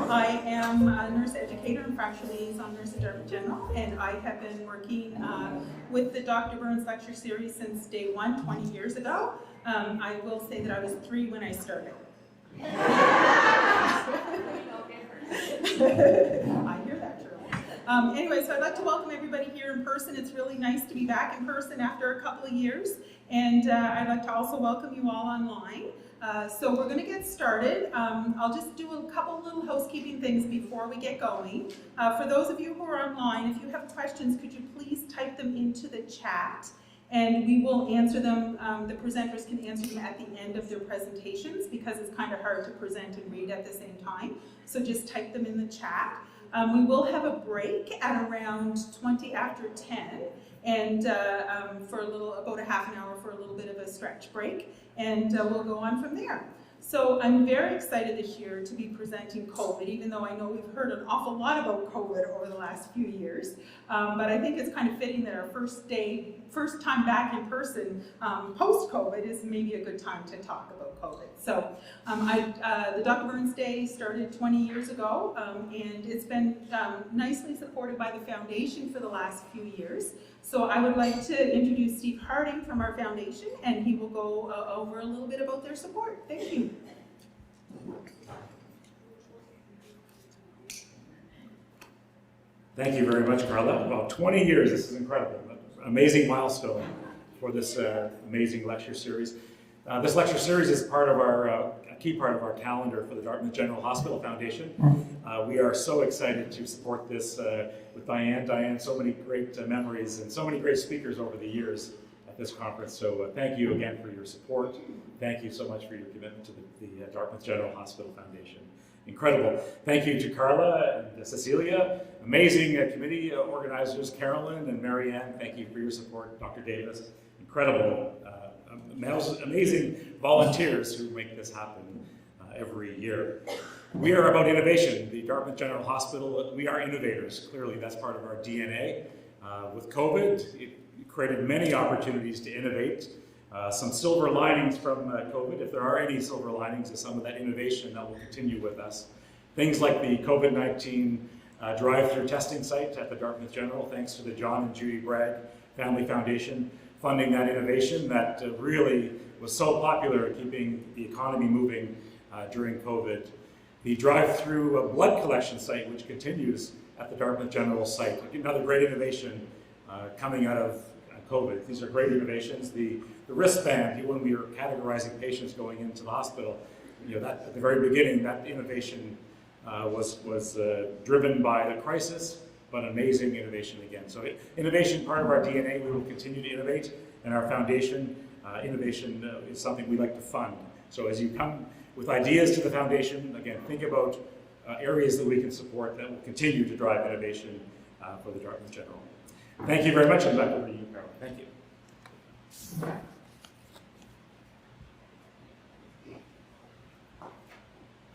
I am a nurse educator and fracture liaison nurse at Dartmouth General, and I have been working with the Dr. Burns Lecture Series since day one, 20 years ago. I will say that I was 3 when I started. I hear that, Gerald. Anyway, so I'd like to welcome everybody here in person. It's really nice to be back in person after a couple of years, and I'd like to also welcome you all online. So we're going to get started. I'll just do a couple little housekeeping things before we get going. For those of you who are online, if you have questions, could you please type them into the chat, and we will answer them. The presenters can answer them at the end of their presentations because it's kind of hard to present and read at the same time. So just type them in the chat. We will have a break at around 20 after 10, and for about a half an hour for a little bit of a stretch break, and we'll go on from there. So I'm very excited this year to be presenting COVID, even though I know we've heard an awful lot about COVID over the last few years. But I think it's kind of fitting that our first time back in person post-COVID is maybe a good time to talk about COVID. So the Dr. Burns Day started 20 years ago, and it's been nicely supported by the foundation for the last few years. So I would like to introduce Steve Harding from our foundation, and he will go over a little bit about their support. Thank you. Thank you very much, Carla. Well, 20 years, this is incredible. Amazing milestone for this amazing lecture series. This lecture series is part of a key part of our calendar for the Dartmouth General Hospital Foundation. We are so excited to support this with Diane. Diane, so many great memories and so many great speakers over the years at this conference. So thank you again for your support. Thank you so much for your commitment to the Dartmouth General Hospital Foundation. Incredible. Thank you to Carla and Cecilia, amazing committee organizers, Carolyn and Marianne. Thank you for your support, Dr. Davis. Incredible, amazing volunteers who make this happen every year. We are about innovation. The Dartmouth General Hospital, we are innovators. Clearly, that's part of our DNA. With COVID, it created many opportunities to innovate. Some silver linings from COVID, if there are any silver linings, is some of that innovation that will continue with us. Things like the COVID-19 drive-through testing site at the Dartmouth General, thanks to the John and Judy Bragg Family Foundation, funding that innovation that really was so popular at keeping the economy moving during COVID. The drive-through blood collection site, which continues at the Dartmouth General site, another great innovation coming out of COVID. These are great innovations. The wristband, when we were categorizing patients going into the hospital, that at the very beginning, that innovation was driven by the crisis, but amazing innovation again. So innovation, part of our DNA, we will continue to innovate, and our foundation, innovation is something we like to fund. So as you come with ideas to the foundation, again, think about areas that we can support that will continue to drive innovation for the Dartmouth General. Thank you very much, and back over to you, Carol. Thank you.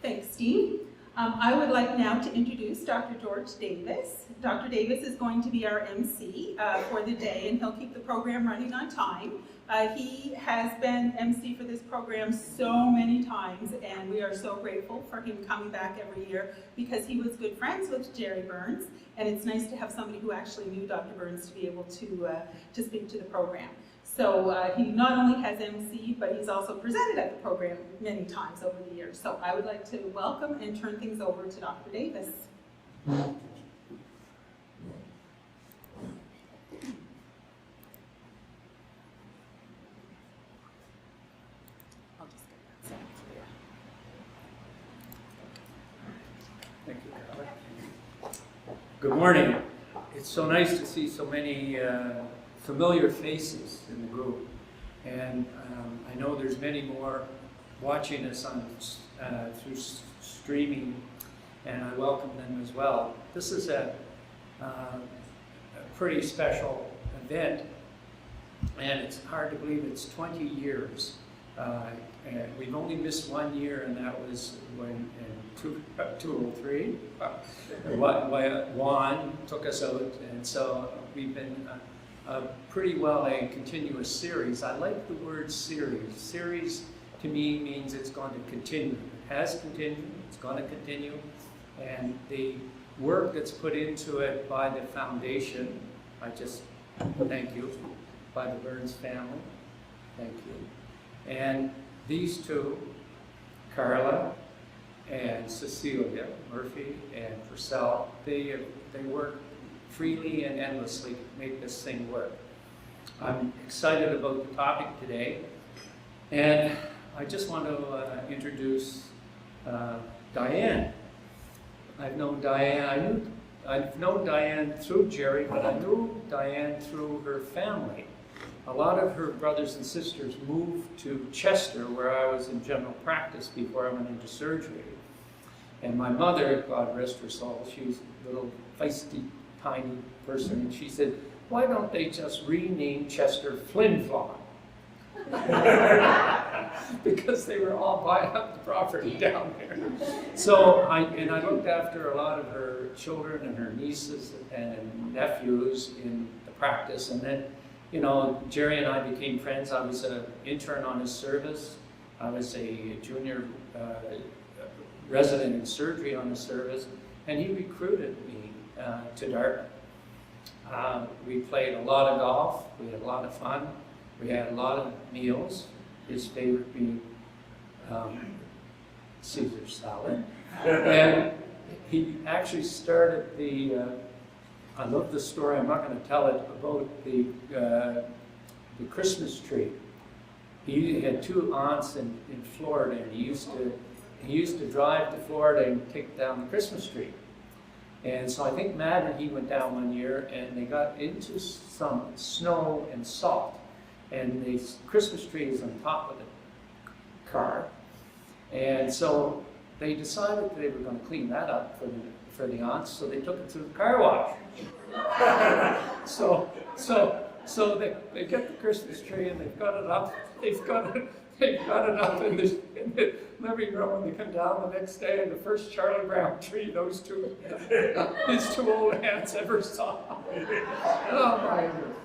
Thanks, Steve. I would like now to introduce Dr. George Davis. Dr. Davis is going to be our MC for the day, and he'll keep the program running on time. He has been MC for this program so many times, and we are so grateful for him coming back every year because he was good friends with Jerry Burns, and it's nice to have somebody who actually knew Dr. Burns to be able to speak to the program. So he not only has MC, but he's also presented at the program many times over the years. So I would like to welcome and turn things over to Dr. Davis. I'll just get that set for you. Thank you, Carla. Good morning. It's so nice to see so many familiar faces in the group, and I know there's many more watching us on through streaming, and I welcome them as well. This is a pretty special event, and it's hard to believe it's 20 years. And we've only missed 1 year, and that was when in 2003, Juan took us out, and so we've been pretty well a continuous series. I like the word series. Series to me means it's going to continue. It has continued, it's going to continue. And the work that's put into it by the foundation, I just thank you, by the Burns family, thank you. And these two, Carla and Cecilia Murphy and Purcell, they work freely and endlessly to make this thing work. I'm excited about the topic today, and I just want to introduce Diane. I've known Diane through Jerry, but I knew Diane through her family. A lot of her brothers and sisters moved to Chester, where I was in general practice before I went into surgery. And my mother, God rest her soul, she was a little feisty, tiny person, and she said, why don't they just rename Chester Flin Flon? Because they were all buying up the property down there. So I looked after a lot of her children and her nieces and nephews in the practice. And then, you know, Jerry and I became friends. I was an intern on his service. I was a junior resident in surgery on his service. And he recruited me to Dartmouth. We played a lot of golf. We had a lot of fun. We had a lot of meals. His favorite being Caesar salad. And he actually started the, I love the story, I'm not going to tell it, about the Christmas tree. He had two aunts in Florida, and he used to drive to Florida and take down the Christmas tree. And so I think Matt and he went down one year, and they got into some snow and salt. And the Christmas tree is on top of the car. And so they decided they were going to clean that up for the aunts, so they took it to the car wash. So they get the Christmas tree and they've got it up. They've got it up in the living room, and they come down the next day, and the first Charlie Brown tree these two old aunts ever saw. Oh my goodness.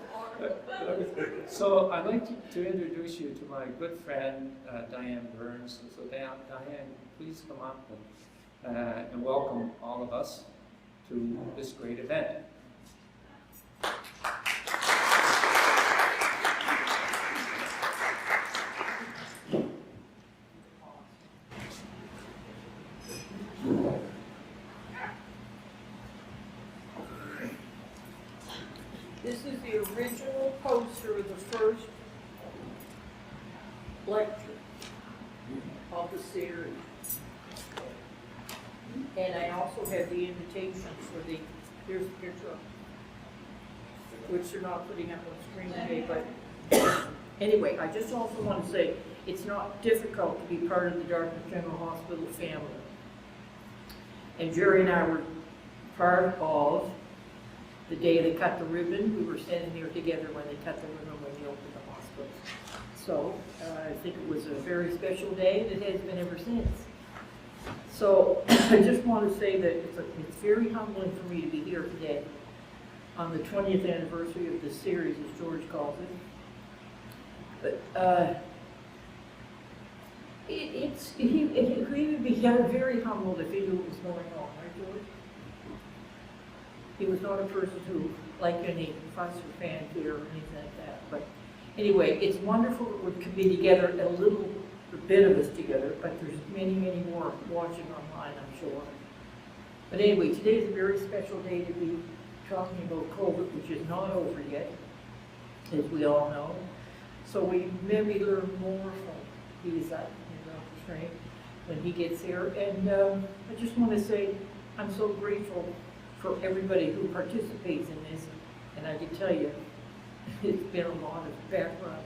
So I'd like to introduce you to my good friend, Diane Burns. So Diane, please come up and welcome all of us to this great event. This is the original poster of the first lecture of the series. And I also have the invitations for here's the picture, which they're not putting up on the screen today, but anyway, I just also want to say it's not difficult to be part of the Dartmouth General Hospital family. And Jerry and I were part of the day they cut the ribbon. We were standing there together when they cut the ribbon when they opened the hospital. So I think it was a very special day, and it has been ever since. So I just want to say that it's very humbling for me to be here today on the 20th anniversary of this series, as George calls it. But he would be very humbled if he knew what was going on, right, George? He was not a person who liked any fuss or fanfare or anything like that. But anyway, it's wonderful that we can be together, a bit of us together, but there's many, many more watching online, I'm sure. But anyway, today is a very special day to be talking about COVID, which is not over yet, as we all know. So we maybe learn more from Dr. Strang when he gets here. And I just want to say I'm so grateful for everybody who participates in this. And I can tell you, it's been a lot of background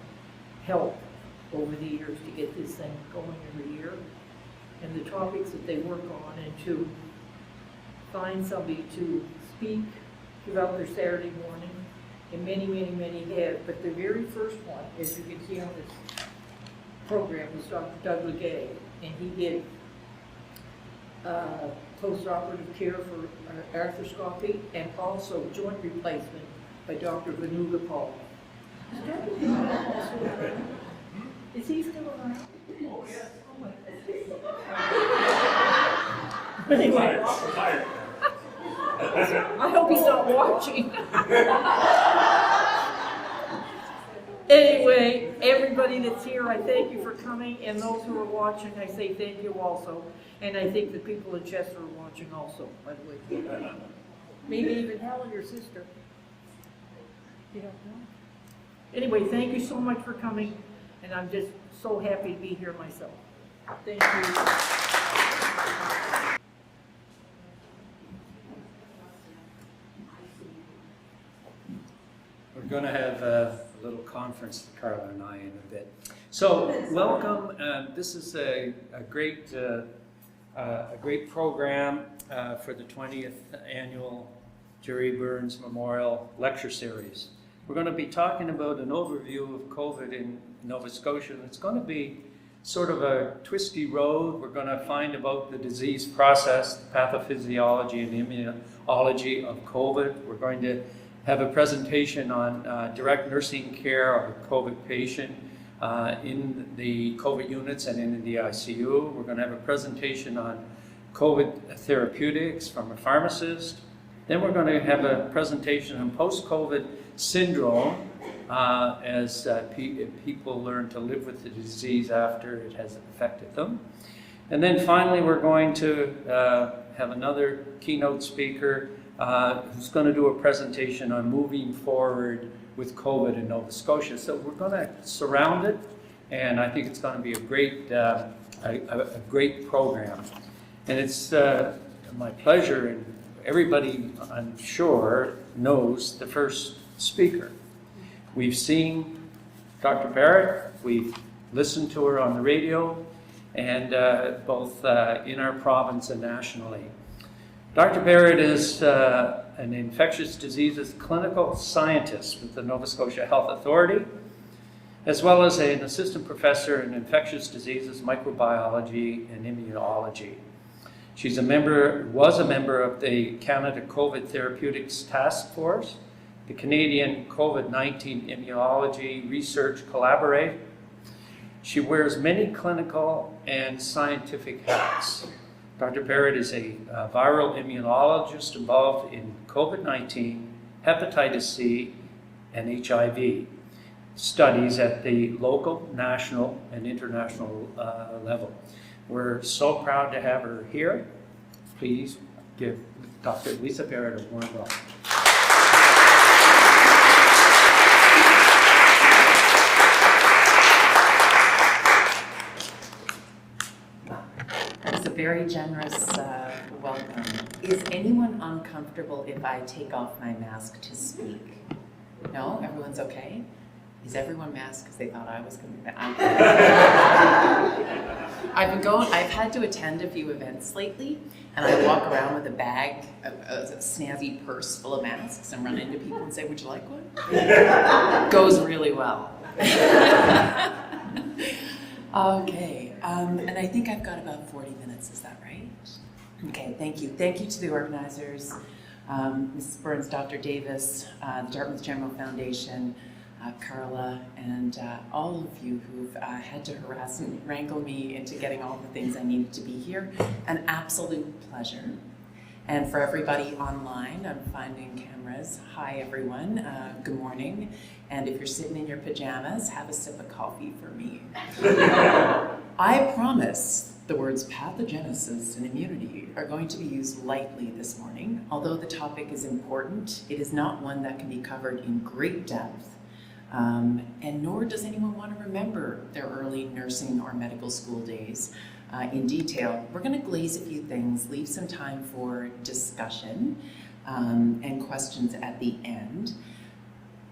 help over the years to get this thing going every year. And the topics that they work on, and to find somebody to speak, give out their Saturday morning, and many, many, many have. But the very first one, as you can see on this program, was Dr. Doug Legay, and he did post-operative care for arthroscopy and also joint replacement by Dr. Venugopal. Is he still around? Oh, yes. Oh, my Anyway, I hope he's not watching. Anyway, everybody that's here, I thank you for coming, and those who are watching, I say thank you also. And I think the people in Chester are watching also, by the way. Maybe even Helen, your sister. You don't know. Anyway, thank you so much for coming, and I'm just so happy to be here myself. Thank you. We're going to have a little conference, Carla and I, in a bit. So, welcome. This is a great program for the 20th annual Jerry Burns Memorial Lecture Series. We're going to be talking about an overview of COVID in Nova Scotia. It's going to be sort of a twisty road. We're going to find about the disease process, the pathophysiology and immunology of COVID. We're going to have a presentation on direct nursing care of a COVID patient in the COVID units and in the ICU. We're going to have a presentation on COVID therapeutics from a pharmacist. Then we're going to have a presentation on post-COVID syndrome as people learn to live with the disease after it has affected them. And then finally, we're going to have another keynote speaker who's going to do a presentation on moving forward with COVID in Nova Scotia. So we're going to surround it, and I think it's going to be a great program. And it's my pleasure, and everybody, I'm sure, knows the first speaker. We've seen Dr. Barrett, we've listened to her on the radio, and both in our province and nationally. Dr. Barrett is an infectious diseases clinical scientist with the Nova Scotia Health Authority, as well as an assistant professor in infectious diseases, microbiology, and immunology. Was a member of the Canada COVID Therapeutics Task Force, the Canadian COVID-19 Immunology Research Collaborator. She wears many clinical and scientific hats. Dr. Barrett is a viral immunologist involved in COVID-19, hepatitis C, and HIV studies at the local, national, and international level. We're so proud to have her here. Please give Dr. Lisa Barrett a warm welcome. That's a very generous welcome. Is anyone uncomfortable if I take off my mask to speak? No? Everyone's okay? Is everyone masked because they thought I was going to be I've had to attend a few events lately, and I walk around with a bag, a snazzy purse full of masks, and run into people and say, "Would you like one?" Goes really well. Okay, and I think I've got about 40 minutes, is that right? Okay, thank you. Thank you to the organizers, Mrs. Burns, Dr. Davis, the Dartmouth General Foundation, Carla, and all of you who've had to harass and wrangle me into getting all the things I needed to be here. An absolute pleasure. And for everybody online, I'm finding cameras. Hi, everyone. Good morning. And if you're sitting in your pajamas, have a sip of coffee for me. I promise the words pathogenesis and immunity are going to be used lightly this morning. Although the topic is important, it is not one that can be covered in great depth. And nor does anyone want to remember their early nursing or medical school days in detail. We're going to glaze a few things, leave some time for discussion and questions at the end.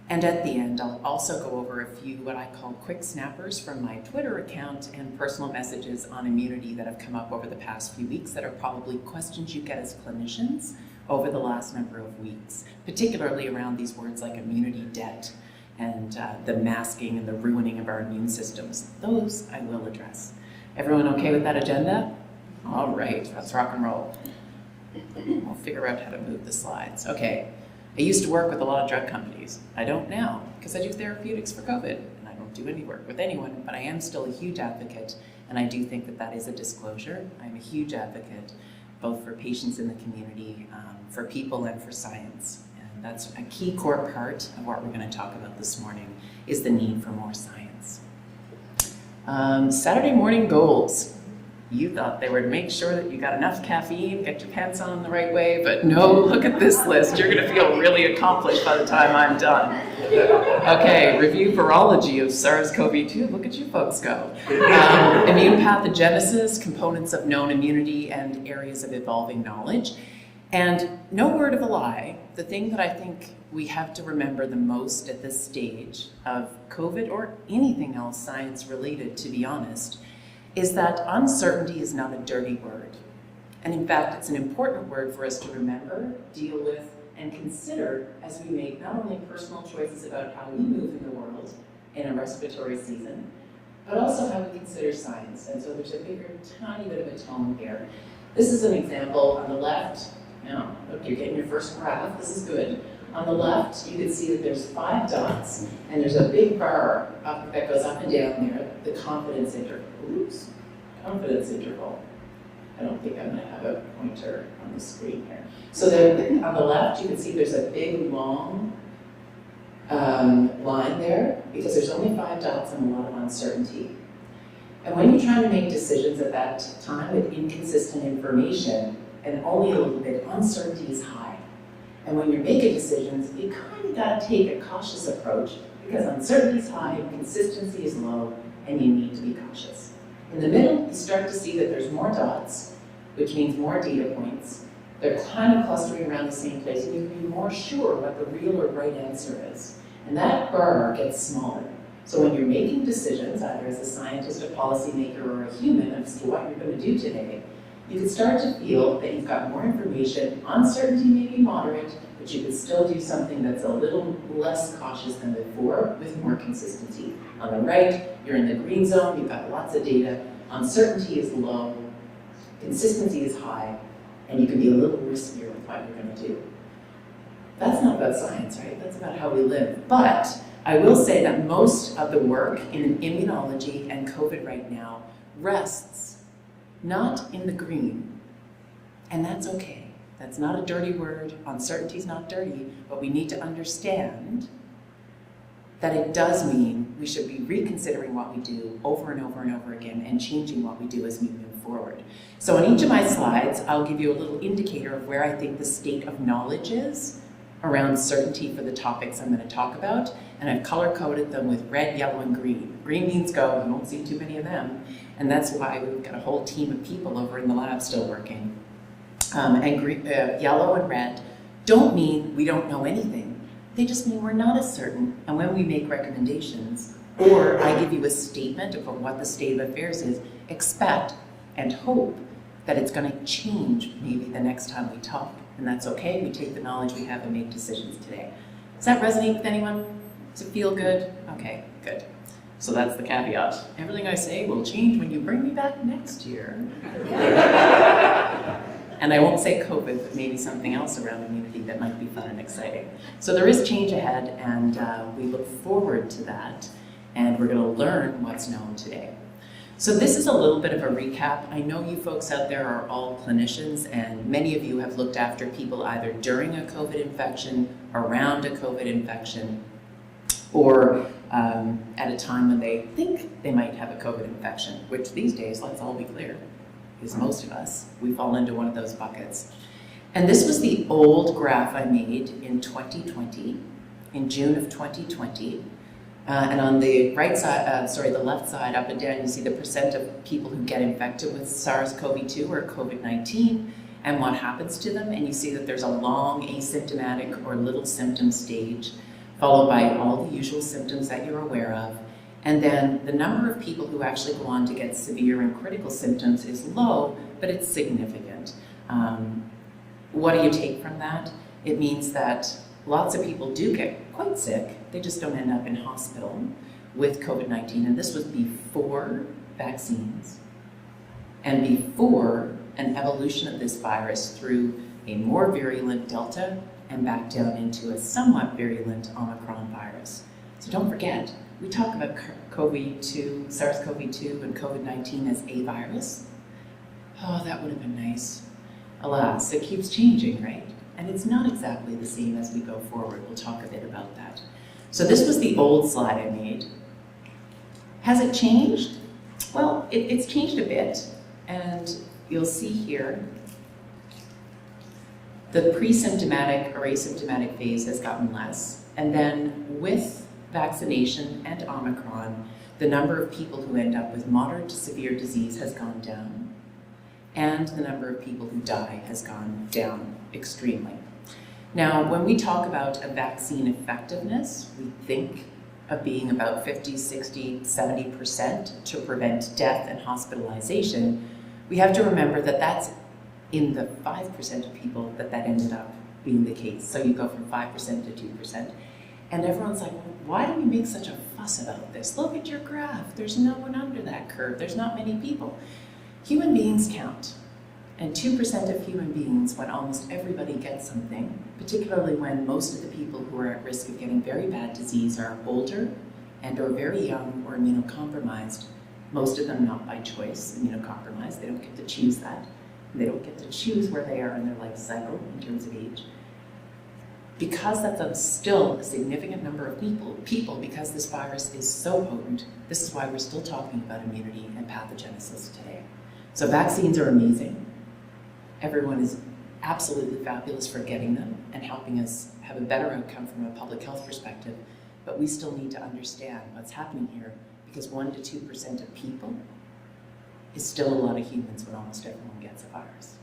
And at the end, I'll also go over a few what I call quick snappers from my Twitter account and personal messages on immunity that have come up over the past few weeks that are probably questions you get as clinicians over the last number of weeks, particularly around these words like immunity debt and the masking and the ruining of our immune systems. Those I will address. Everyone okay with that agenda? All right, let's rock and roll. We'll figure out how to move the slides. Okay, I used to work with a lot of drug companies. I don't now, because I do therapeutics for COVID, and I don't do any work with anyone, but I am still a huge advocate, and I do think that that is a disclosure. I'm a huge advocate both for patients in the community, for people and for science. And that's a key core part of what we're going to talk about this morning, is the need for more science. Saturday morning goals. You thought they were to make sure that you got enough caffeine, get your pants on the right way, but no, look at this list. You're going to feel really accomplished by the time I'm done. Okay, review virology of SARS-CoV-2. Look at you folks go. Immune pathogenesis, components of known immunity, and areas of evolving knowledge. And no word of a lie, the thing that I think we have to remember the most at this stage of COVID or anything else science related, to be honest, is that uncertainty is not a dirty word. And in fact, it's an important word for us to remember, deal with, and consider as we make not only personal choices about how we move in the world in a respiratory season, but also how we consider science. And so there's a bigger, tiny bit of a tone here. This is an example on the left. Now, look, you're getting your first graph. This is good. On the left, you can see that there's 5 dots, and there's a big bar up that goes up and down there, the confidence interval. Oops, confidence interval. I don't think I'm going to have a pointer on the screen here. So there, on the left, you can see there's a big, long line there, because there's only 5 dots and a lot of uncertainty. And when you're trying to make decisions at that time with inconsistent information, and only a little bit, uncertainty is high. And when you're making decisions, you kind of got to take a cautious approach, because uncertainty is high, consistency is low, and you need to be cautious. In the middle, you start to see that there's more dots, which means more data points. They're kind of clustering around the same place, and you can be more sure what the real or right answer is. And that bar gets smaller. So when you're making decisions, either as a scientist, a policymaker, or a human as to what you're going to do today, you can start to feel that you've got more information. Uncertainty may be moderate, but you can still do something that's a little less cautious than before with more consistency. On the right, you're in the green zone, you've got lots of data. Uncertainty is low, consistency is high, and you can be a little riskier with what you're going to do. That's not about science, right? That's about how we live. But I will say that most of the work in immunology and COVID right now rests not in the green, and that's okay. That's not a dirty word. Uncertainty is not dirty, but we need to understand that it does mean we should be reconsidering what we do over and over and over again and changing what we do as we move forward. So on each of my slides, I'll give you a little indicator of where I think the state of knowledge is around certainty for the topics I'm going to talk about, and I've color-coded them with red, yellow, and green. Green means go, you won't see too many of them, and that's why we've got a whole team of people over in the lab still working. Yellow and red don't mean we don't know anything. They just mean we're not as certain, and when we make recommendations, or I give you a statement of what the state of affairs is, expect and hope that it's going to change maybe the next time we talk. And that's okay, we take the knowledge we have and make decisions today. Does that resonate with anyone? Does it feel good? Okay, good. So that's the caveat. Everything I say will change when you bring me back next year. And I won't say COVID, but maybe something else around immunity that might be fun and exciting. So there is change ahead, and we look forward to that, and we're going to learn what's known today. So this is a little bit of a recap. I know you folks out there are all clinicians, and many of you have looked after people either during a COVID infection, around a COVID infection, or at a time when they think they might have a COVID infection, which these days, let's all be clear, is most of us. We fall into one of those buckets. And this was the old graph I made in 2020, in June of 2020. And on the right side, the left side, up and down, you see the percent of people who get infected with SARS-CoV-2 or COVID-19 and what happens to them. And you see that there's a long asymptomatic or little symptom stage, followed by all the usual symptoms that you're aware of. And then the number of people who actually go on to get severe and critical symptoms is low, but it's significant. What do you take from that? It means that lots of people do get quite sick. They just don't end up in hospital with COVID-19. And this was before vaccines and before an evolution of this virus through a more virulent Delta and back down into a somewhat virulent Omicron virus. So don't forget, we talk about COVID-2, SARS-CoV-2 and COVID-19 as a virus. Oh, that would have been nice. Alas, it keeps changing, right? And it's not exactly the same as we go forward. We'll talk a bit about that. So this was the old slide I made. Has it changed? Well, it's changed a bit, and you'll see here the pre-symptomatic or asymptomatic phase has gotten less, and then with vaccination and Omicron, the number of people who end up with moderate to severe disease has gone down, and the number of people who die has gone down extremely. Now, when we talk about a vaccine effectiveness, we think of being about 50, 60, 70% to prevent death and hospitalization. We have to remember that that's in the 5% of people that ended up being the case. So you go from 5% to 2%. And everyone's like, well, why do we make such a fuss about this? Look at your graph. There's no one under that curve. There's not many people. Human beings count. And 2% of human beings, when almost everybody gets something, particularly when most of the people who are at risk of getting very bad disease are older and or very young or immunocompromised, most of them not by choice, immunocompromised. They don't get to choose that. They don't get to choose where they are in their life cycle in terms of age. Because that's still a significant number of people, because this virus is so potent, this is why we're still talking about immunity and pathogenesis today. So vaccines are amazing. Everyone is absolutely fabulous for getting them and helping us have a better outcome from a public health perspective, but we still need to understand what's happening here, because 1% to 2% of people is still a lot of humans when almost everyone gets a virus.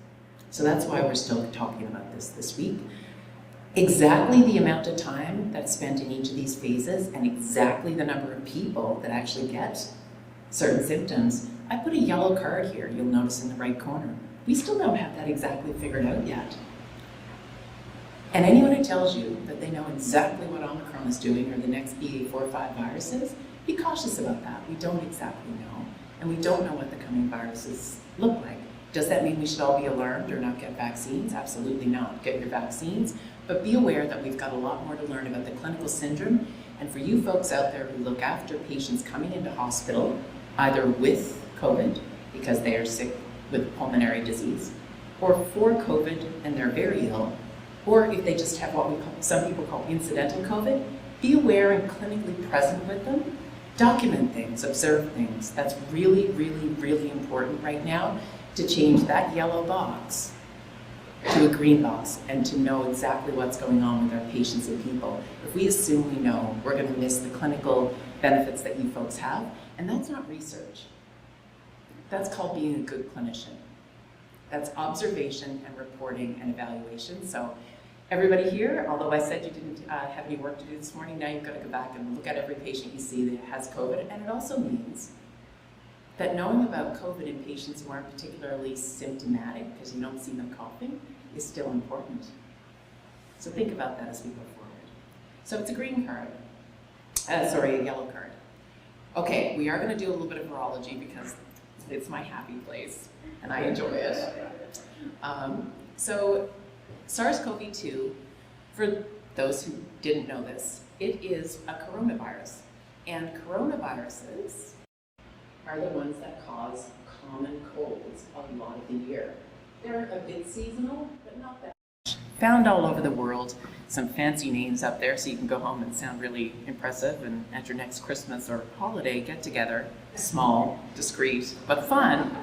So that's why we're still talking about this week. Exactly the amount of time that's spent in each of these phases and exactly the number of people that actually get certain symptoms, I put a yellow card here, you'll notice in the right corner. We still don't have that exactly figured out yet. And anyone who tells you that they know exactly what Omicron is doing or the next BA4 or 5 viruses, be cautious about that. We don't exactly know, and we don't know what the coming viruses look like. Does that mean we should all be alarmed or not get vaccines? Absolutely not. Get your vaccines, but be aware that we've got a lot more to learn about the clinical syndrome. And for you folks out there who look after patients coming into hospital, either with COVID, because they are sick with pulmonary disease, or for COVID and they're very ill, or if they just have what some people call incidental COVID, be aware and clinically present with them. Document things, observe things. That's really, really, really important right now, to change that yellow box to a green box and to know exactly what's going on with our patients and people. If we assume we know, we're going to miss the clinical benefits that you folks have, and that's not research. That's called being a good clinician. That's observation and reporting and evaluation. So everybody here, although I said you didn't have any work to do this morning, now you've got to go back and look at every patient you see that has COVID, and it also means that knowing about COVID in patients who aren't particularly symptomatic, because you don't see them coughing, is still important. So think about that as we go forward. So it's a green card. A yellow card. Okay, we are going to do a little bit of virology because it's my happy place, and I enjoy it. So SARS-CoV-2, for those who didn't know this, it is a coronavirus. And coronaviruses are the ones that cause common colds a lot of the year. They're a bit seasonal, but not that much. Found all over the world, some fancy names up there so you can go home and sound really impressive, and at your next Christmas or holiday get together, small, discreet, but fun,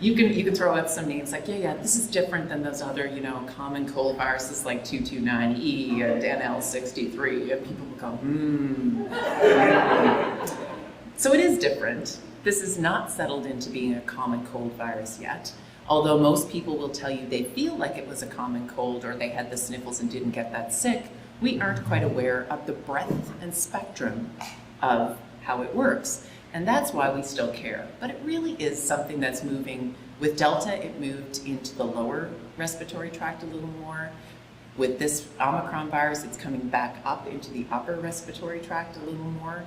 you can throw out some names like, yeah, this is different than those other, common cold viruses like 229E and NL63, and people will go, So it is different. This is not settled into being a common cold virus yet, although most people will tell you they feel like it was a common cold or they had the sniffles and didn't get that sick. We aren't quite aware of the breadth and spectrum of how it works. And that's why we still care. But it really is something that's moving. With Delta, it moved into the lower respiratory tract a little more. With this Omicron virus, it's coming back up into the upper respiratory tract a little more,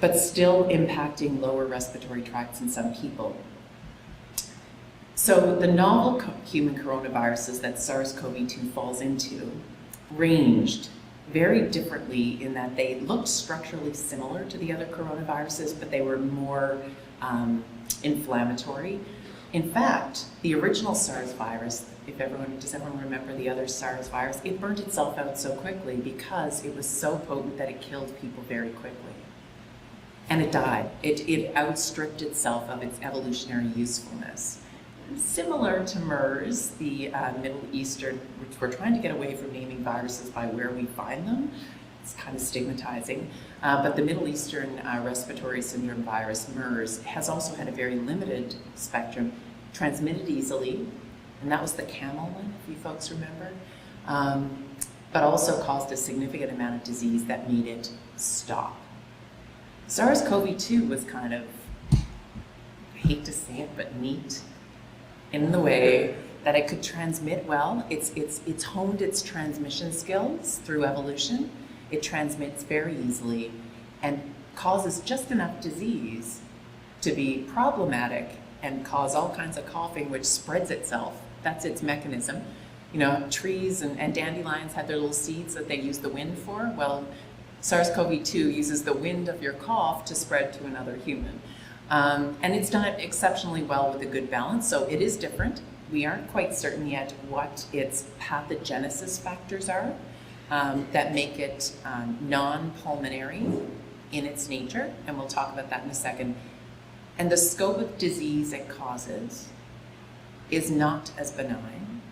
but still impacting lower respiratory tracts in some people. So the novel human coronaviruses that SARS-CoV-2 falls into ranged very differently in that they looked structurally similar to the other coronaviruses, but they were more inflammatory In fact, the original SARS virus, does everyone remember the other SARS virus? It burnt itself out so quickly because it was so potent that it killed people very quickly. And it died. It outstripped itself of its evolutionary usefulness. Similar to MERS, the Middle Eastern, which we're trying to get away from naming viruses by where we find them. It's kind of stigmatizing. But the Middle Eastern Respiratory Syndrome virus, MERS, has also had a very limited spectrum, transmitted easily, and that was the camel one, if you folks remember, but also caused a significant amount of disease that made it stop. SARS-CoV-2 was kind of, I hate to say it, but neat in the way that it could transmit well. It's honed its transmission skills through evolution. It transmits very easily and causes just enough disease to be problematic and cause all kinds of coughing, which spreads itself. That's its mechanism. You know, trees and dandelions had their little seeds that they use the wind for. Well, SARS-CoV-2 uses the wind of your cough to spread to another human. And it's done it exceptionally well with a good balance, so it is different. We aren't quite certain yet what its pathogenesis factors are that make it non-pulmonary in its nature, and we'll talk about that in a second. And the scope of disease it causes is not as benign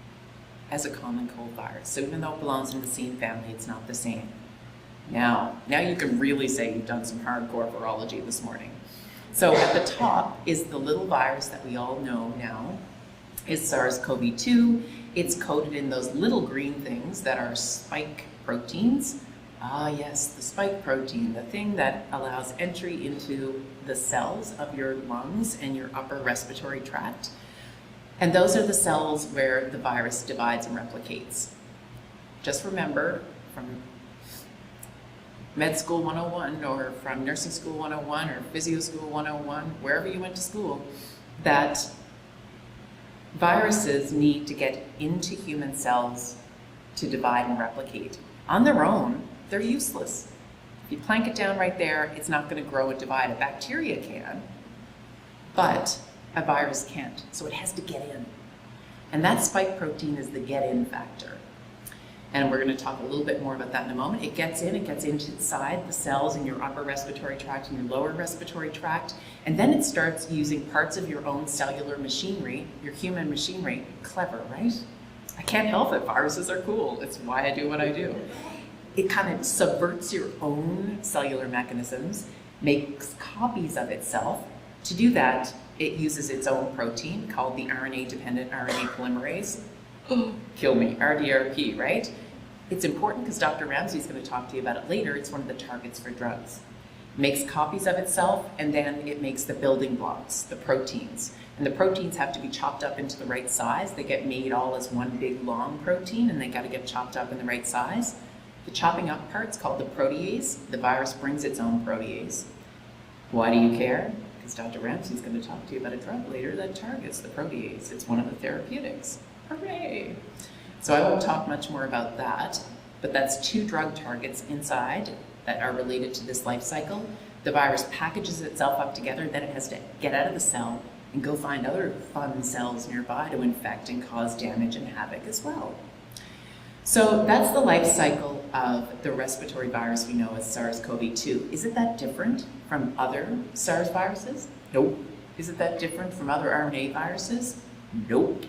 as a common cold virus. So even though it belongs in the same family, it's not the same. Now you can really say you've done some hardcore virology this morning. So at the top is the little virus that we all know now is SARS-CoV-2. It's coated in those little green things that are spike proteins. Ah yes, the spike protein, the thing that allows entry into the cells of your lungs and your upper respiratory tract. And those are the cells where the virus divides and replicates. Just remember from Med School 101 or from Nursing School 101 or Physio School 101, wherever you went to school, that viruses need to get into human cells to divide and replicate. On their own, they're useless. If you plank it down right there, it's not going to grow and divide. A bacteria can, but a virus can't, so it has to get in. And that spike protein is the get-in factor. And we're going to talk a little bit more about that in a moment. It gets inside the cells in your upper respiratory tract and your lower respiratory tract, and then it starts using parts of your own cellular machinery, your human machinery. Clever, right? I can't help it. Viruses are cool. It's why I do what I do. It kind of subverts your own cellular mechanisms, makes copies of itself. To do that, it uses its own protein called the RNA-dependent RNA polymerase. Kill me, RDRP, right? It's important because Dr. Ramsey is going to talk to you about it later. It's one of the targets for drugs. It makes copies of itself, and then it makes the building blocks, the proteins. And the proteins have to be chopped up into the right size. They get made all as one big long protein, and they got to get chopped up in the right size. The chopping up part's called the protease. The virus brings its own protease. Why do you care? Because Dr. Ramsey is going to talk to you about a drug later that targets the protease. It's one of the therapeutics. Hooray! So I won't talk much more about that, but that's 2 drug targets inside that are related to this life cycle. The virus packages itself up together, then it has to get out of the cell and go find other fun cells nearby to infect and cause damage and havoc as well. So that's the life cycle of the respiratory virus we know as SARS-CoV-2. Is it that different from other SARS viruses? Nope. Is it that different from other RNA viruses? Nope.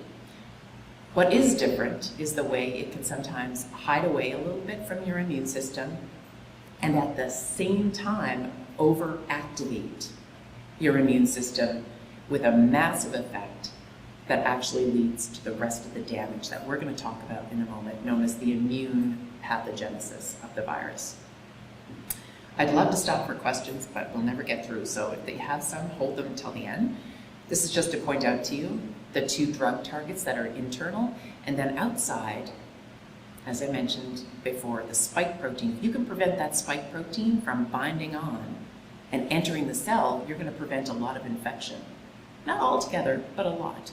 What is different is the way it can sometimes hide away a little bit from your immune system and at the same time overactivate your immune system with a massive effect that actually leads to the rest of the damage that we're going to talk about in a moment, known as the immune pathogenesis of the virus. I'd love to stop for questions, but we'll never get through, so if they have some, hold them until the end. This is just to point out to you the 2 drug targets that are internal, and then outside, as I mentioned before, the spike protein. If you can prevent that spike protein from binding on and entering the cell, you're going to prevent a lot of infection. Not altogether, but a lot.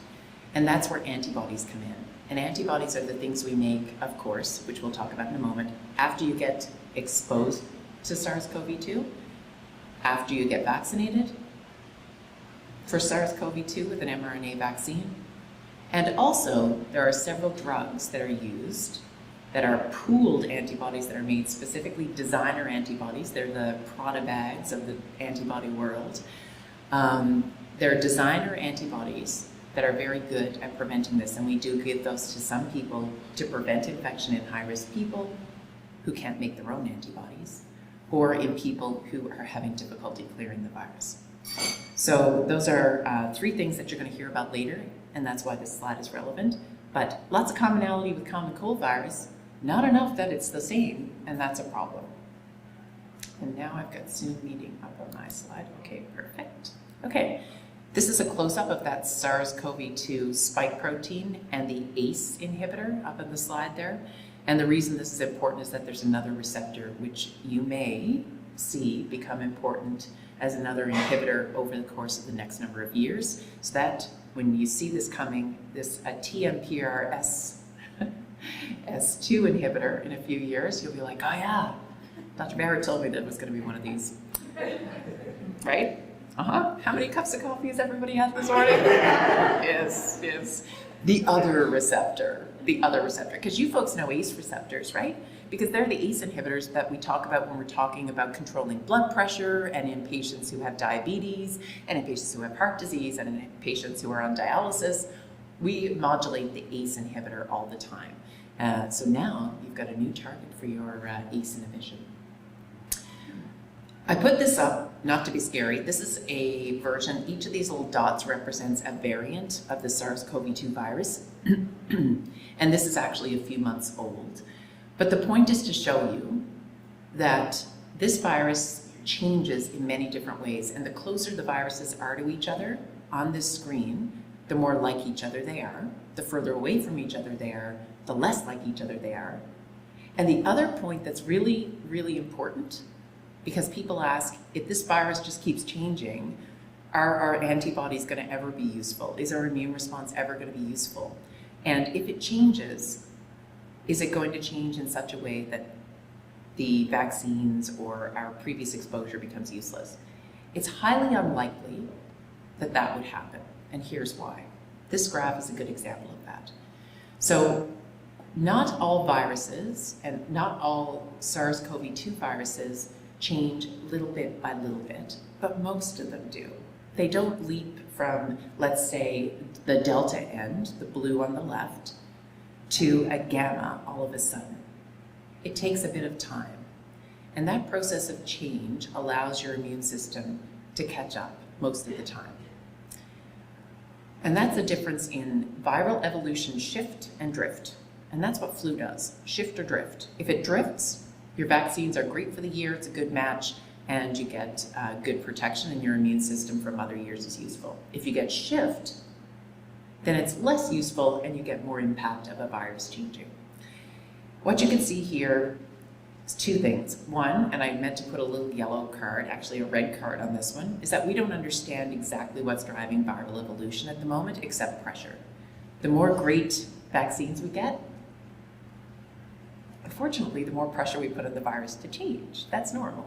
And that's where antibodies come in. And antibodies are the things we make, of course, which we'll talk about in a moment, after you get exposed to SARS-CoV-2, after you get vaccinated, for SARS-CoV-2 with an mRNA vaccine. And also, there are several drugs that are used that are pooled antibodies that are made, specifically designer antibodies. They're the Prada bags of the antibody world. They're designer antibodies that are very good at preventing this, and we do give those to some people to prevent infection in high-risk people who can't make their own antibodies, or in people who are having difficulty clearing the virus. So those are 3 things that you're going to hear about later, and that's why this slide is relevant. But lots of commonality with common cold virus, not enough that it's the same, and that's a problem. And now I've got Zoom meeting up on my slide. Okay, perfect. Okay, this is a close-up of that SARS-CoV-2 spike protein and the ACE inhibitor up on the slide there. And the reason this is important is that there's another receptor which you may see become important as another inhibitor over the course of the next number of years. So that when you see this coming, this TMPR S2 inhibitor in a few years, you'll be like, oh yeah, Dr. Barrett told me that it was going to be one of these. Right? How many cups of coffee has everybody had this morning? Yes. The other receptor, because you folks know ACE receptors, right? Because they're the ACE inhibitors that we talk about when we're talking about controlling blood pressure, and in patients who have diabetes, and in patients who have heart disease, and in patients who are on dialysis. We modulate the ACE inhibitor all the time. So now you've got a new target for your ACE inhibition. I put this up, not to be scary. This is a version, each of these little dots represents a variant of the SARS-CoV-2 virus. And this is actually a few months old. But the point is to show you that this virus changes in many different ways. And the closer the viruses are to each other on this screen, the more like each other they are. The further away from each other they are, the less like each other they are. And the other point that's really, really important, because people ask, if this virus just keeps changing, are our antibodies going to ever be useful? Is our immune response ever going to be useful? And if it changes, is it going to change in such a way that the vaccines or our previous exposure becomes useless? It's highly unlikely that that would happen, and here's why. This graph is a good example of that. So not all viruses and not all SARS-CoV-2 viruses change little bit by little bit, but most of them do. They don't leap from, let's say, the delta end, the blue on the left, to a gamma all of a sudden. It takes a bit of time. And that process of change allows your immune system to catch up most of the time. And that's the difference in viral evolution shift and drift. And that's what flu does, shift or drift. If it drifts, your vaccines are great for the year, it's a good match, and you get good protection, and your immune system from other years is useful. If you get shift, then it's less useful and you get more impact of a virus changing. What you can see here is 2 things. One, and I meant to put a little yellow card, actually a red card on this one, is that we don't understand exactly what's driving viral evolution at the moment except pressure. The more great vaccines we get, unfortunately, the more pressure we put on the virus to change. That's normal.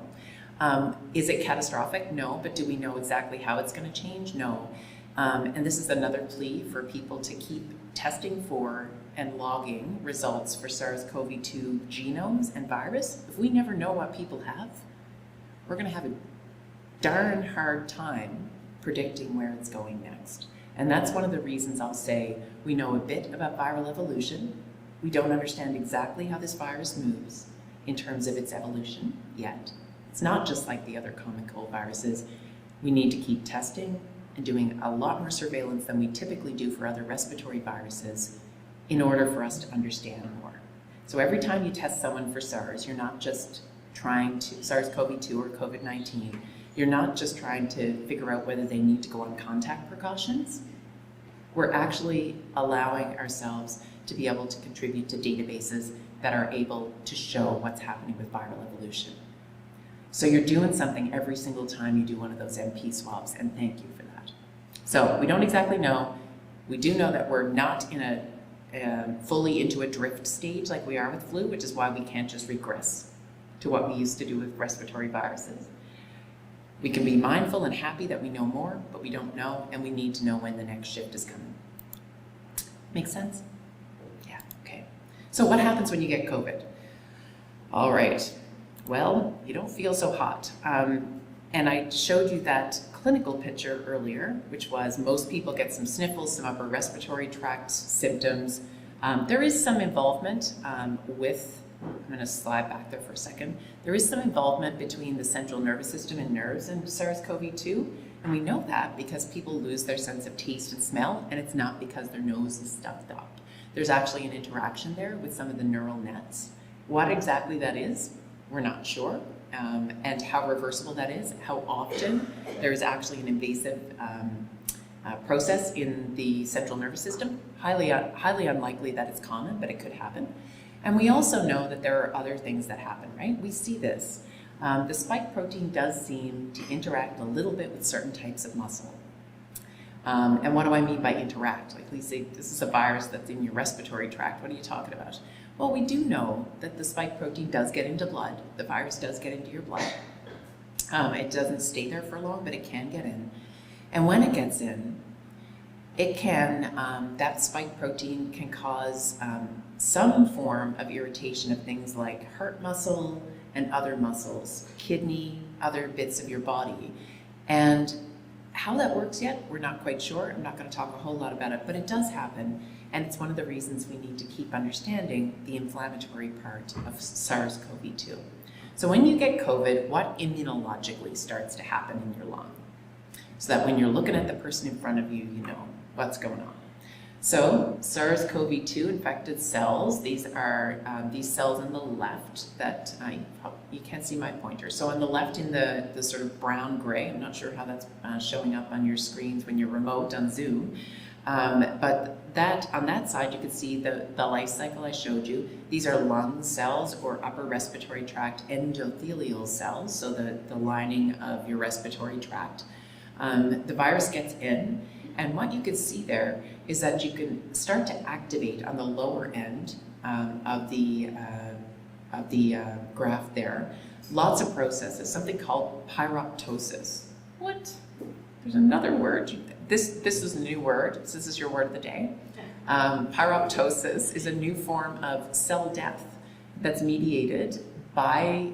Is it catastrophic? No, but do we know exactly how it's going to change? No. And this is another plea for people to keep testing for and logging results for SARS-CoV-2 genomes and virus. If we never know what people have, we're going to have a darn hard time predicting where it's going next. And that's one of the reasons I'll say we know a bit about viral evolution. We don't understand exactly how this virus moves in terms of its evolution yet. It's not just like the other common cold viruses. We need to keep testing and doing a lot more surveillance than we typically do for other respiratory viruses in order for us to understand more. So every time you test someone for SARS, you're not just trying to, SARS-CoV-2 or COVID-19, you're not just trying to figure out whether they need to go on contact precautions. We're actually allowing ourselves to be able to contribute to databases that are able to show what's happening with viral evolution. So you're doing something every single time you do one of those MP swabs, and thank you for that. So we don't exactly know. We do know that we're not in a fully into a drift stage like we are with flu, which is why we can't just regress to what we used to do with respiratory viruses. We can be mindful and happy that we know more, but we don't know, and we need to know when the next shift is coming. Make sense? Yeah, okay. So what happens when you get COVID? All right, well, you don't feel so hot. And I showed you that clinical picture earlier, which was most people get some sniffles, some upper respiratory tract symptoms. There is some involvement with, I'm going to slide back there for a second. There is some involvement between the central nervous system and nerves and SARS-CoV-2. And we know that because people lose their sense of taste and smell, and it's not because their nose is stuffed up. There's actually an interaction there with some of the neural nets. What exactly that is, we're not sure. And how reversible that is, how often there's actually an invasive process in the central nervous system. Highly unlikely that it's common, but it could happen. And we also know that there are other things that happen, right? We see this. The spike protein does seem to interact a little bit with certain types of muscle. And what do I mean by interact? Like we say, this is a virus that's in your respiratory tract. What are you talking about? Well, we do know that the spike protein does get into blood. The virus does get into your blood. It doesn't stay there for long, but it can get in. And when it gets in, it can, that spike protein can cause some form of irritation of things like heart muscle and other muscles, kidney, other bits of your body. And how that works yet, we're not quite sure. I'm not going to talk a whole lot about it, but it does happen. And it's one of the reasons we need to keep understanding the inflammatory part of SARS-CoV-2. So when you get COVID, what immunologically starts to happen in your lung? So that when you're looking at the person in front of you, you know what's going on. So SARS-CoV-2 infected cells, these are these cells on the left that, you can't see my pointer. So on the left in the sort of brown gray, I'm not sure how that's showing up on your screens when you're remote on Zoom, but that on that side you can see the life cycle I showed you. These are lung cells or upper respiratory tract endothelial cells, so the lining of your respiratory tract. The virus gets in, and what you can see there is that you can start to activate on the lower end of the graph there. Lots of processes, something called pyroptosis. What? There's another word. This is a new word. This is your word of the day. Pyroptosis is a new form of cell death that's mediated by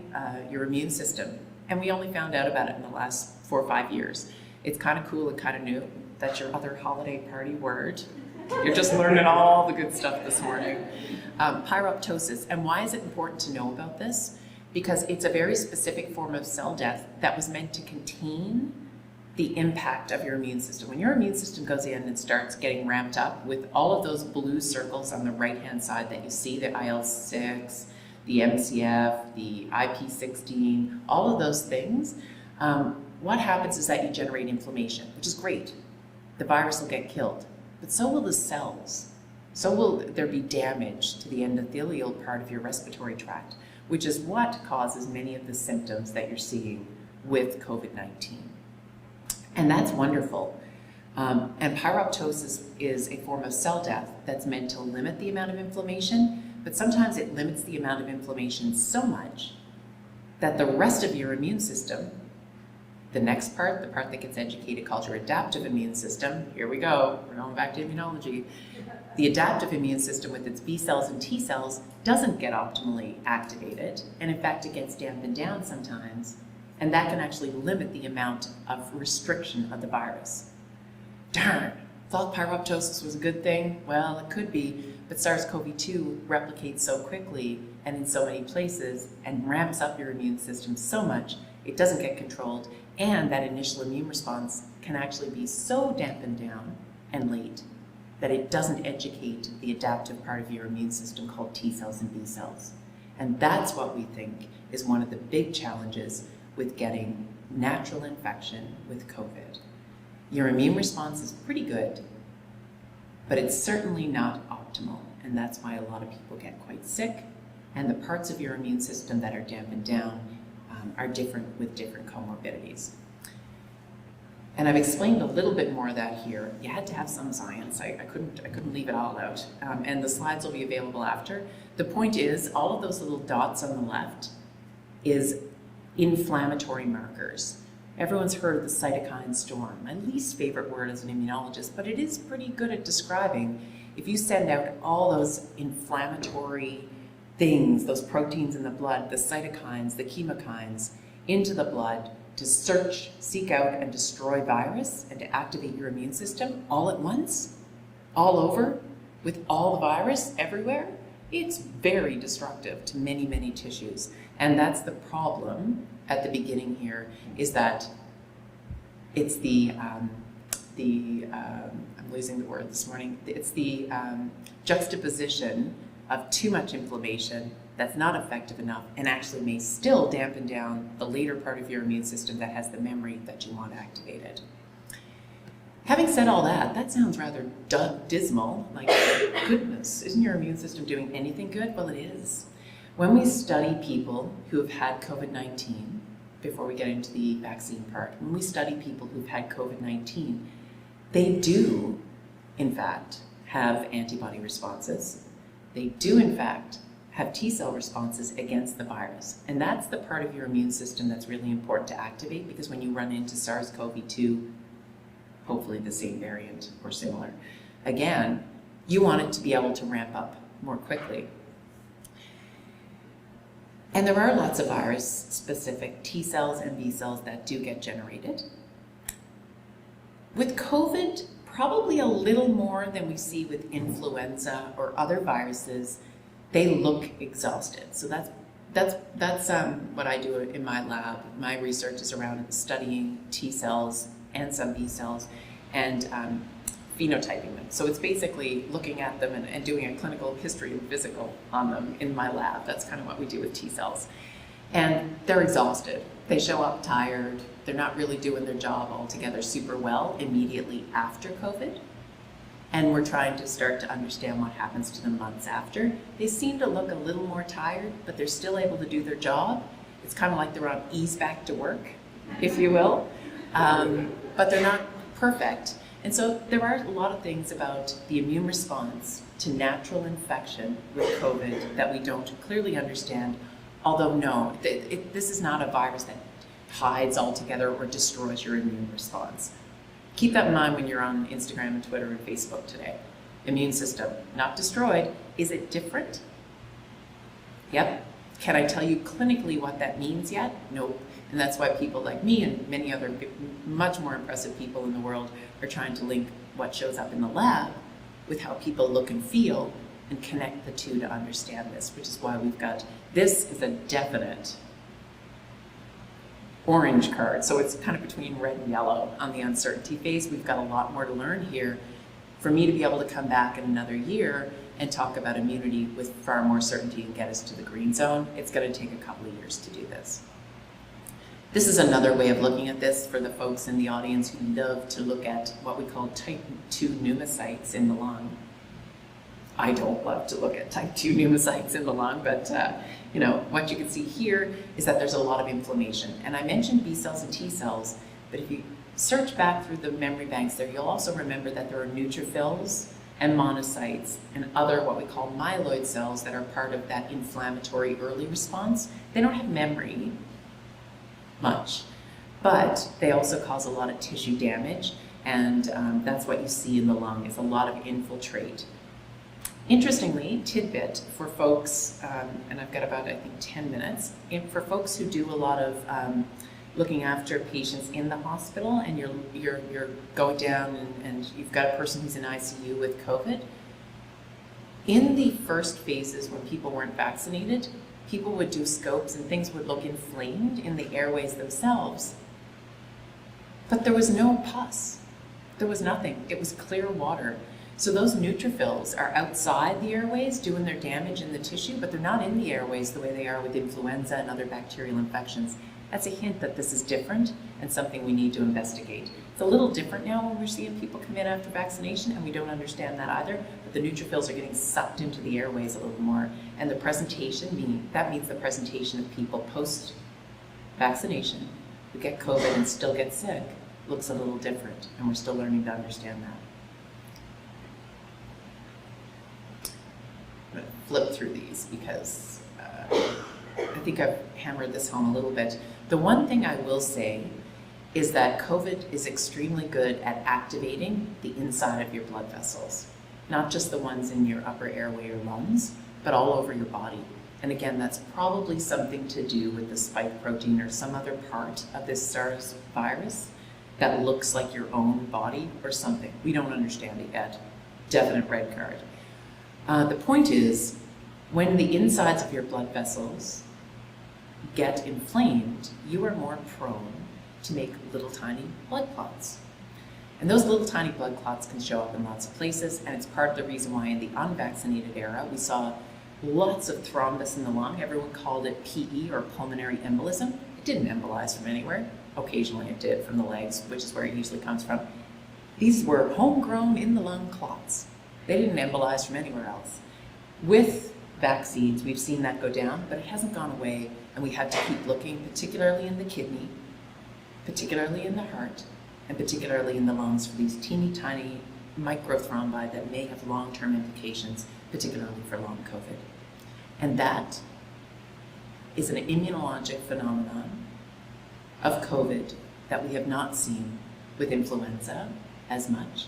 your immune system. And we only found out about it in the last 4 or 5 years. It's kind of cool and kind of new. That's your other holiday party word. You're just learning all the good stuff this morning. Pyroptosis. And why is it important to know about this? Because it's a very specific form of cell death that was meant to contain the impact of your immune system. When your immune system goes in and starts getting ramped up with all of those blue circles on the right-hand side that you see, the IL-6, the MCF, the IP-16, all of those things, what happens is that you generate inflammation, which is great. The virus will get killed, but so will the cells. So will there be damage to the endothelial part of your respiratory tract, which is what causes many of the symptoms that you're seeing with COVID-19. And that's wonderful. And pyroptosis is a form of cell death that's meant to limit the amount of inflammation, but sometimes it limits the amount of inflammation so much that the rest of your immune system, the next part, the part that gets educated, called your adaptive immune system. Here we go, we're going back to immunology. The adaptive immune system with its B cells and T cells doesn't get optimally activated, and in fact it gets dampened down sometimes, and that can actually limit the amount of restriction of the virus. Darn, thought pyroptosis was a good thing? Well, it could be, but SARS-CoV-2 replicates so quickly and in so many places and ramps up your immune system so much, it doesn't get controlled, and that initial immune response can actually be so dampened down and late that it doesn't educate the adaptive part of your immune system called T cells and B cells. And that's what we think is one of the big challenges with getting natural infection with COVID. Your immune response is pretty good, but it's certainly not optimal, and that's why a lot of people get quite sick, and the parts of your immune system that are dampened down are different with different comorbidities. And I've explained a little bit more of that here. You had to have some science. I couldn't leave it all out. And the slides will be available after. The point is, all of those little dots on the left is inflammatory markers. Everyone's heard of the cytokine storm, my least favorite word as an immunologist, but it is pretty good at describing if you send out all those inflammatory things, those proteins in the blood, the cytokines, the chemokines, into the blood to seek out and destroy virus and to activate your immune system all at once, all over, with all the virus everywhere, it's very destructive to many, many tissues. And that's the problem at the beginning here, is that it's I'm losing the word this morning, it's the juxtaposition of too much inflammation that's not effective enough and actually may still dampen down the later part of your immune system that has the memory that you want activated. Having said all that, that sounds rather dismal, like, goodness, isn't your immune system doing anything good? Well, it is. When we study people who have had COVID-19, before we get into the vaccine part, when we study people who've had COVID-19, they do, in fact, have antibody responses. They do, in fact, have T-cell responses against the virus. And that's the part of your immune system that's really important to activate, because when you run into SARS-CoV-2, hopefully the same variant or similar, again, you want it to be able to ramp up more quickly. And there are lots of virus-specific T cells and B cells that do get generated. With COVID, probably a little more than we see with influenza or other viruses, they look exhausted. So that's what I do in my lab. My research is around studying T cells and some B cells and phenotyping them. So it's basically looking at them and doing a clinical history and physical on them in my lab. That's kind of what we do with T cells. And they're exhausted. They show up tired. They're not really doing their job altogether super well immediately after COVID. And we're trying to start to understand what happens to them months after. They seem to look a little more tired, but they're still able to do their job. It's kind of like they're on ease back to work, if you will. But they're not perfect. And so there are a lot of things about the immune response to natural infection with COVID that we don't clearly understand, although no, this is not a virus that hides altogether or destroys your immune response. Keep that in mind when you're on Instagram and Twitter and Facebook today. Immune system, not destroyed. Is it different? Yep. Can I tell you clinically what that means yet? Nope. And that's why people like me and many other much more impressive people in the world are trying to link what shows up in the lab with how people look and feel and connect the two to understand this, which is why we've got, this is a definite orange card. So it's kind of between red and yellow on the uncertainty phase. We've got a lot more to learn here for me to be able to come back in another year and talk about immunity with far more certainty and get us to the green zone. It's going to take a couple of years to do this. This is another way of looking at this for the folks in the audience who love to look at what we call type 2 pneumocytes in the lung. I don't love to look at type 2 pneumocytes in the lung, but you know, what you can see here is that there's a lot of inflammation. And I mentioned B cells and T cells, but if you search back through the memory banks there, you'll also remember that there are neutrophils and monocytes and other what we call myeloid cells that are part of that inflammatory early response. They don't have memory much, but they also cause a lot of tissue damage, and that's what you see in the lung, is a lot of infiltrate. Interestingly, tidbit for folks, and I've got about, I think, 10 minutes, for folks who do a lot of looking after patients in the hospital, and you're going down and you've got a person who's in ICU with COVID, in the first phases when people weren't vaccinated, people would do scopes and things would look inflamed in the airways themselves. But there was no pus. There was nothing. It was clear water. So those neutrophils are outside the airways doing their damage in the tissue, but they're not in the airways the way they are with influenza and other bacterial infections. That's a hint that this is different and something we need to investigate. It's a little different now when we're seeing people come in after vaccination, and we don't understand that either, but the neutrophils are getting sucked into the airways a little more. And the presentation, that means the presentation of people post-vaccination who get COVID and still get sick looks a little different, and we're still learning to understand that. I'm going to flip through these because I think I've hammered this home a little bit. The one thing I will say is that COVID is extremely good at activating the inside of your blood vessels, not just the ones in your upper airway or lungs, but all over your body. And again, that's probably something to do with the spike protein or some other part of this SARS virus that looks like your own body or something. We don't understand it yet. Definite red card. The point is, when the insides of your blood vessels get inflamed, you are more prone to make little tiny blood clots. And those little tiny blood clots can show up in lots of places, and it's part of the reason why in the unvaccinated era we saw lots of thrombus in the lung. Everyone called it PE, or pulmonary embolism. It didn't embolize from anywhere. Occasionally it did from the legs, which is where it usually comes from. These were homegrown in the lung clots. They didn't embolize from anywhere else. With vaccines, we've seen that go down, but it hasn't gone away, and we have to keep looking, particularly in the kidney, particularly in the heart, and particularly in the lungs, for these teeny tiny microthrombi that may have long-term implications, particularly for long COVID. And that is an immunologic phenomenon of COVID that we have not seen with influenza as much,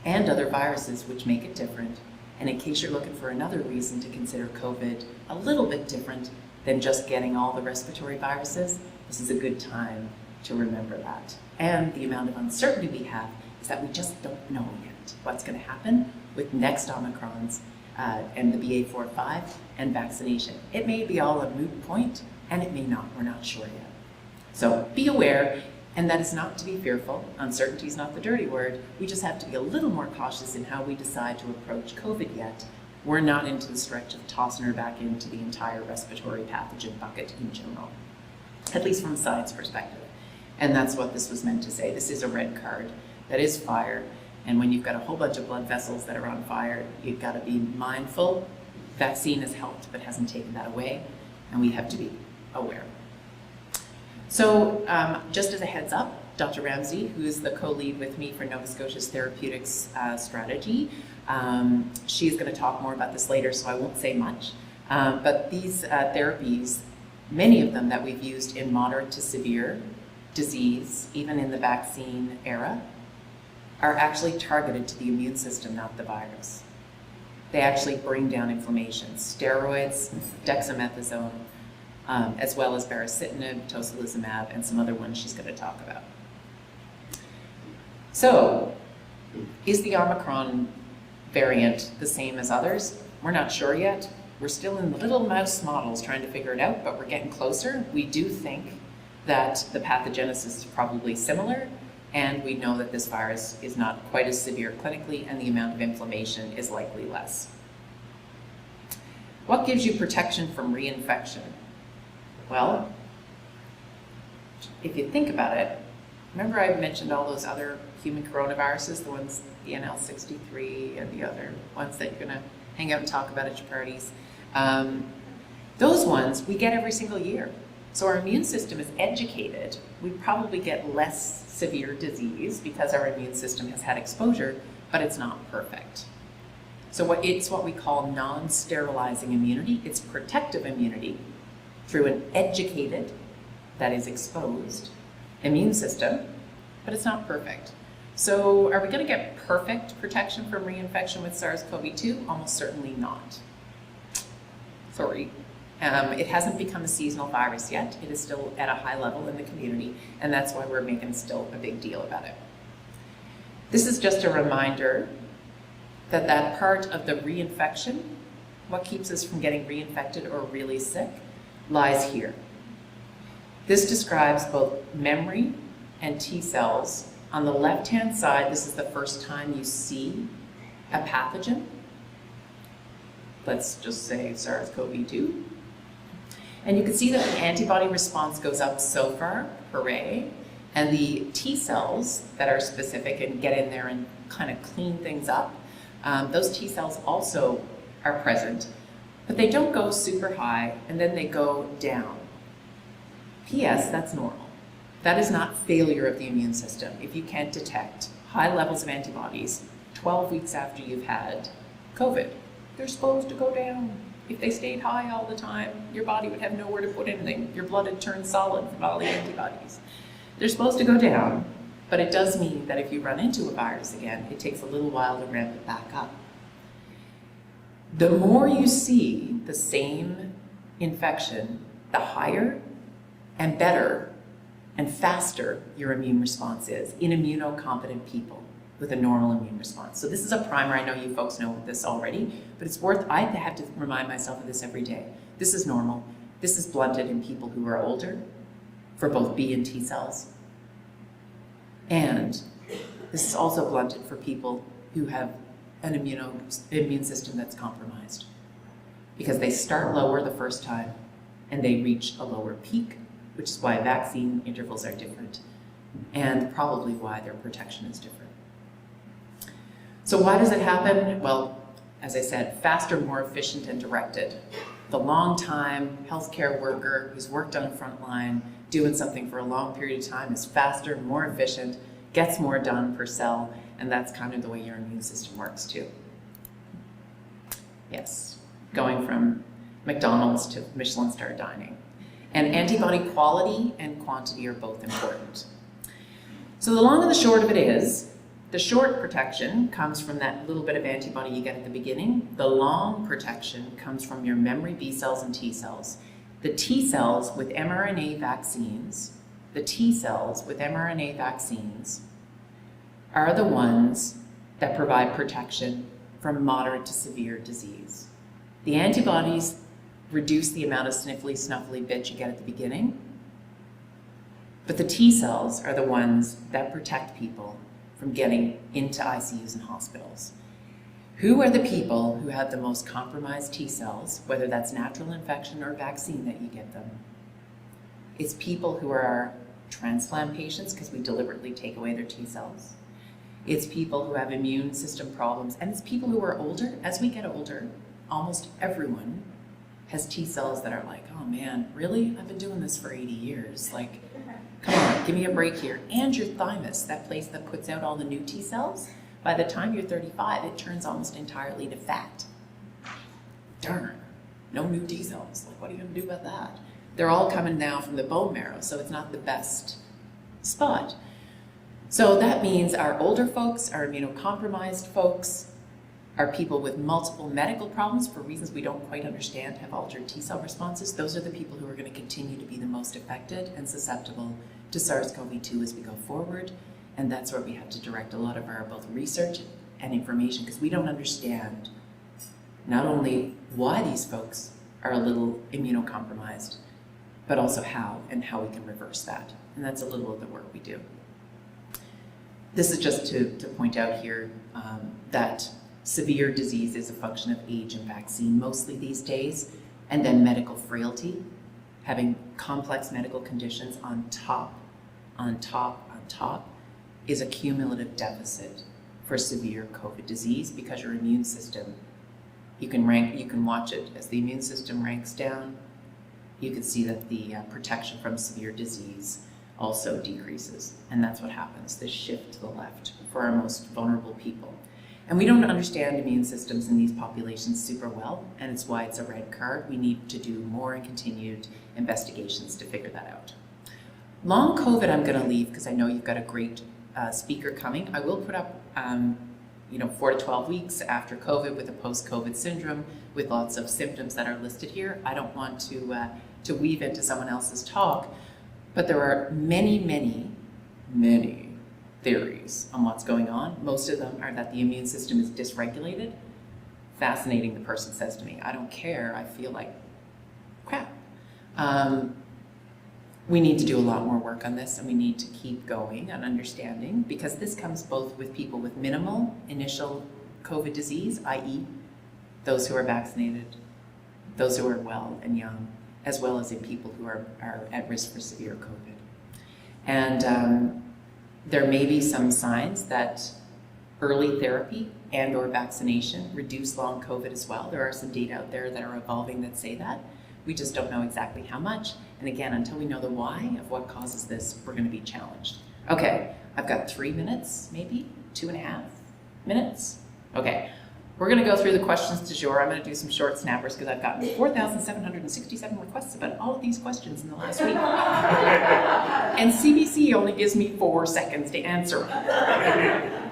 and other viruses which make it different. And in case you're looking for another reason to consider COVID a little bit different than just getting all the respiratory viruses, this is a good time to remember that. And the amount of uncertainty we have is that we just don't know yet what's going to happen with next Omicrons and the BA.4/5 and vaccination. It may be all a moot point, and it may not. We're not sure yet. So be aware, and that is not to be fearful. Uncertainty is not the dirty word. We just have to be a little more cautious in how we decide to approach COVID yet. We're not into the stretch of tossing her back into the entire respiratory pathogen bucket in general, at least from a science perspective. And that's what this was meant to say. This is a red card. That is fire. And when you've got a whole bunch of blood vessels that are on fire, you've got to be mindful. Vaccine has helped, but hasn't taken that away. And we have to be aware. So just as a heads up, Dr. Ramsey, who is the co-lead with me for Nova Scotia's therapeutics strategy, she is going to talk more about this later, so I won't say much. But these therapies, many of them that we've used in moderate to severe disease, even in the vaccine era, are actually targeted to the immune system, not the virus. They actually bring down inflammation. Steroids, dexamethasone, as well as baricitinib, tocilizumab, and some other ones she's going to talk about. So, is the Omicron variant the same as others? We're not sure yet. We're still in the little mouse models trying to figure it out, but we're getting closer. We do think that the pathogenesis is probably similar, and we know that this virus is not quite as severe clinically, and the amount of inflammation is likely less. What gives you protection from reinfection? Well, if you think about it, remember I mentioned all those other human coronaviruses, the ones, the NL63 and the other ones that you're gonna hang out and talk about at your parties. Those ones we get every single year. So our immune system is educated. We probably get less severe disease because our immune system has had exposure, but it's not perfect. So it's what we call non-sterilizing immunity. It's protective immunity through an educated, that is exposed, immune system, but it's not perfect. So are we going to get perfect protection from reinfection with SARS-CoV-2? Almost certainly not. Sorry. It hasn't become a seasonal virus yet. It is still at a high level in the community, and that's why we're making still a big deal about it. This is just a reminder that that part of the reinfection, what keeps us from getting reinfected or really sick, lies here. This describes both memory and T cells. On the left-hand side, this is the first time you see a pathogen. Let's just say SARS-CoV-2. And you can see that the antibody response goes up so far, hooray. And the T cells that are specific and get in there and kind of clean things up, those T cells also are present, but they don't go super high and then they go down. P.S. That's normal. That is not failure of the immune system. If you can't detect high levels of antibodies 12 weeks after you've had COVID, they're supposed to go down. If they stayed high all the time, your body would have nowhere to put anything. Your blood had turned solid from all the antibodies. They're supposed to go down, but it does mean that if you run into a virus again, it takes a little while to ramp it back up. The more you see the same infection, the higher and better and faster your immune response is in immunocompetent people with a normal immune response. So this is a primer. I know you folks know this already, but it's worth, I have to remind myself of this every day. This is normal. This is blunted in people who are older for both B and T cells. And this is also blunted for people who have an immune system that's compromised, because they start lower the first time and they reach a lower peak, which is why vaccine intervals are different and probably why their protection is different. So why does it happen? Well, as I said, faster, more efficient, and directed. The long-time healthcare worker who's worked on a front line doing something for a long period of time is faster, more efficient, gets more done per cell, and that's kind of the way your immune system works too. Yes, going from McDonald's to Michelin star dining. And antibody quality and quantity are both important. So the long and the short of it is, the short protection comes from that little bit of antibody you get at the beginning. The long protection comes from your memory B cells and T cells. The T cells with mRNA vaccines, are the ones that provide protection from moderate to severe disease. The antibodies reduce the amount of sniffly, snuffly bit you get at the beginning, but the T cells are the ones that protect people from getting into ICUs and hospitals. Who are the people who have the most compromised T cells, whether that's natural infection or vaccine that you get them? It's people who are transplant patients, because we deliberately take away their T cells. It's people who have immune system problems, and it's people who are older. As we get older, almost everyone has T cells that are like, oh man, really? I've been doing this for 80 years. Like, come on, give me a break here. And your thymus, that place that puts out all the new T cells, by the time you're 35, it turns almost entirely to fat. Darn, no new T cells. Like, what are you gonna do about that? They're all coming now from the bone marrow, so it's not the best spot. So that means our older folks, our immunocompromised folks, our people with multiple medical problems for reasons we don't quite understand have altered T cell responses. Those are the people who are going to continue to be the most affected and susceptible to SARS-CoV-2 as we go forward. And that's where we have to direct a lot of our both research and information, because we don't understand not only why these folks are a little immunocompromised, but also how and how we can reverse that. And that's a little of the work we do. This is just to point out here that severe disease is a function of age and vaccine mostly these days, and then medical frailty, having complex medical conditions on top, is a cumulative deficit for severe COVID disease, because your immune system, you can watch it as the immune system ranks down. You can see that the protection from severe disease also decreases, and that's what happens, this shift to the left for our most vulnerable people. And we don't understand immune systems in these populations super well, and it's why it's a red card. We need to do more and continued investigations to figure that out. Long COVID I'm gonna leave, because I know you've got a great speaker coming. I will put up 4 to 12 weeks after COVID with a post-COVID syndrome with lots of symptoms that are listed here. I don't want to weave into someone else's talk, but there are many theories on what's going on. Most of them are that the immune system is dysregulated. Fascinating, the person says to me, I don't care, I feel like crap. We need to do a lot more work on this, and we need to keep going and understanding, because this comes both with people with minimal initial COVID disease, i.e. those who are vaccinated, those who are well and young, as well as in people who are at risk for severe COVID. And there may be some signs that early therapy and or vaccination reduce long COVID as well. There are some data out there that are evolving that say that. We just don't know exactly how much. And again, until we know the why of what causes this, we're going to be challenged. Okay, I've got 3 minutes, maybe 2.5 minutes. Okay, We're going to go through the questions du jour. I'm going to do some short snappers because I've gotten 4,767 requests about all of these questions in the last week. And CBC only gives me 4 seconds to answer.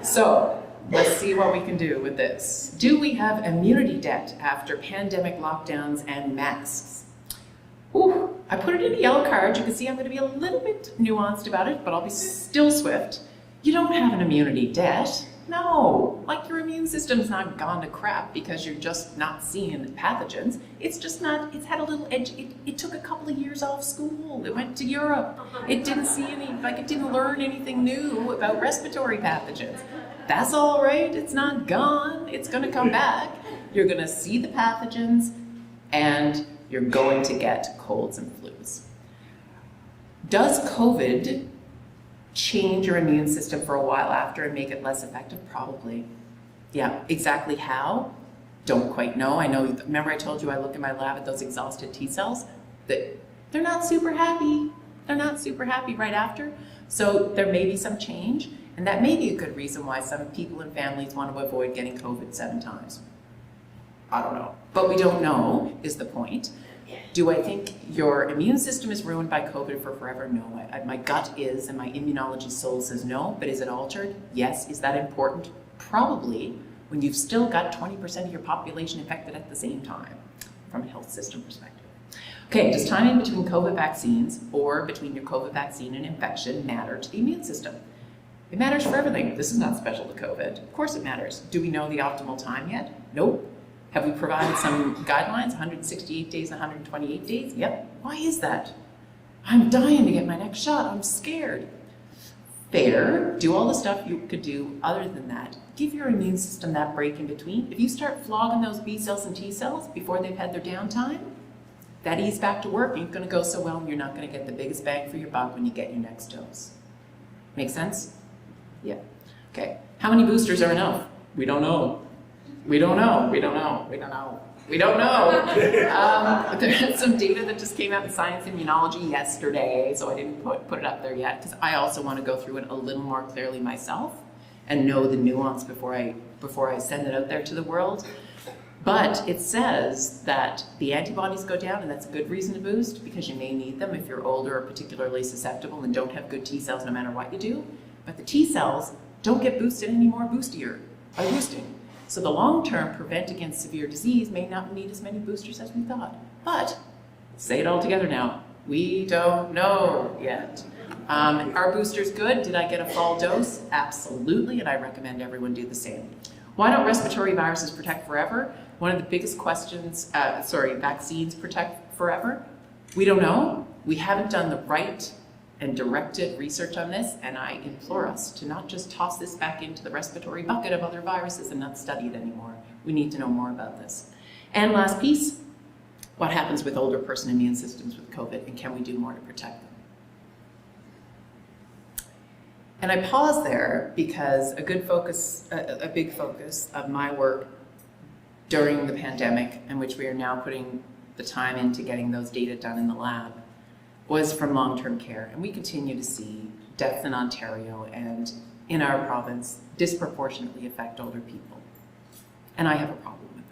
So let's see what we can do with this. Do we have immunity debt after pandemic lockdowns and masks? Ooh, I put it in a yellow card. You can see I'm going to be a little bit nuanced about it, but I'll be still swift. You don't have an immunity debt. No, like your immune system's not gone to crap because you're just not seeing pathogens. It's just not, it's had a little edge. It took a couple of years off school. It went to Europe. It didn't see any, like it didn't learn anything new about respiratory pathogens. That's all right, it's not gone. It's gonna come back. You're gonna see the pathogens and you're going to get colds and flus. Does COVID change your immune system for a while after and make it less effective? Probably. Yeah, exactly how? Don't quite know. I know, remember I told you I look in my lab at those exhausted T cells? That they're not super happy. They're not super happy right after. So there may be some change, and that may be a good reason why some people and families want to avoid getting COVID 7 times. I don't know. But we don't know is the point. Do I think your immune system is ruined by COVID for forever? No. My gut is, and my immunology soul says no, but is it altered? Yes. Is that important? Probably, when you've still got 20% of your population infected at the same time, from a health system perspective. Okay, does timing between COVID vaccines or between your COVID vaccine and infection matter to the immune system? It matters for everything. This is not special to COVID. Of course it matters. Do we know the optimal time yet? Nope. Have we provided some guidelines, 168 days, 128 days? Yep. Why is that? I'm dying to get my next shot. I'm scared. Fair. Do all the stuff you could do other than that. Give your immune system that break in between. If you start flogging those B cells and T cells before they've had their downtime, that ease back to work ain't going to go so well, and you're not going to get the biggest bang for your buck when you get your next dose. Make sense? Yeah. Okay. How many boosters are enough? We don't know. We don't know. We don't know. We don't know. We don't know. There's some data that just came out in Science Immunology yesterday, so I didn't put it up there yet because I also want to go through it a little more clearly myself and know the nuance before I send it out there to the world. But it says that the antibodies go down, and that's a good reason to boost because you may need them if you're older or particularly susceptible and don't have good T cells no matter what you do. But the T cells don't get boosted any more boostier by boosting. So the long-term prevent against severe disease may not need as many boosters as we thought. But, say it all together now, we don't know yet. Are boosters good? Did I get a fall dose? Absolutely, and I recommend everyone do the same. Why don't respiratory viruses protect forever? One of the biggest questions, vaccines protect forever? We don't know. We haven't done the right and directed research on this, and I implore us to not just toss this back into the respiratory bucket of other viruses and not study it anymore. We need to know more about this. And last piece, what happens with older person immune systems with COVID, and can we do more to protect them? And I pause there because a big focus of my work during the pandemic, in which we are now putting the time into getting those data done in the lab, was from long-term care. And we continue to see deaths in Ontario and in our province disproportionately affect older people. And I have a problem with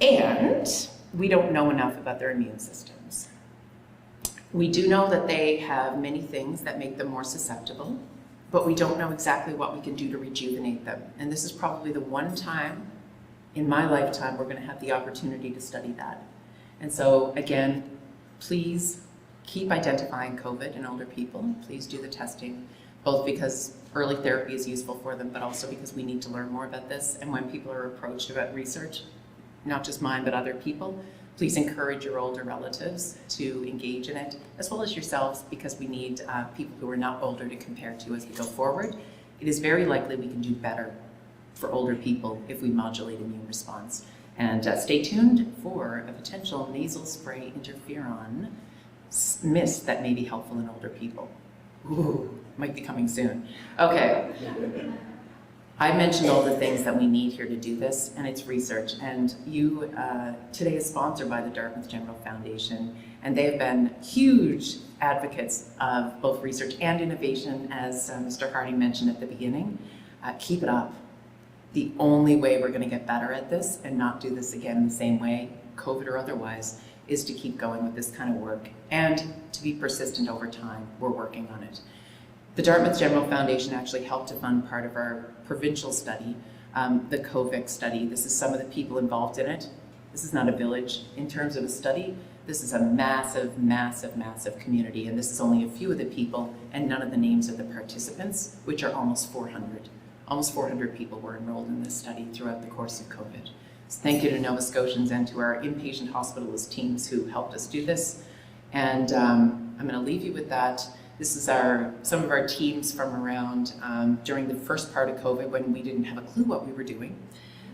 that. And we don't know enough about their immune systems. We do know that they have many things that make them more susceptible, but we don't know exactly what we can do to rejuvenate them. And this is probably the one time in my lifetime we're going to have the opportunity to study that. And so again, please keep identifying COVID in older people. Please do the testing, both because early therapy is useful for them, but also because we need to learn more about this. And when people are approached about research, not just mine, but other people, please encourage your older relatives to engage in it, as well as yourselves, because we need people who are not older to compare to as we go forward. It is very likely we can do better for older people if we modulate immune response. And stay tuned for a potential nasal spray interferon mist that may be helpful in older people. Ooh, might be coming soon. Okay. I mentioned all the things that we need here to do this, and it's research. And you, today is sponsored by the Dartmouth General Foundation, and they have been huge advocates of both research and innovation, as Mr. Harding mentioned at the beginning. Keep it up. The only way we're going to get better at this and not do this again in the same way, COVID or otherwise, is to keep going with this kind of work and to be persistent over time. We're working on it. The Dartmouth General Foundation actually helped to fund part of our provincial study, the COVID study. This is some of the people involved in it. This is not a village. In terms of a study, this is a massive, massive, massive community, and this is only a few of the people and none of the names of the participants, which are almost 400. Almost 400 people were enrolled in this study throughout the course of COVID. So thank you to Nova Scotians and to our inpatient hospitalist teams who helped us do this. And I'm going to leave you with that. This is some of our teams from around during the first part of COVID when we didn't have a clue what we were doing.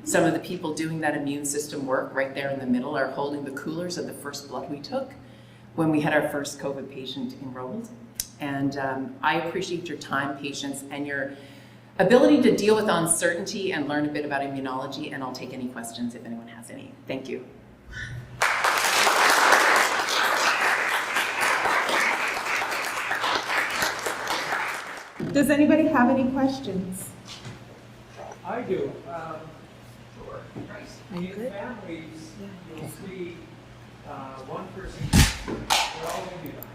Some of the people doing that immune system work right there in the middle are holding the coolers of the first blood we took when we had our first COVID patient enrolled. And I appreciate your time, patience, and your ability to deal with uncertainty and learn a bit about immunology, and I'll take any questions if anyone has any. Thank you. Does anybody have any questions? I do. In families, you'll see one person, they're all immunized,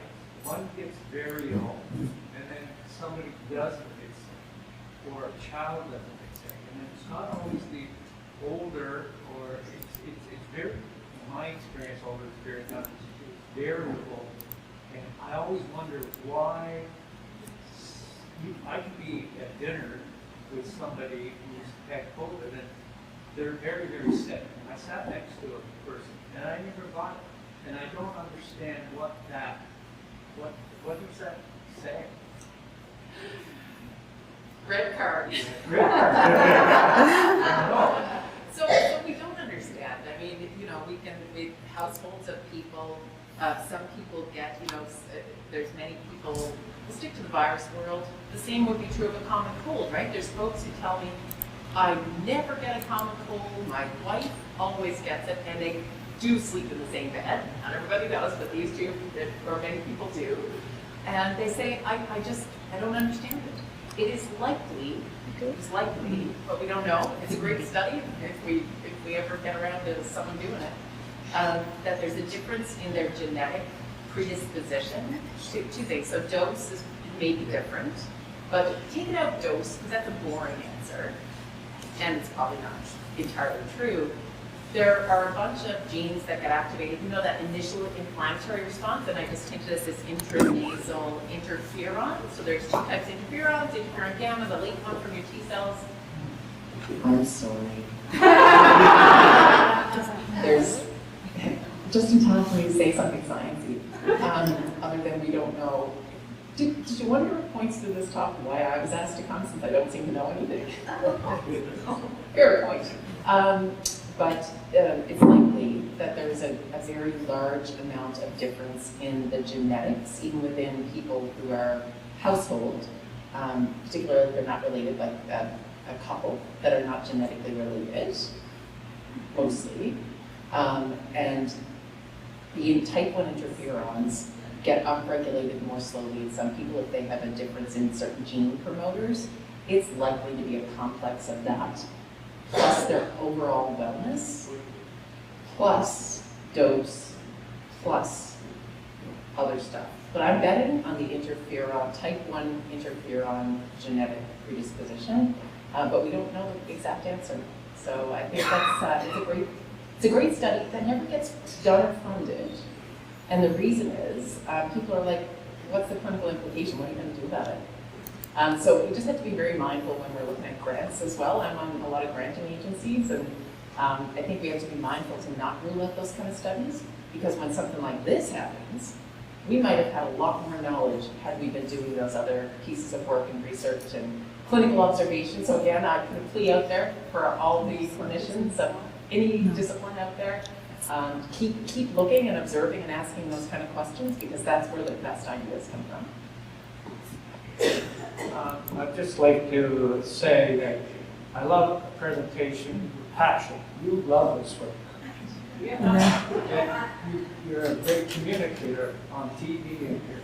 one gets very ill, and then somebody doesn't get sick, or a child doesn't get sick, and then it's not always the older, or it's very, in my experience, older experience, it's variable, and I always wonder why. I could be at dinner with somebody who's had COVID and they're very, very sick. And I sat next to a person and I never got it. And I don't understand what does that say? Red card. Red card. So we don't understand. I mean, with households of people, some people get, there's many people who stick to the virus world. The same would be true of a common cold, right? There's folks who tell me, I never get a common cold, my wife always gets it, and they do sleep in the same bed. Not everybody does, but these two, or many people do. And they say, I don't understand it. It is likely, but we don't know. It's a great study if we ever get around to someone doing it, that there's a difference in their genetic predisposition to two things. So dose may be different, but taking out dose, because that's a boring answer, and it's probably not entirely true. There are a bunch of genes that get activated. That initial inflammatory response, and I just think this is intranasal interferon. So there's two types of interferons, interferon gamma, the late one from your T cells. I'm sorry. There's just in time for me to say something sciencey. Other than we don't know. Did you wonder what points to this talk why I was asked to come, since I don't seem to know anything? Fair point. But it's likely that there's a very large amount of difference in the genetics, even within people who are household, particularly if they're not related, like a couple that are not genetically related, mostly. And the type 1 interferons get upregulated more slowly in some people if they have a difference in certain gene promoters. It's likely to be a complex of that, plus their overall wellness, plus dose, plus other stuff. But I'm betting on the interferon, type 1 interferon genetic predisposition, but we don't know the exact answer. So I think that's it's a great study that never gets done or funded. And the reason is, people are like, what's the clinical implication? What are you going to do about it? So we just have to be very mindful when we're looking at grants as well. I'm on a lot of granting agencies, and I think we have to be mindful to not rule out those kind of studies, because when something like this happens, we might have had a lot more knowledge had we been doing those other pieces of work and research and clinical observation. So again, I put a plea out there for all the clinicians of any discipline out there. Keep looking and observing and asking those kind of questions, because that's where the best ideas come from. I'd just like to say that I love presentation, passion. You love this work. Yeah. You're a great communicator on TV and here.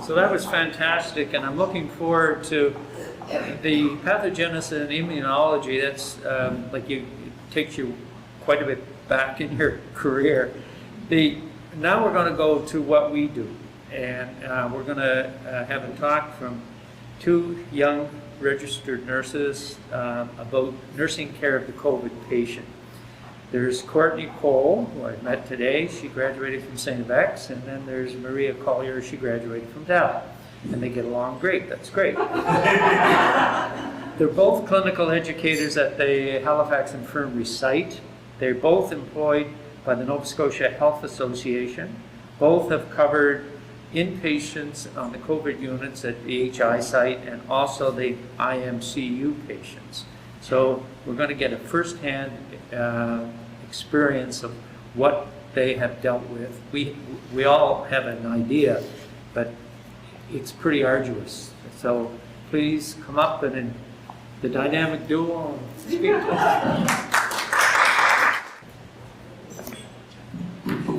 So that was fantastic, and I'm looking forward to the pathogenesis and immunology. That's it takes you quite a bit back in your career. Now we're going to go to what we do, and we're going to have a talk from two young registered nurses about nursing care of the COVID patient. There's Courtney Cole, who I met today. She graduated from St. Bex, and then there's Maria Collier. She graduated from Dow, and they get along great. That's great. They're both clinical educators at the Halifax Infirmary site. They're both employed by the Nova Scotia Health Association. Both have covered inpatients on the COVID units at the HI site and also the IMCU patients. So we're going to get a first-hand experience of what they have dealt with. We all have an idea, but it's pretty arduous. So please come up and the dynamic duo and speak to us.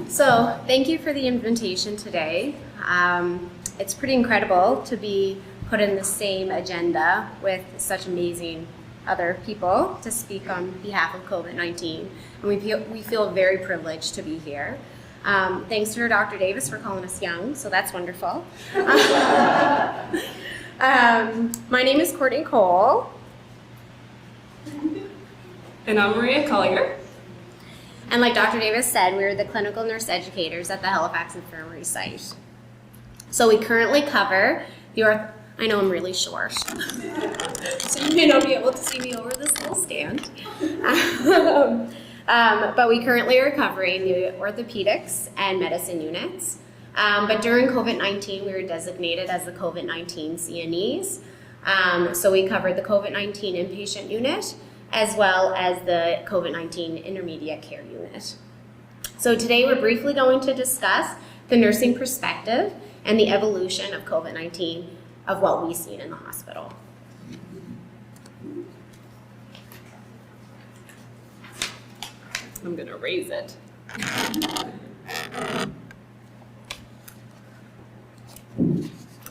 So thank you for the invitation today. It's pretty incredible to be put in the same agenda with such amazing other people to speak on behalf of COVID-19. And we feel very privileged to be here. Thanks to Dr. Davis for calling us young, so that's wonderful. My name is Courtney Cole. And I'm Maria Collier. And like Dr. Davis said, we're the clinical nurse educators at the Halifax Infirmary site. So we currently cover I know I'm really short, so you may not be able to see me over this little stand. But we currently are covering the orthopedics and medicine units. But during COVID-19, we were designated as the COVID-19 CNEs. So we covered the COVID-19 inpatient unit, as well as the COVID-19 intermediate care unit. So today we're briefly going to discuss the nursing perspective and the evolution of COVID-19 of what we've seen in the hospital. I'm gonna raise it.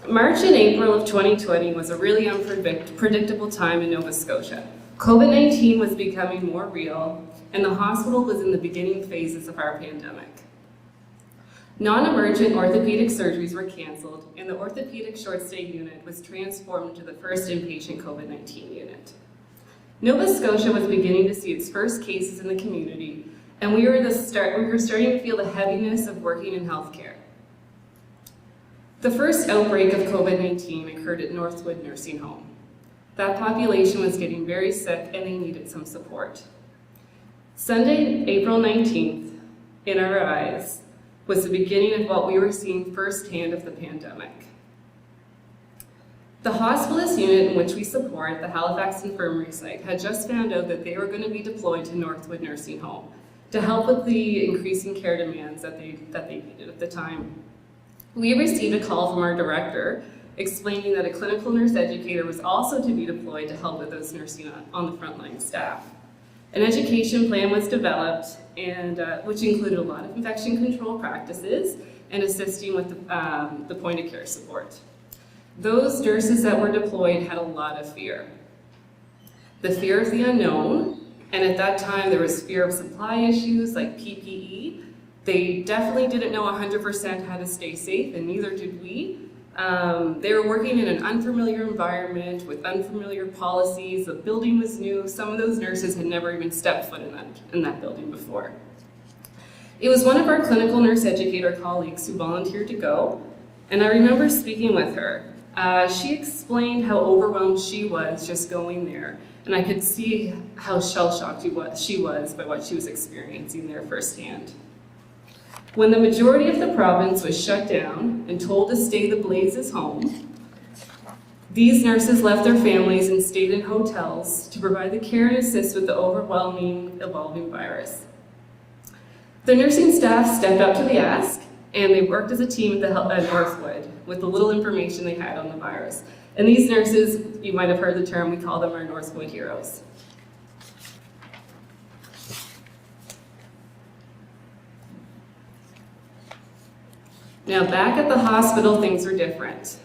March and April of 2020 was a really unpredictable time in Nova Scotia. COVID-19 was becoming more real, and the hospital was in the beginning phases of our pandemic. Non-emergent orthopedic surgeries were canceled, and the orthopedic short-stay unit was transformed into the first inpatient COVID-19 unit. Nova Scotia was beginning to see its first cases in the community, and we were starting to feel the heaviness of working in healthcare. The first outbreak of COVID-19 occurred at Northwood Nursing Home. That population was getting very sick and they needed some support. Sunday, April 19th, in our eyes, was the beginning of what we were seeing firsthand of the pandemic. The hospitalist unit in which we support, the Halifax Infirmary site, had just found out that they were going to be deployed to Northwood Nursing Home to help with the increasing care demands that they needed at the time. We received a call from our director explaining that a clinical nurse educator was also to be deployed to help with those nursing on the frontline staff. An education plan was developed, and which included a lot of infection control practices and assisting with the point of care support. Those nurses that were deployed had a lot of fear. The fear of the unknown, and at that time there was fear of supply issues like PPE. They definitely didn't know 100% how to stay safe, and neither did we. They were working in an unfamiliar environment with unfamiliar policies. The building was new. Some of those nurses had never even stepped foot in that building before. It was one of our clinical nurse educator colleagues who volunteered to go, and I remember speaking with her. She explained how overwhelmed she was just going there, and I could see how shell-shocked she was by what she was experiencing there firsthand. When the majority of the province was shut down and told to stay the blazes home, these nurses left their families and stayed in hotels to provide the care and assist with the overwhelming, evolving virus. The nursing staff stepped up to the ask and they worked as a team at Northwood with the little information they had on the virus. And these nurses, you might have heard the term, we call them our Northwood heroes. Now back at the hospital, things were different.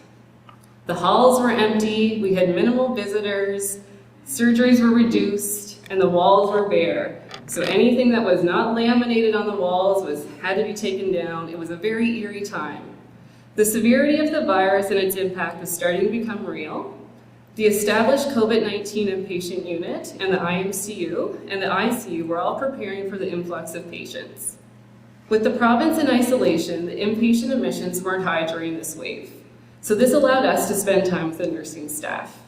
The halls were empty, we had minimal visitors, surgeries were reduced, and the walls were bare. So anything that was not laminated on the walls had to be taken down. It was a very eerie time. The severity of the virus and its impact was starting to become real. The established COVID-19 inpatient unit and the IMCU and the ICU were all preparing for the influx of patients. With the province in isolation, the inpatient admissions weren't high during this wave. So this allowed us to spend time with the nursing staff.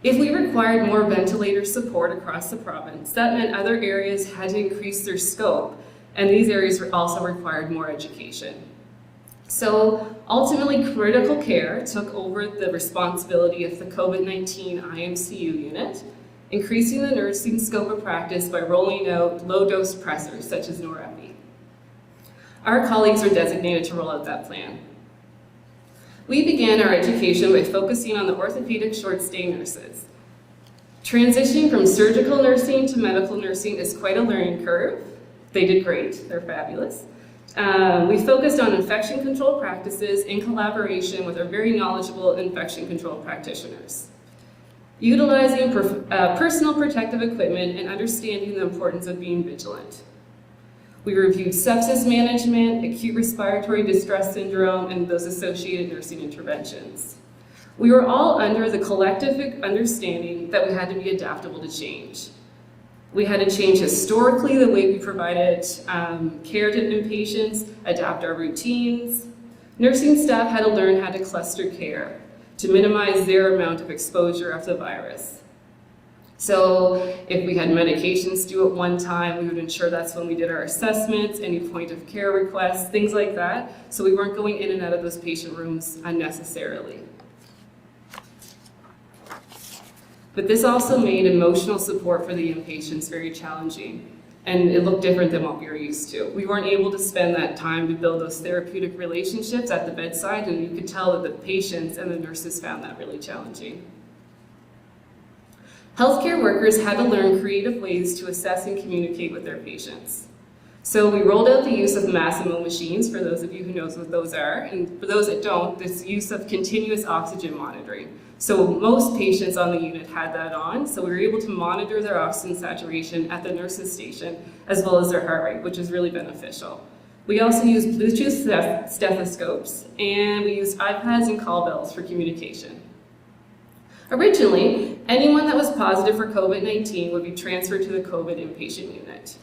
If we required more ventilator support across the province, that meant other areas had to increase their scope, and these areas also required more education. So ultimately, critical care took over the responsibility of the COVID-19 IMCU unit, increasing the nursing scope of practice by rolling out low-dose pressors such as norepi. Our colleagues were designated to roll out that plan. We began our education by focusing on the orthopedic short-stay nurses. Transitioning from surgical nursing to medical nursing is quite a learning curve. They did great, they're fabulous. We focused on infection control practices in collaboration with our very knowledgeable infection control practitioners. Utilizing personal protective equipment and understanding the importance of being vigilant. We reviewed sepsis management, acute respiratory distress syndrome, and those associated nursing interventions. We were all under the collective understanding that we had to be adaptable to change. We had to change historically the way we provided care to inpatients, adapt our routines. Nursing staff had to learn how to cluster care to minimize their amount of exposure of the virus. So if we had medications due at one time, we would ensure that's when we did our assessments, any point of care requests, things like that. So we weren't going in and out of those patient rooms unnecessarily. But this also made emotional support for the inpatients very challenging. And it looked different than what we were used to. We weren't able to spend that time to build those therapeutic relationships at the bedside, and you could tell that the patients and the nurses found that really challenging. Healthcare workers had to learn creative ways to assess and communicate with their patients. So we rolled out the use of Masimo machines, for those of you who knows what those are, and for those that don't, this use of continuous oxygen monitoring. So most patients on the unit had that on, so we were able to monitor their oxygen saturation at the nurse's station, as well as their heart rate, which is really beneficial. We also used Bluetooth stethoscopes, and we used iPads and call bells for communication. Originally, anyone that was positive for COVID-19 would be transferred to the COVID inpatient unit.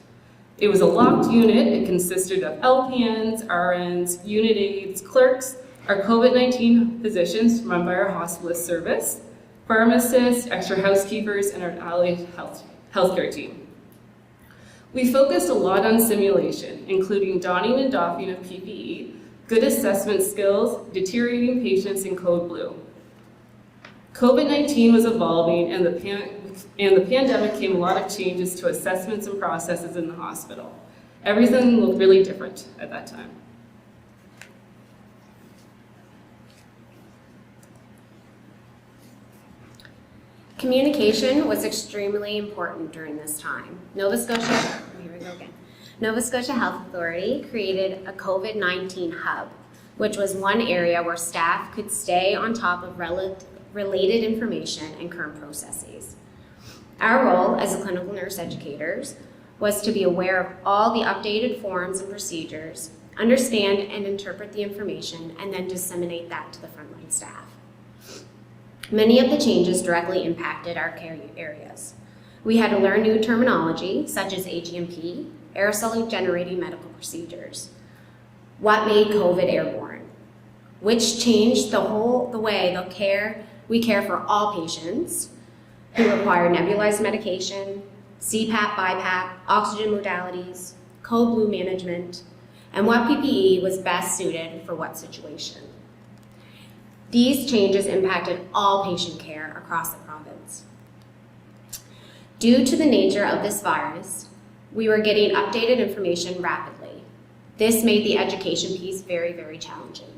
It was a locked unit. It consisted of LPNs, RNs, unit aides, clerks, our COVID-19 physicians run by our hospitalist service, pharmacists, extra housekeepers, and our allied healthcare team. We focused a lot on simulation, including donning and doffing of PPE, good assessment skills, deteriorating patients in code blue. COVID-19 was evolving, and the pandemic came a lot of changes to assessments and processes in the hospital. Everything looked really different at that time. Communication was extremely important during this time. Nova Scotia Health Authority created a COVID-19 hub, which was one area where staff could stay on top of related information and current processes. Our role as clinical nurse educators was to be aware of all the updated forms and procedures, understand and interpret the information, and then disseminate that to the frontline staff. Many of the changes directly impacted our care areas. We had to learn new terminology, such as AGMP, aerosol generating medical procedures, what made COVID airborne, which changed the way we care for all patients who require nebulized medication, CPAP, BiPAP, oxygen modalities, code blue management, and what PPE was best suited for what situation. These changes impacted all patient care across the province. Due to the nature of this virus, we were getting updated information rapidly. This made the education piece very, very challenging.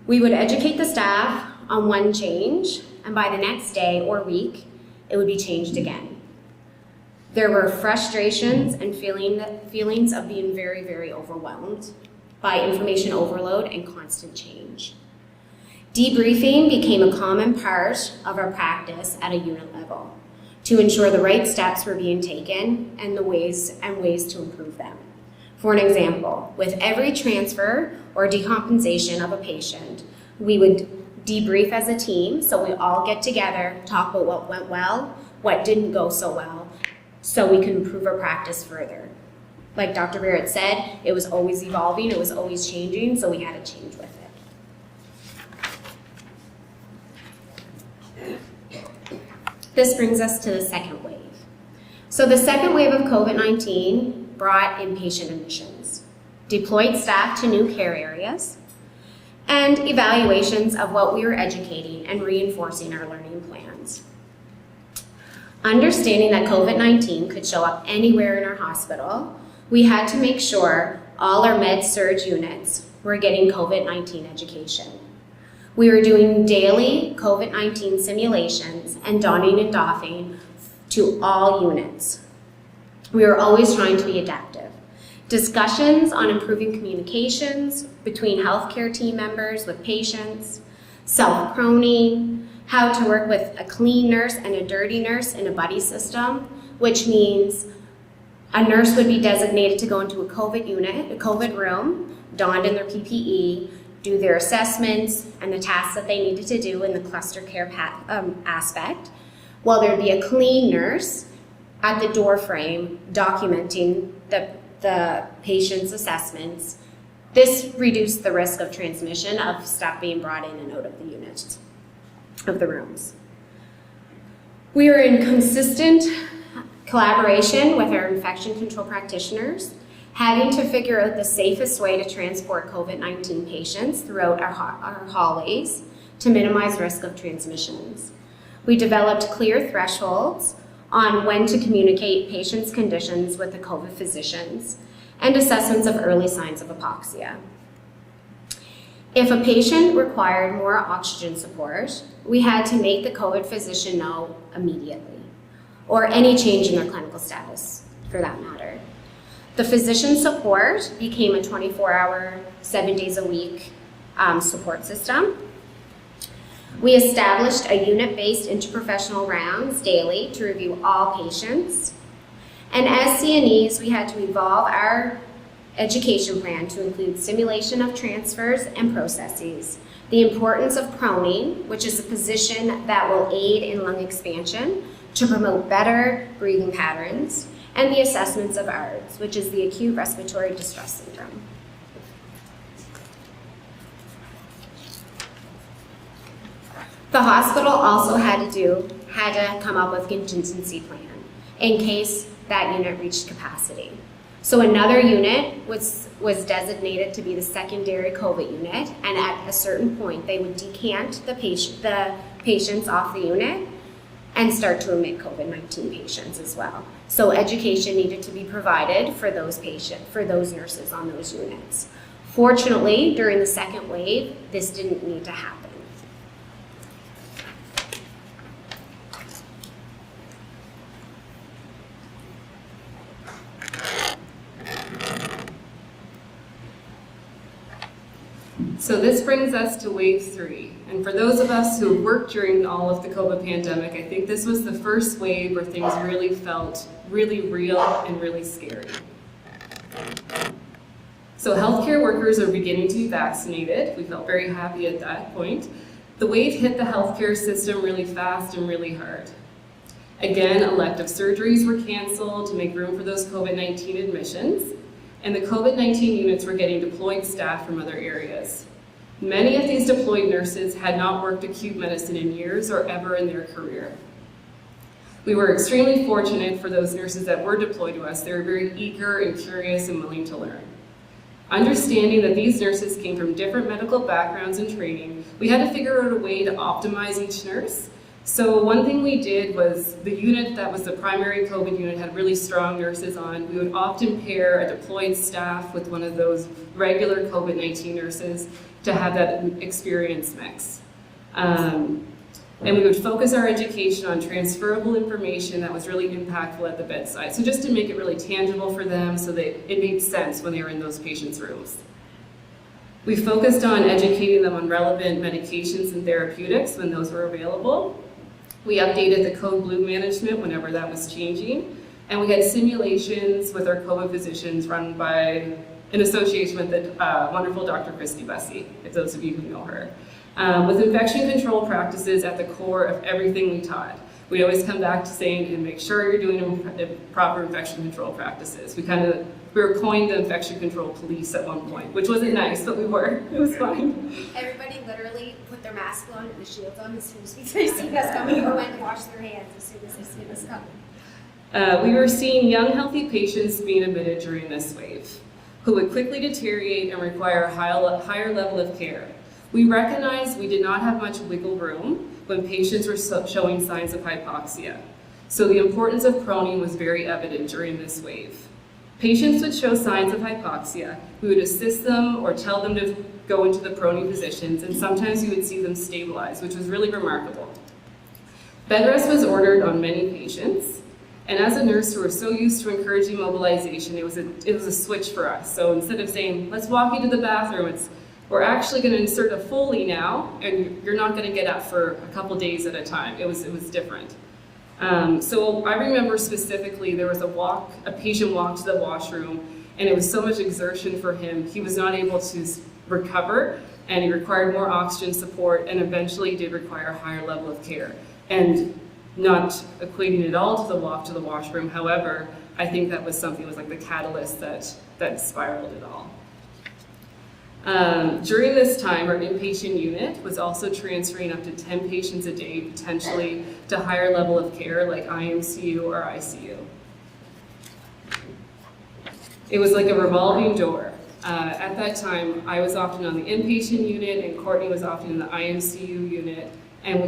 We would educate the staff on one change, and by the next day or week, it would be changed again. There were frustrations and feelings of being very, very overwhelmed by information overload and constant change. Debriefing became a common part of our practice at a unit level to ensure the right steps were being taken and ways to improve them. For an example, with every transfer or decompensation of a patient, we would debrief as a team, so we all get together, talk about what went well, what didn't go so well, so we can improve our practice further. Like Dr. Barrett said, it was always evolving, it was always changing, so we had to change with it. This brings us to the second wave. So the second wave of COVID-19 brought inpatient admissions, deployed staff to new care areas, and evaluations of what we were educating and reinforcing our learning plans. Understanding that COVID-19 could show up anywhere in our hospital, we had to make sure all our med-surg units were getting COVID-19 education. We were doing daily COVID-19 simulations and donning and doffing to all units. We were always trying to be adaptive. Discussions on improving communications between healthcare team members with patients, self-proning, how to work with a clean nurse and a dirty nurse in a buddy system, which means a nurse would be designated to go into a COVID unit, a COVID room, donned in their PPE, do their assessments and the tasks that they needed to do in the cluster care aspect, while there'd be a clean nurse at the door frame documenting the patient's assessments. This reduced the risk of transmission of staff being brought in and out of the units, of the rooms. We were in consistent collaboration with our infection control practitioners, having to figure out the safest way to transport COVID-19 patients throughout our hallways to minimize risk of transmissions. We developed clear thresholds on when to communicate patients' conditions with the COVID physicians and assessments of early signs of hypoxia. If a patient required more oxygen support, we had to make the COVID physician know immediately, or any change in their clinical status, for that matter. The physician support became a 24-hour, 7 days a week support system. We established a unit-based interprofessional rounds daily to review all patients. And as CNEs, we had to evolve our education plan to include simulation of transfers and processes, the importance of proning, which is a position that will aid in lung expansion to promote better breathing patterns, and the assessments of ARDS, which is the acute respiratory distress syndrome. The hospital also had to come up with a contingency plan in case that unit reached capacity. So another unit was designated to be the secondary COVID unit, and at a certain point they would decant the patients off the unit and start to admit COVID-19 patients as well. So education needed to be provided for those nurses on those units. Fortunately, during the second wave, this didn't need to happen. So this brings us to wave 3. And for those of us who worked during all of the COVID pandemic, I think this was the first wave where things really felt really real and really scary. So healthcare workers are beginning to be vaccinated. We felt very happy at that point. The wave hit the healthcare system really fast and really hard. Again, elective surgeries were canceled to make room for those COVID-19 admissions, and the COVID-19 units were getting deployed staff from other areas. Many of these deployed nurses had not worked acute medicine in years or ever in their career. We were extremely fortunate for those nurses that were deployed to us. They were very eager and curious and willing to learn. Understanding that these nurses came from different medical backgrounds and training, we had to figure out a way to optimize each nurse So one thing we did was the unit that was the primary COVID unit had really strong nurses on. We would often pair a deployed staff with one of those regular COVID-19 nurses to have that experience mix. And we would focus our education on transferable information that was really impactful at the bedside. So just to make it really tangible for them so that it made sense when they were in those patients' rooms. We focused on educating them on relevant medications and therapeutics when those were available. We updated the code blue management whenever that was changing. And we had simulations with our COVID physicians run by in association with the wonderful Dr. Christy Bussey, if those of you who know her. With infection control practices at the core of everything we taught. We always come back to saying, and make sure you're doing proper infection control practices. We were coined the infection control police at one point, which wasn't nice, but we were. It was fine. Everybody literally put their mask on and the shields on as soon as they see us coming, or went and washed their hands as soon as they see us coming. We were seeing young, healthy patients being admitted during this wave, who would quickly deteriorate and require a higher level of care. We recognized we did not have much wiggle room when patients were showing signs of hypoxia. So the importance of proning was very evident during this wave. Patients would show signs of hypoxia. We would assist them or tell them to go into the proning positions, and sometimes we would see them stabilize, which was really remarkable. Bed rest was ordered on many patients, and as a nurse who were so used to encouraging mobilization, it was a switch for us. So instead of saying, let's walk you to the bathroom, we're actually going to insert a Foley now, and you're not going to get up for a couple days at a time. It was different. So I remember specifically there was a patient walked to the washroom, and it was so much exertion for him. He was not able to recover, and he required more oxygen support, and eventually did require a higher level of care. And not equating it all to the walk to the washroom, however, I think that was something, was like the catalyst that spiraled it all. During this time, our inpatient unit was also transferring up to 10 patients a day, potentially to higher level of care like IMCU or ICU. It was like a revolving door. At that time, I was often on the inpatient unit and Courtney was often in the IMCU unit, and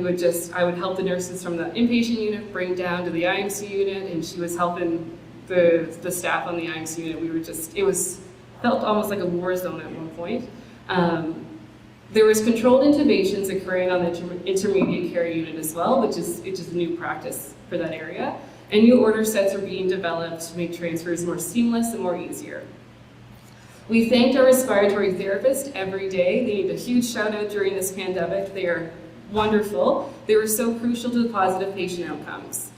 I would help the nurses from the inpatient unit bring down to the IMCU unit, and she was helping the staff on the IMCU unit. Felt almost like a war zone at one point. There was controlled intubations occurring on the intermediate care unit as well, which is a new practice for that area. And new order sets are being developed to make transfers more seamless and more easier. We thanked our respiratory therapists every day. They need a huge shout out during this pandemic. They are wonderful. They were so crucial to the positive patient outcomes.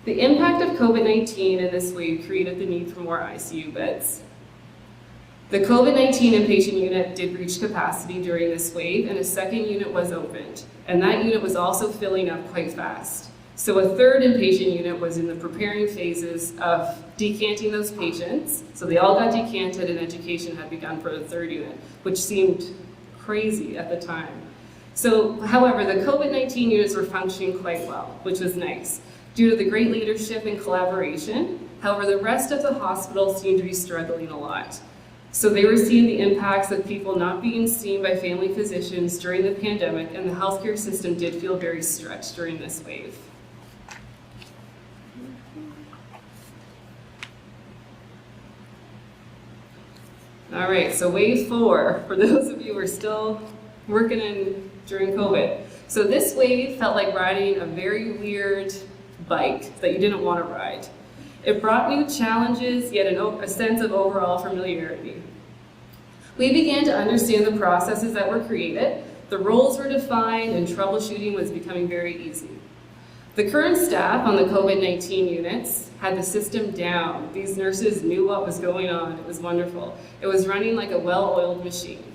The impact of COVID-19 in this wave created the need for more ICU beds. The COVID-19 inpatient unit did reach capacity during this wave, and a second unit was opened, and that unit was also filling up quite fast. So a third inpatient unit was in the preparing phases of decanting those patients. So they all got decanted and education had begun for the third unit, which seemed crazy at the time. So, however, the COVID-19 units were functioning quite well, which was nice, due to the great leadership and collaboration. However, the rest of the hospital seemed to be struggling a lot. So they were seeing the impacts of people not being seen by family physicians during the pandemic, and the healthcare system did feel very stretched during this wave. All right, so wave 4, for those of you who are still working in during COVID. So this wave felt like riding a very weird bike that you didn't want to ride. It brought new challenges, yet a sense of overall familiarity. We began to understand the processes that were created, the roles were defined, and troubleshooting was becoming very easy. The current staff on the COVID-19 units had the system down. These nurses knew what was going on. It was wonderful. It was running like a well-oiled machine.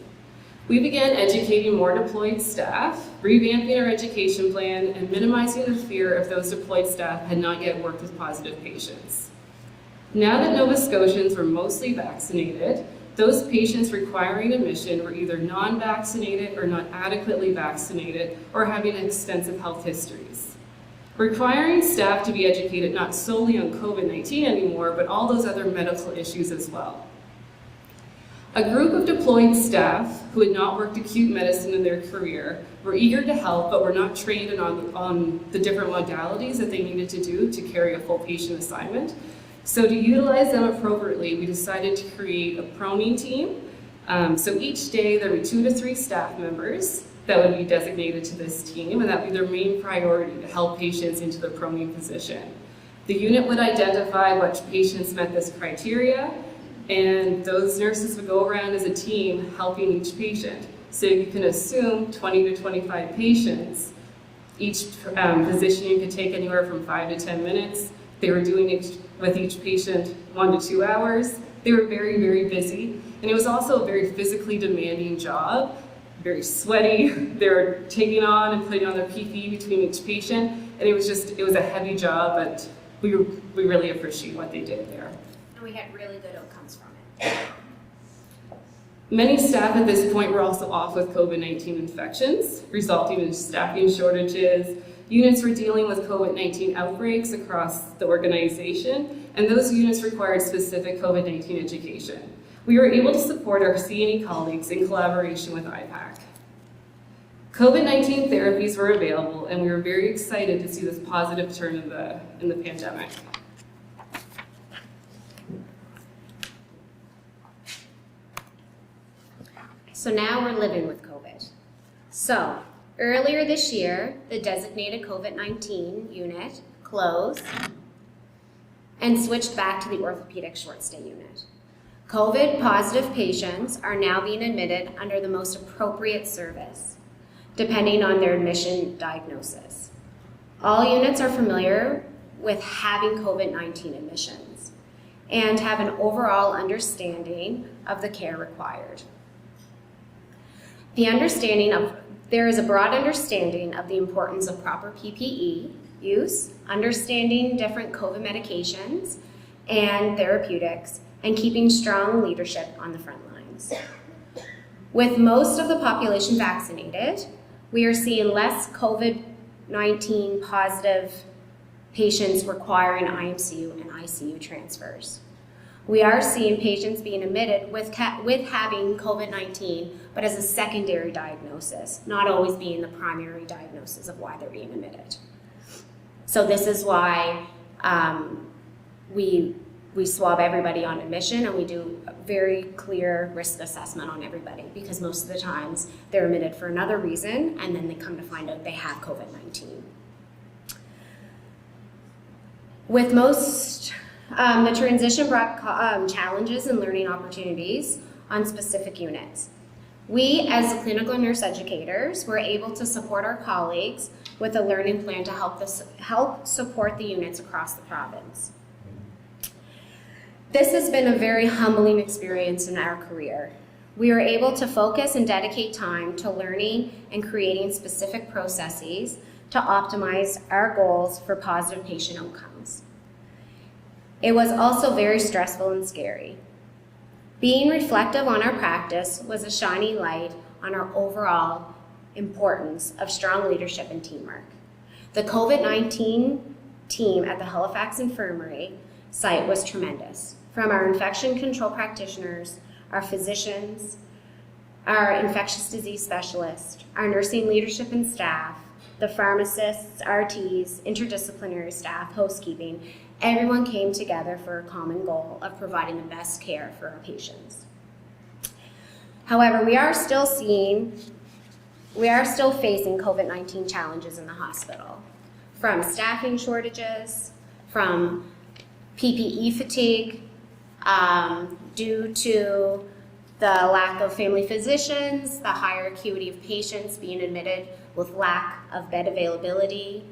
We began educating more deployed staff, revamping our education plan, and minimizing the fear if those deployed staff had not yet worked with positive patients. Now that Nova Scotians were mostly vaccinated, those patients requiring admission were either non-vaccinated or not adequately vaccinated or having extensive health histories. Requiring staff to be educated not solely on COVID-19 anymore, but all those other medical issues as well. A group of deployed staff who had not worked acute medicine in their career were eager to help, but were not trained on the different modalities that they needed to do to carry a full patient assignment. So to utilize them appropriately, we decided to create a proning team. So each day there would be 2 to 3 staff members that would be designated to this team, and that would be their main priority, to help patients into the proning position. The unit would identify which patients met this criteria, and those nurses would go around as a team helping each patient. So you can assume 20 to 25 patients. Each positioning could take anywhere from 5 to 10 minutes. They were doing with each patient 1 to 2 hours. They were very, very busy. And it was also a very physically demanding job, very sweaty. They were taking on and putting on their PPE between each patient. And it was a heavy job, but we really appreciate what they did there. And we had really good outcomes from it. Many staff at this point were also off with COVID-19 infections, resulting in staffing shortages. Units were dealing with COVID-19 outbreaks across the organization, and those units required specific COVID-19 education. We were able to support our CNE colleagues in collaboration with IPAC. COVID-19 therapies were available, and we were very excited to see this positive turn in the pandemic. So now we're living with COVID. So earlier this year, the designated COVID-19 unit closed and switched back to the orthopedic short stay unit. COVID positive patients are now being admitted under the most appropriate service, depending on their admission diagnosis. All units are familiar with having COVID-19 admissions and have an overall understanding of the care required. There is a broad understanding of the importance of proper PPE use, understanding different COVID medications and therapeutics, and keeping strong leadership on the front lines. With most of the population vaccinated, we are seeing less COVID-19 positive patients requiring IMCU and ICU transfers. We are seeing patients being admitted with having COVID-19, but as a secondary diagnosis, not always being the primary diagnosis of why they're being admitted. So this is why we swab everybody on admission, and we do a very clear risk assessment on everybody, because most of the times they're admitted for another reason, and then they come to find out they have COVID-19. With most, the transition brought challenges and learning opportunities on specific units. We, as clinical nurse educators, were able to support our colleagues with a learning plan to help support the units across the province. This has been a very humbling experience in our career. We were able to focus and dedicate time to learning and creating specific processes to optimize our goals for positive patient outcomes. It was also very stressful and scary. Being reflective on our practice was a shining light on our overall importance of strong leadership and teamwork. The COVID-19 team at the Halifax Infirmary site was tremendous. From our infection control practitioners, our physicians, our infectious disease specialists, our nursing leadership and staff, the pharmacists, RTs, interdisciplinary staff, housekeeping, everyone came together for a common goal of providing the best care for our patients. However, we are still facing COVID-19 challenges in the hospital, from staffing shortages, from PPE fatigue, due to the lack of family physicians, the higher acuity of patients being admitted with lack of bed availability,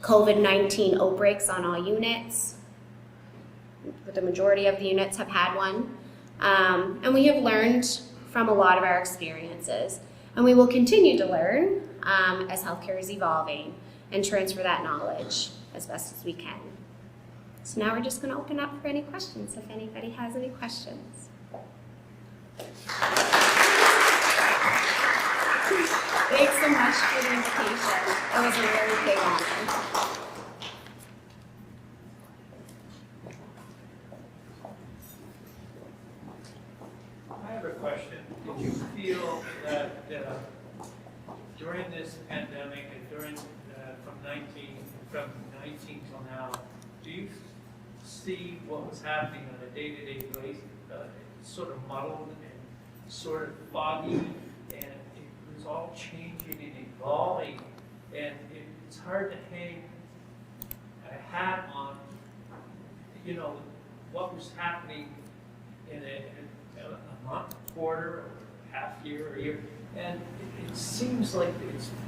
COVID-19 outbreaks on all units. The majority of the units have had one. And we have learned from a lot of our experiences. And we will continue to learn as healthcare is evolving and transfer that knowledge as best as we can. So now we're just going to open up for any questions, if anybody has any questions. Thanks so much for the invitation. It was a really big honor. I question. Did you feel that during this pandemic and during from 19 till now, do you see what was happening on a day-to-day basis, sort of muddled and sort of foggy, and it was all changing and evolving, and it's hard to hang a hat on, you know, what was happening in a month, quarter, or half year, or year, and it seems like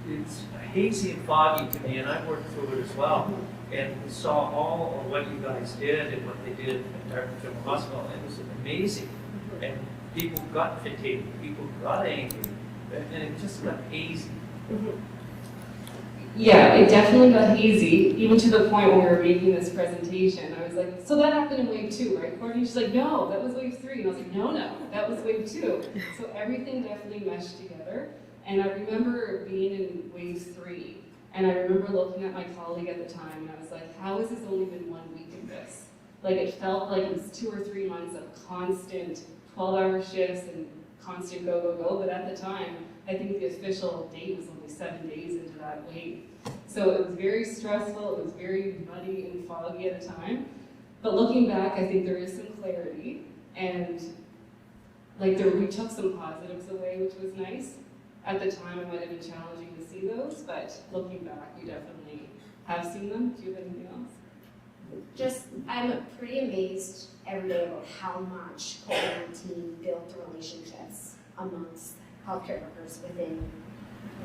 it's hazy and foggy to me, and I worked through it as well, and saw all of what you guys did and what they did at Dartmouth General Hospital. It was amazing, and people got fatigued, people got angry, and it just got hazy. Yeah, it definitely got hazy, even to the point when we were making this presentation. I was like, so that happened in wave 2, right, Courtney? She's like, no, that was wave 3. And I was like, no, that was wave 2. So everything definitely meshed together. And I remember being in wave 3, and I remember looking at my colleague at the time, and I was like, how has this only been 1 week of this? Like, it felt like it was 2 or 3 months of constant 12-hour shifts and constant go, but at the time, I think the official date was only 7 days into that wave. So it was very stressful, it was very muddy and foggy at a time. But looking back, I think there is some clarity, and like we took some positives away, which was nice. At the time, it might have been challenging to see those, but looking back, we definitely have seen them. Do you have anything else? I'm pretty amazed every day about how much COVID-19 built relationships amongst healthcare workers within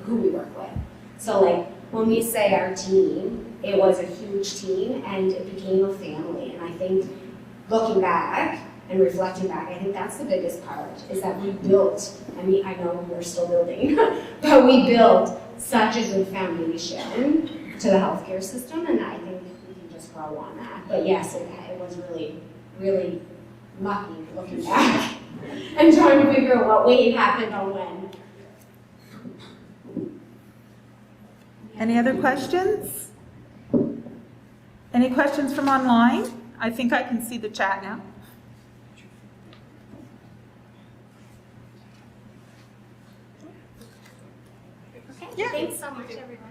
who we work with. So like when we say our team, it was a huge team and it became a family. And I think looking back and reflecting back, I think that's the biggest part, is that we built, I mean, I know we're still building, but we built such a good foundation to the healthcare system, and I think we can just grow on that. But yes, it was really, really mucky looking back and trying to figure out what wave happened on when. Any other questions? Any questions from online? I think I can see the chat now. Okay, Yeah. thanks so much, everyone.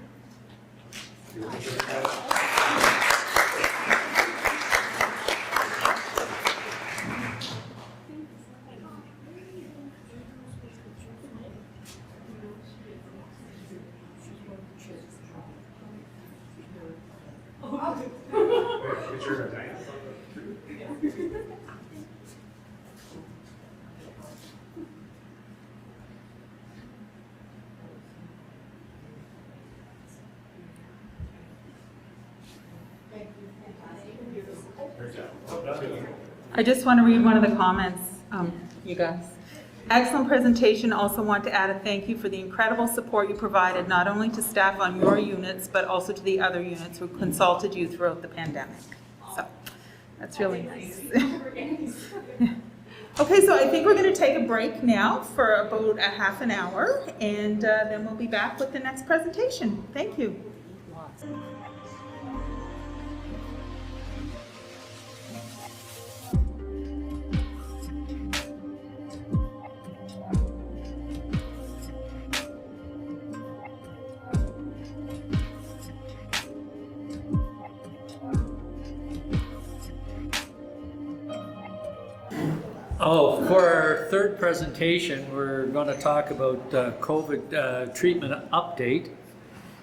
I just want to read one of the comments, you guys. Excellent presentation. Also want to add a thank you for the incredible support you provided, not only to staff on your units, but also to the other units who consulted you throughout the pandemic. So that's really nice. Okay, so I think we're going to take a break now for about a half an hour, and then we'll be back with the next presentation. Thank you. Oh, for our third presentation, we're going to talk about COVID treatment update.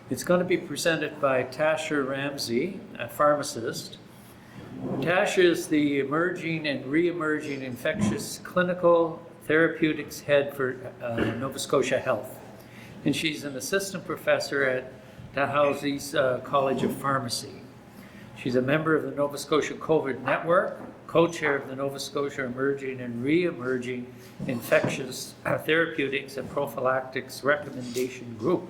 It's going to be presented by Tasha Ramsey, a pharmacist. Tasha is the emerging and re-emerging infectious clinical therapeutics head for Nova Scotia Health. And she's an assistant professor at Dalhousie's College of Pharmacy. She's a member of the Nova Scotia COVID Network, co-chair of the Nova Scotia Emerging and Re-Emerging Infectious Therapeutics and Prophylactics Recommendation Group.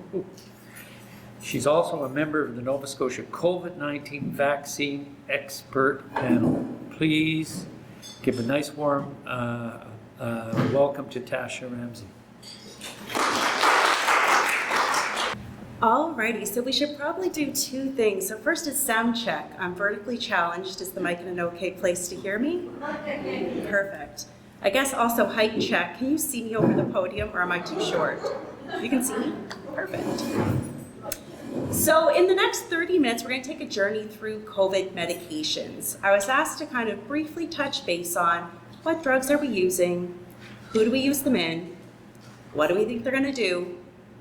She's also a member of the Nova Scotia COVID-19 Vaccine Expert Panel. Please give a nice warm welcome to Tasha Ramsey. Alrighty, so we should probably do two things. So first is sound check. I'm vertically challenged. Is the mic in an okay place to hear me? Perfect. I guess also height check. Can you see me over the podium or am I too short? You can see me? Perfect. So in the next 30 minutes, we're going to take a journey through COVID medications. I was asked to kind of briefly touch base on what drugs are we using, who do we use them in, what do we think they're going to do,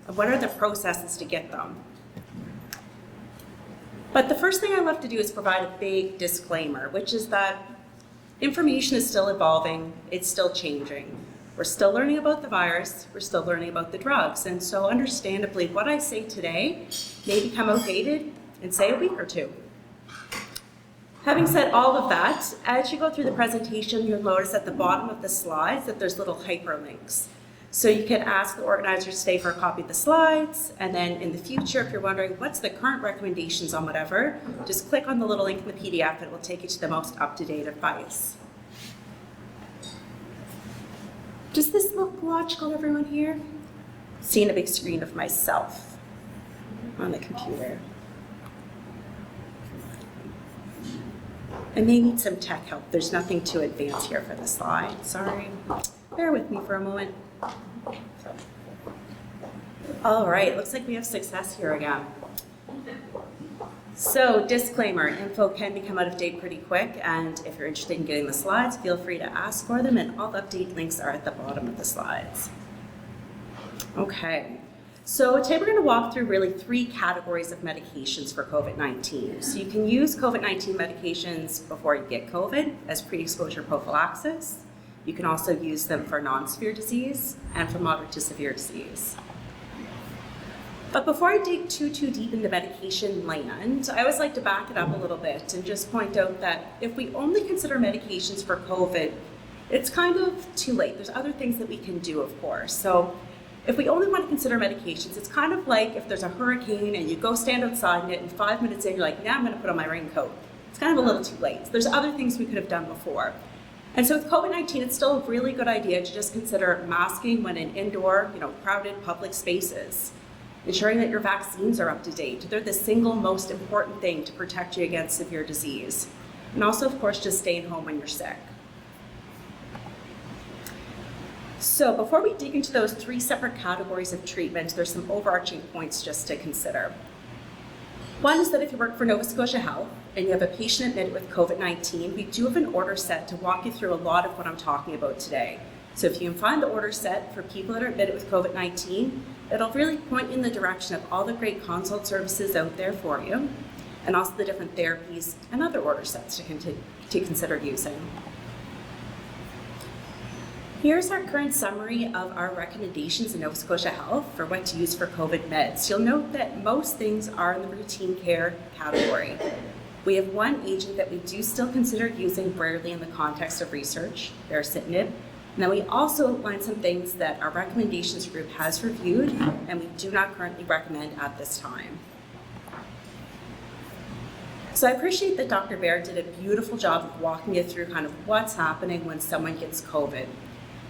and what are the processes to get them. But the first thing I love to do is provide a big disclaimer, which is that information is still evolving, it's still changing. We're still learning about the virus, we're still learning about the drugs, and so understandably, what I say today may become outdated in, say, a week or two. Having said all of that, as you go through the presentation, you'll notice at the bottom of the slides that there's little hyperlinks. So you can ask the organizers today for a copy of the slides, and then in the future, if you're wondering what's the current recommendations on whatever, just click on the little link in the PDF and it will take you to the most up-to-date advice. Does this look logical, everyone here? Seeing a big screen of myself on the computer. I may need some tech help. There's nothing too advanced here for the slide. Sorry. Bear with me for a moment. All right, looks like we have success here again. So, disclaimer, info can become out of date pretty quick, and if you're interested in getting the slides, feel free to ask for them, and all the update links are at the bottom of the slides. Okay, so today we're going to walk through really 3 categories of medications for COVID-19. So you can use COVID-19 medications before you get COVID as pre-exposure prophylaxis. You can also use them for non-severe disease and for moderate to severe disease. But before I dig too deep into medication land, I always like to back it up a little bit and just point out that if we only consider medications for COVID, it's kind of too late. There's other things that we can do, of course. So if we only want to consider medications, it's kind of like if there's a hurricane and you go stand outside in it and 5 minutes in, you're like, now I'm going to put on my raincoat. It's kind of a little too late. There's other things we could have done before. And so with COVID-19, it's still a really good idea to just consider masking when in indoor, crowded public spaces. Ensuring that your vaccines are up to date. They're the single most important thing to protect you against severe disease. And also, of course, just staying home when you're sick. So before we dig into those 3 separate categories of treatment, there's some overarching points just to consider. One is that if you work for Nova Scotia Health and you have a patient admitted with COVID-19, we do have an order set to walk you through a lot of what I'm talking about today. So if you can find the order set for people that are admitted with COVID-19, it'll really point in the direction of all the great consult services out there for you, and also the different therapies and other order sets to consider using. Here's our current summary of our recommendations in Nova Scotia Health for what to use for COVID meds. You'll note that most things are in the routine care category. We have one agent that we do still consider using rarely in the context of research, baricitinib. And then we also outline some things that our recommendations group has reviewed and we do not currently recommend at this time. So I appreciate that Dr. Barrett did a beautiful job of walking you through kind of what's happening when someone gets COVID.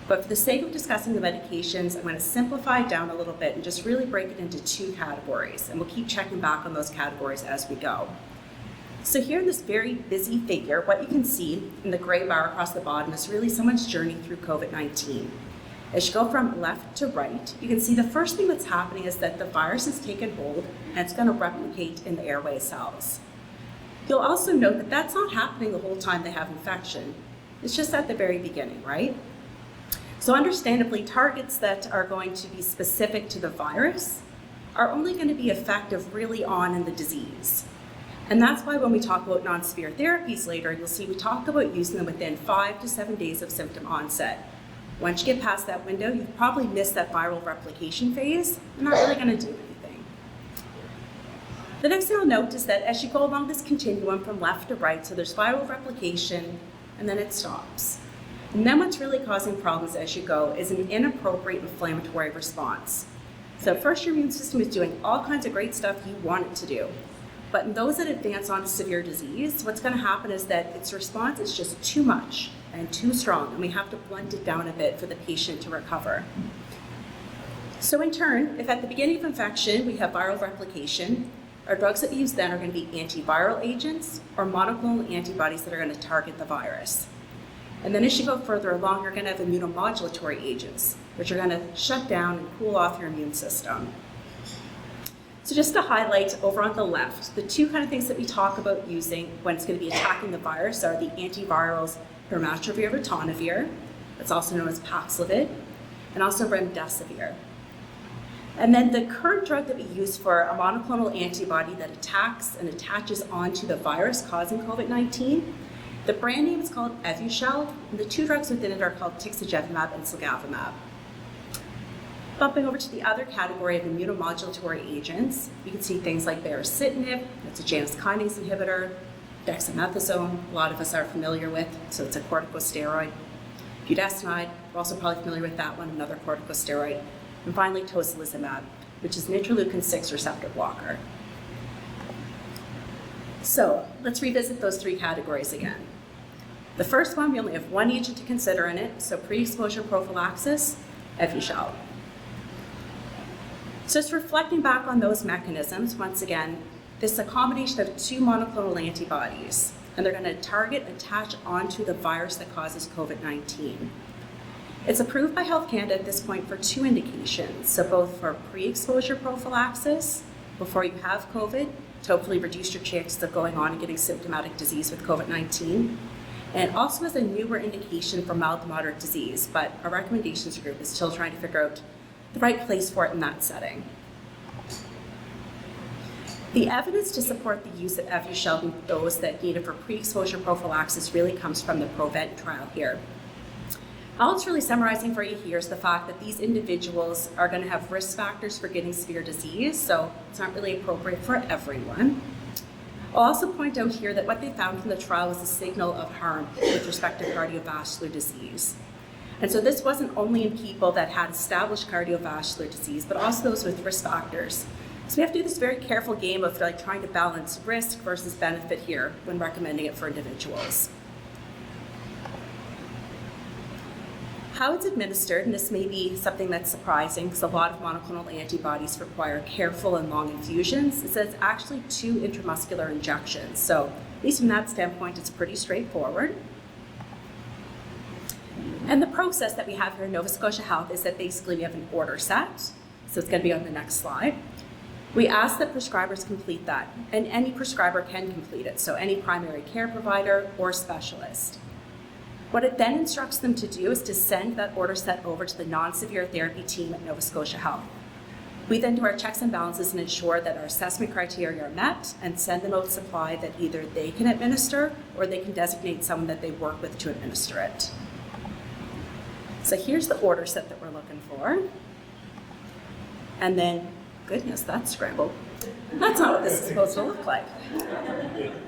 But for the sake of discussing the medications, I'm going to simplify it down a little bit and just really break it into 2 categories. And we'll keep checking back on those categories as we go. So here in this very busy figure, what you can see in the gray bar across the bottom is really someone's journey through COVID-19. As you go from left to right, you can see the first thing that's happening is that the virus has taken hold and it's going to replicate in the airway cells. You'll also note that that's not happening the whole time they have infection. It's just at the very beginning, right? So understandably, targets that are going to be specific to the virus are only going to be effective really on in the disease. And that's why when we talk about non-severe therapies later, you'll see we talk about using them within 5 to 7 days of symptom onset. Once you get past that window, you've probably missed that viral replication phase and not really going to do anything. The next thing I'll note is that as you go along this continuum from left to right, so there's viral replication and then it stops. And then what's really causing problems as you go is an inappropriate inflammatory response. So first your immune system is doing all kinds of great stuff you want it to do. But in those that advance on to severe disease, what's going to happen is that its response is just too much and too strong, and we have to blunt it down a bit for the patient to recover. So in turn, if at the beginning of infection we have viral replication, our drugs that we use then are going to be antiviral agents or monoclonal antibodies that are going to target the virus. And then as you go further along, you're going to have immunomodulatory agents, which are going to shut down and cool off your immune system. So just to highlight over on the left, the two kind of things that we talk about using when it's going to be attacking the virus are the antivirals Remdesivir, ritonavir, that's also known as Paxlovid, and also remdesivir. And then the current drug that we use for a monoclonal antibody that attacks and attaches onto the virus causing COVID-19, the brand name is called Evusheld, and the two drugs within it are called tixagevimab and silgavimab. Bumping over to the other category of immunomodulatory agents, you can see things like baricitinib, that's a Janus kinase inhibitor, dexamethasone, a lot of us are familiar with, so it's a corticosteroid. Budesonide, we're also probably familiar with that one, another corticosteroid. And finally, tocilizumab, which is an interleukin-6 receptor blocker. So let's revisit those three categories again. The first one, we only have one agent to consider in it, so pre-exposure prophylaxis, Evusheld. So just reflecting back on those mechanisms, once again, this is a combination of two monoclonal antibodies, and they're going to target, attach onto the virus that causes COVID-19. It's approved by Health Canada at this point for two indications, so both for pre-exposure prophylaxis, before you have COVID, to hopefully reduce your chances of going on and getting symptomatic disease with COVID-19, and it also has a newer indication for mild to moderate disease, but our recommendations group is still trying to figure out the right place for it in that setting. The evidence to support the use of Evusheld in those that need it for pre-exposure prophylaxis really comes from the PREVENT trial here. All it's really summarizing for you here is the fact that these individuals are going to have risk factors for getting severe disease, so it's not really appropriate for everyone. I'll also point out here that what they found from the trial was a signal of harm with respect to cardiovascular disease. And so this wasn't only in people that had established cardiovascular disease, but also those with risk factors. So we have to do this very careful game of trying to balance risk versus benefit here when recommending it for individuals. How it's administered, and this may be something that's surprising because a lot of monoclonal antibodies require careful and long infusions, is that it's actually 2 intramuscular injections. So at least from that standpoint, it's pretty straightforward. And the process that we have here in Nova Scotia Health is that basically we have an order set. So it's going to be on the next slide. We ask that prescribers complete that, and any prescriber can complete it, so any primary care provider or specialist. What it then instructs them to do is to send that order set over to the non-severe therapy team at Nova Scotia Health. We then do our checks and balances and ensure that our assessment criteria are met and send them out supply that either they can administer or they can designate someone that they work with to administer it. So here's the order set that we're looking for. And then, goodness, that's scrambled. That's not what this is supposed to look like.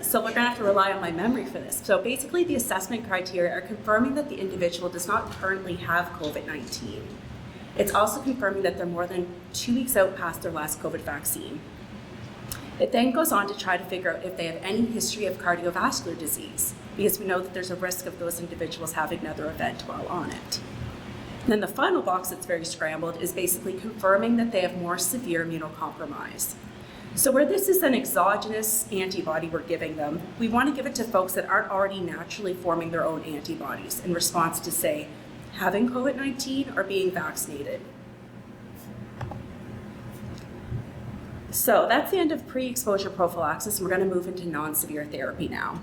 So we're going to have to rely on my memory for this. So basically the assessment criteria are confirming that the individual does not currently have COVID-19. It's also confirming that they're more than 2 weeks out past their last COVID vaccine. It then goes on to try to figure out if they have any history of cardiovascular disease, because we know that there's a risk of those individuals having another event while on it. And then the final box that's very scrambled is basically confirming that they have more severe immunocompromise. So where this is an exogenous antibody we're giving them, we want to give it to folks that aren't already naturally forming their own antibodies in response to, say, having COVID-19 or being vaccinated. So that's the end of pre-exposure prophylaxis, and we're going to move into non-severe therapy now.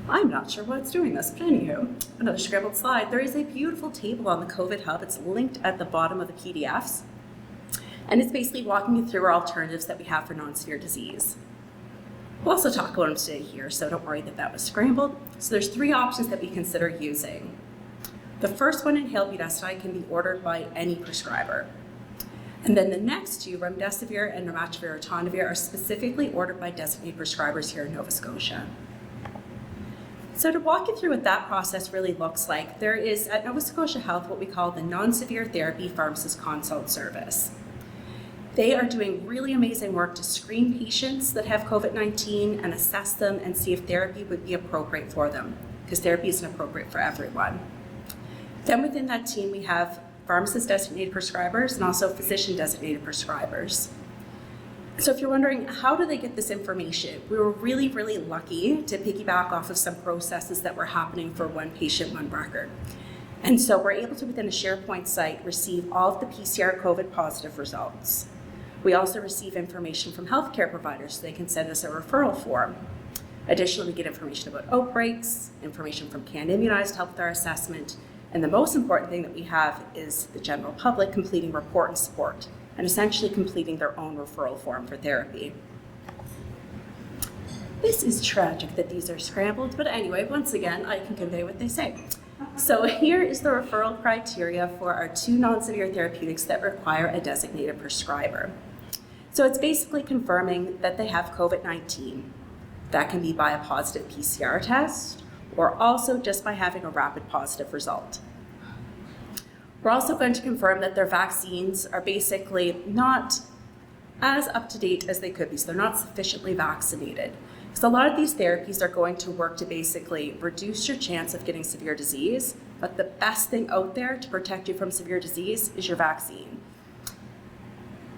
I'm not sure why it's doing this, but anywho, another scrambled slide. There is a beautiful table on the COVID Hub. It's linked at the bottom of the PDFs. And it's basically walking you through our alternatives that we have for non-severe disease. We'll also talk about them today here, so don't worry that that was scrambled. So there's 3 options that we consider using. The first one, inhaled budesonide, can be ordered by any prescriber. And then the next 2, remdesivir and nirmatrelvir ritonavir, are specifically ordered by designated prescribers here in Nova Scotia. So to walk you through what that process really looks like, there is at Nova Scotia Health what we call the Non-Severe Therapy Pharmacist Consult Service. They are doing really amazing work to screen patients that have COVID-19 and assess them and see if therapy would be appropriate for them, because therapy isn't appropriate for everyone. Then within that team, we have pharmacist-designated prescribers and also physician-designated prescribers. So if you're wondering, how do they get this information? We were really, really lucky to piggyback off of some processes that were happening for one patient, one record. And so we're able to, within a SharePoint site, receive all of the PCR COVID positive results. We also receive information from healthcare providers, so they can send us a referral form. Additionally, we get information about outbreaks, information from CAN Immunized help with our assessment, and the most important thing that we have is the general public completing report and support, and essentially completing their own referral form for therapy. This is tragic that these are scrambled, but anyway, once again, I can convey what they say. So here is the referral criteria for our 2 non-severe therapeutics that require a designated prescriber. So it's basically confirming that they have COVID-19. That can be by a positive PCR test, or also just by having a rapid positive result. We're also going to confirm that their vaccines are basically not as up to date as they could be, so they're not sufficiently vaccinated. So a lot of these therapies are going to work to basically reduce your chance of getting severe disease, but the best thing out there to protect you from severe disease is your vaccine.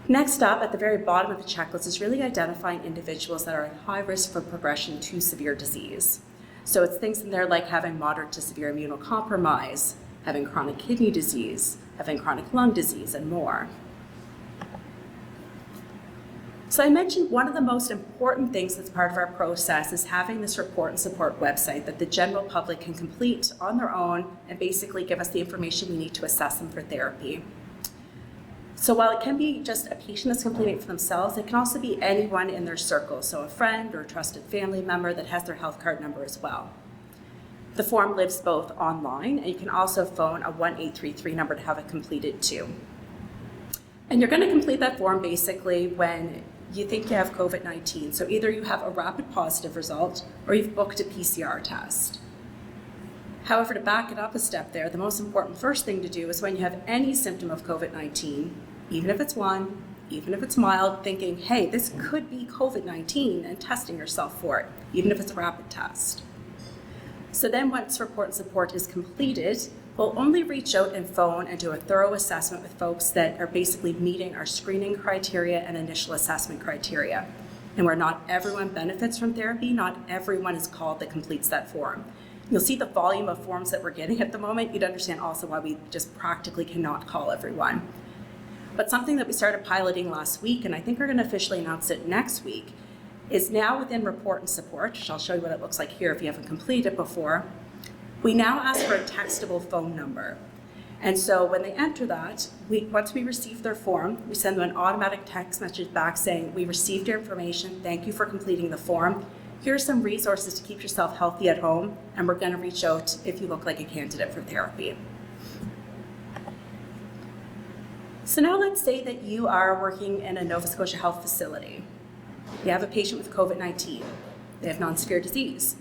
Next up, at the very bottom of the checklist, is really identifying individuals that are at high risk for progression to severe disease. So it's things in there like having moderate to severe immunocompromise, having chronic kidney disease, having chronic lung disease, and more. So I mentioned one of the most important things that's part of our process is having this report and support website that the general public can complete on their own and basically give us the information we need to assess them for therapy. So while it can be just a patient that's completing it for themselves, it can also be anyone in their circle, so a friend or a trusted family member that has their health card number as well. The form lives both online, and you can also phone a 1-833 number to have it completed too. And you're going to complete that form basically when you think you have COVID-19. So either you have a rapid positive result or you've booked a PCR test. However, to back it up a step there, the most important first thing to do is when you have any symptom of COVID-19, even if it's one, even if it's mild, thinking, hey, this could be COVID-19, and testing yourself for it, even if it's a rapid test. So then once report and support is completed, we'll only reach out and phone and do a thorough assessment with folks that are basically meeting our screening criteria and initial assessment criteria. And where not everyone benefits from therapy, not everyone is called that completes that form. You'll see the volume of forms that we're getting at the moment. You'd understand also why we just practically cannot call everyone. But something that we started piloting last week, and I think we're going to officially announce it next week, is now within report and support, which I'll show you what it looks like here if you haven't completed it before. We now ask for a textable phone number. And so when they enter that, once we receive their form, we send them an automatic text message back saying, we received your information, thank you for completing the form. Here are some resources to keep yourself healthy at home, and we're going to reach out if you look like a candidate for therapy. So now let's say that you are working in a Nova Scotia health facility. You have a patient with COVID-19. They have non-severe disease.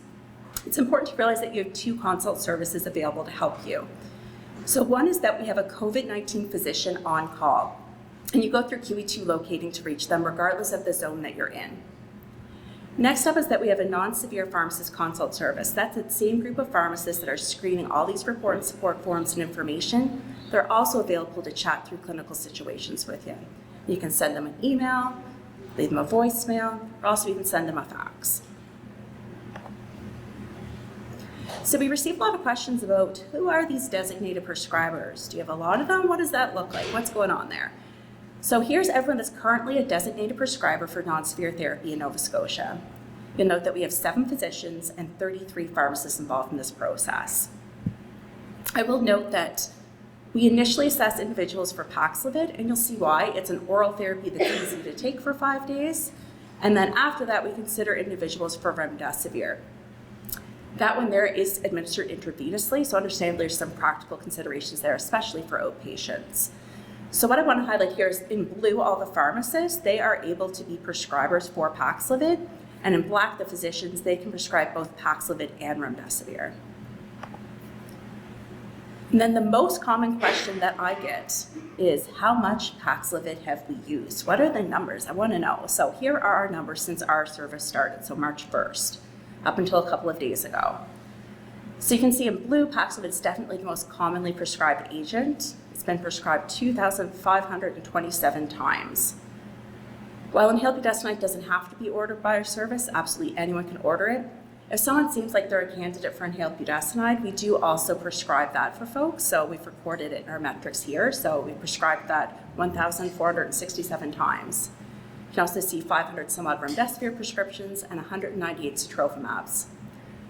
It's important to realize that you have 2 consult services available to help you. So one is that we have a COVID-19 physician on call, and you go through QE2 locating to reach them regardless of the zone that you're in. Next up is that we have a non-severe pharmacist consult service. That's the same group of pharmacists that are screening all these report and support forms and information. They're also available to chat through clinical situations with you. You can send them an email, leave them a voicemail, or also you can send them a fax. So we received a lot of questions about who are these designated prescribers? Do you have a lot of them? What does that look like? What's going on there? So here's everyone that's currently a designated prescriber for non-severe therapy in Nova Scotia. You'll note that we have 7 physicians and 33 pharmacists involved in this process. I will note that we initially assess individuals for Paxlovid, and you'll see why. It's an oral therapy that's easy to take for 5 days. And then after that, we consider individuals for remdesivir. That one there is administered intravenously, so understand there's some practical considerations there, especially for outpatients. So what I want to highlight here is in blue, all the pharmacists, they are able to be prescribers for Paxlovid, and in black, the physicians, they can prescribe both Paxlovid and remdesivir. And then the most common question that I get is, how much Paxlovid have we used? What are the numbers? I want to know. So here are our numbers since our service started, so March 1st, up until a couple of days ago. So you can see in blue, Paxlovid is definitely the most commonly prescribed agent. It's been prescribed 2,527 times. While inhaled budesonide doesn't have to be ordered by our service, absolutely anyone can order it. If someone seems like they're a candidate for inhaled budesonide, we do also prescribe that for folks. So we've recorded it in our metrics here. So we prescribed that 1,467 times. You can also see 500 some odd remdesivir prescriptions and 198 sotrovimabs.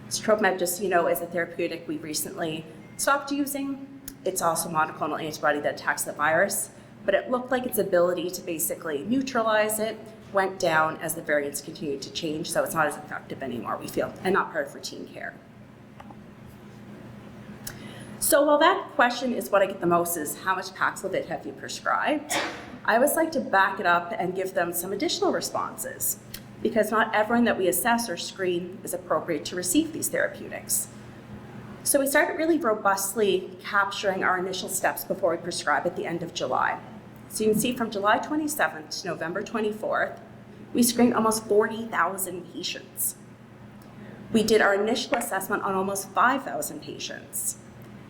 Sotrovimab, just so you know, is a therapeutic we recently stopped using. It's also a monoclonal antibody that attacks the virus, but it looked like its ability to basically neutralize it went down as the variants continued to change, so it's not as effective anymore, we feel, and not part of routine care. So while that question is what I get the most is how much Paxlovid have you prescribed, I always like to back it up and give them some additional responses, because not everyone that we assess or screen is appropriate to receive these therapeutics. So we started really robustly capturing our initial steps before we prescribe at the end of July. So you can see from July 27th to November 24th, we screened almost 40,000 patients. We did our initial assessment on almost 5,000 patients.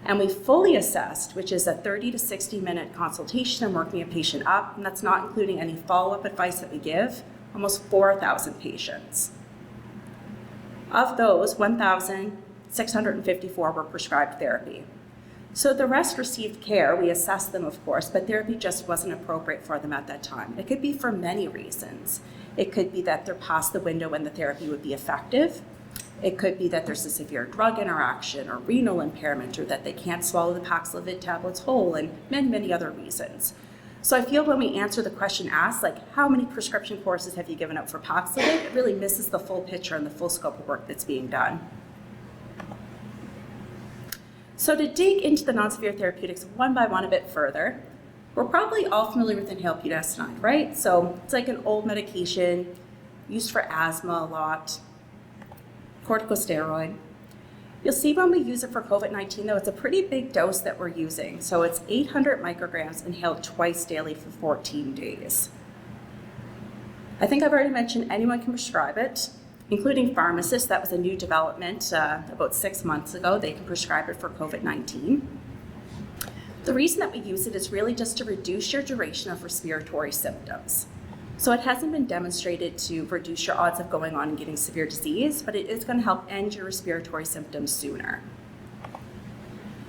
And we fully assessed, which is a 30 to 60 minute consultation and working a patient up, and that's not including any follow-up advice that we give, almost 4,000 patients. Of those, 1,654 were prescribed therapy. So the rest received care. We assessed them, of course, but therapy just wasn't appropriate for them at that time. It could be for many reasons. It could be that they're past the window when the therapy would be effective. It could be that there's a severe drug interaction or renal impairment, or that they can't swallow the Paxlovid tablets whole, and many, many other reasons. So I feel when we answer the question asked, like, how many prescription courses have you given out for Paxlovid, it really misses the full picture and the full scope of work that's being done. So to dig into the non-severe therapeutics one by one a bit further, we're probably all familiar with inhaled budesonide, right? So it's like an old medication used for asthma a lot, corticosteroid. You'll see when we use it for COVID-19, though, it's a pretty big dose that we're using. So it's 800 micrograms inhaled twice daily for 14 days. I think I've already mentioned anyone can prescribe it, including pharmacists. That was a new development about 6 months ago. They can prescribe it for COVID-19. The reason that we use it is really just to reduce your duration of respiratory symptoms. So it hasn't been demonstrated to reduce your odds of going on and getting severe disease, but it is going to help end your respiratory symptoms sooner.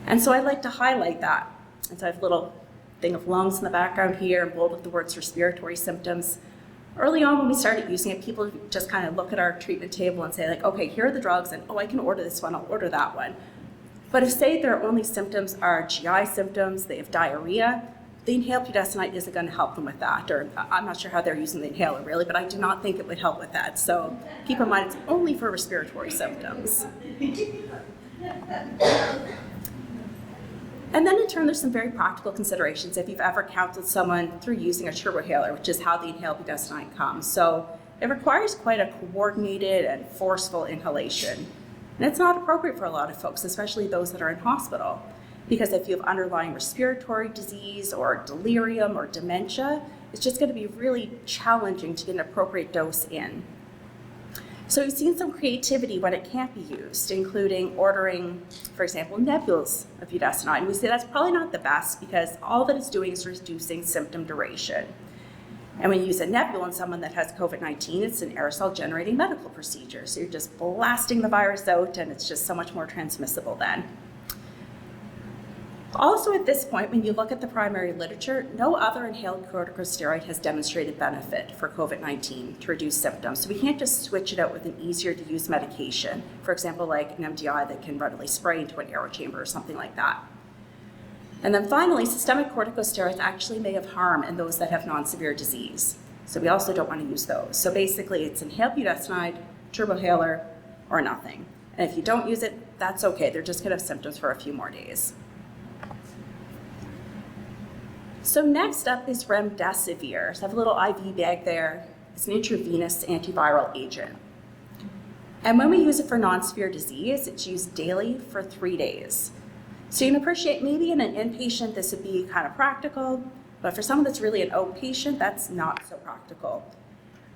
And so I'd like to highlight that. And so I have a little thing of lungs in the background here, and bold with the words respiratory symptoms. Early on when we started using it, people just kind of look at our treatment table and say, like, okay, here are the drugs, and oh, I can order this one, I'll order that one. But if, say, their only symptoms are GI symptoms, they have diarrhea, the inhaled budesonide isn't going to help them with that. Or I'm not sure how they're using the inhaler really, but I do not think it would help with that. So keep in mind it's only for respiratory symptoms. And then in turn, there's some very practical considerations if you've ever counseled someone through using a turbohaler, which is how the inhaled budesonide comes. So it requires quite a coordinated and forceful inhalation. And it's not appropriate for a lot of folks, especially those that are in hospital. Because if you have underlying respiratory disease or delirium or dementia, it's just going to be really challenging to get an appropriate dose in. So we've seen some creativity when it can't be used, including ordering, for example, nebules of budesonide. And we say that's probably not the best because all that it's doing is reducing symptom duration. And when you use a nebule on someone that has COVID-19, it's an aerosol generating medical procedure. So you're just blasting the virus out, and it's just so much more transmissible then. Also at this point, when you look at the primary literature, no other inhaled corticosteroid has demonstrated benefit for COVID-19 to reduce symptoms. So we can't just switch it out with an easier to use medication. For example, like an MDI that can readily spray into an aero chamber or something like that. And then finally, systemic corticosteroids actually may have harm in those that have non-severe disease. So we also don't want to use those. So basically it's inhaled budesonide, turbohaler, or nothing. And if you don't use it, that's okay. They're just going to have symptoms for a few more days. So next up is remdesivir. So I have a little IV bag there. It's an intravenous antiviral agent. And when we use it for non-severe disease, it's used daily for 3 days. So you can appreciate maybe in an inpatient this would be kind of practical, but for someone that's really an outpatient, that's not so practical.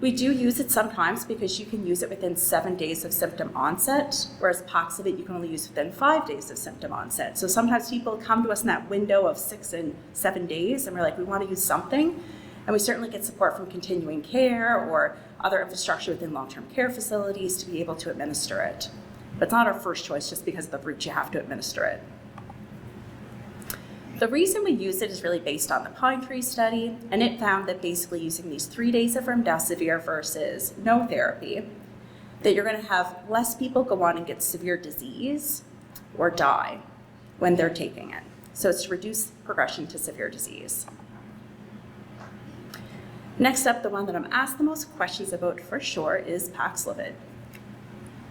We do use it sometimes because you can use it within 7 days of symptom onset, whereas Paxlovid you can only use within 5 days of symptom onset. So sometimes people come to us in that window of 6 and 7 days, and we're like, we want to use something. And we certainly get support from continuing care or other infrastructure within long-term care facilities to be able to administer it. But it's not our first choice just because of the route you have to administer it. The reason we use it is really based on the Pine Tree study, and it found that basically using these 3 days of remdesivir versus no therapy, that you're going to have less people go on and get severe disease or die when they're taking it. So it's to reduce progression to severe disease. Next up, the one that I'm asked the most questions about for sure is Paxlovid.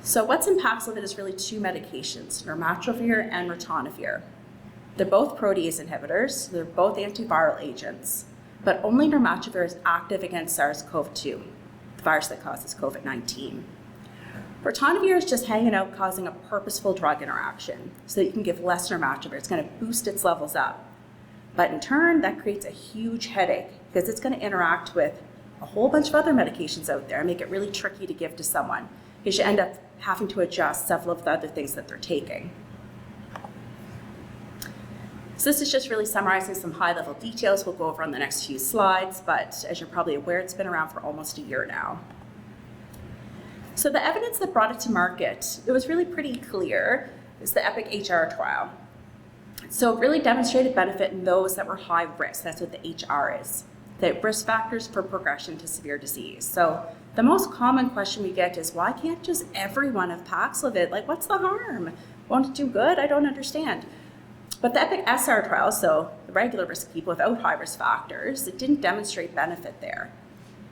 So what's in Paxlovid is really 2 medications, nirmatrelvir and ritonavir. They're both protease inhibitors, they're both antiviral agents, but only nirmatrelvir is active against SARS-CoV-2, the virus that causes COVID-19. Ritonavir is just hanging out causing a purposeful drug interaction so that you can give less nirmatrelvir. It's going to boost its levels up. But in turn, that creates a huge headache because it's going to interact with a whole bunch of other medications out there and make it really tricky to give to someone because you end up having to adjust several of the other things that they're taking. So this is just really summarizing some high-level details we'll go over on the next few slides, but as you're probably aware, it's been around for almost a year now. So the evidence that brought it to market, it was really pretty clear, is the EPIC-HR trial. So it really demonstrated benefit in those that were high risk. That's what the HR is, the risk factors for progression to severe disease. So the most common question we get is, why can't just everyone have Paxlovid? Like, what's the harm? Won't it do good? I don't understand. But the EPIC-SR trial, so the regular risk people without high risk factors, it didn't demonstrate benefit there.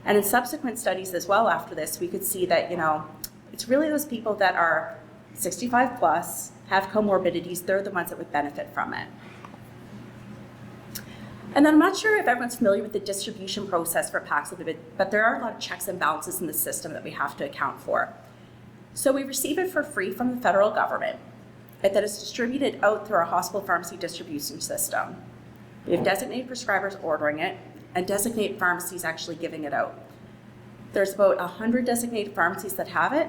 And in subsequent studies as well after this, we could see that, it's really those people that are 65 plus, have comorbidities, they're the ones that would benefit from it. And then I'm not sure if everyone's familiar with the distribution process for Paxlovid, but there are a lot of checks and balances in the system that we have to account for. So we receive it for free from the federal government, but that is distributed out through our hospital pharmacy distribution system. We have designated prescribers ordering it, and designated pharmacies actually giving it out. There's about 100 designated pharmacies that have it,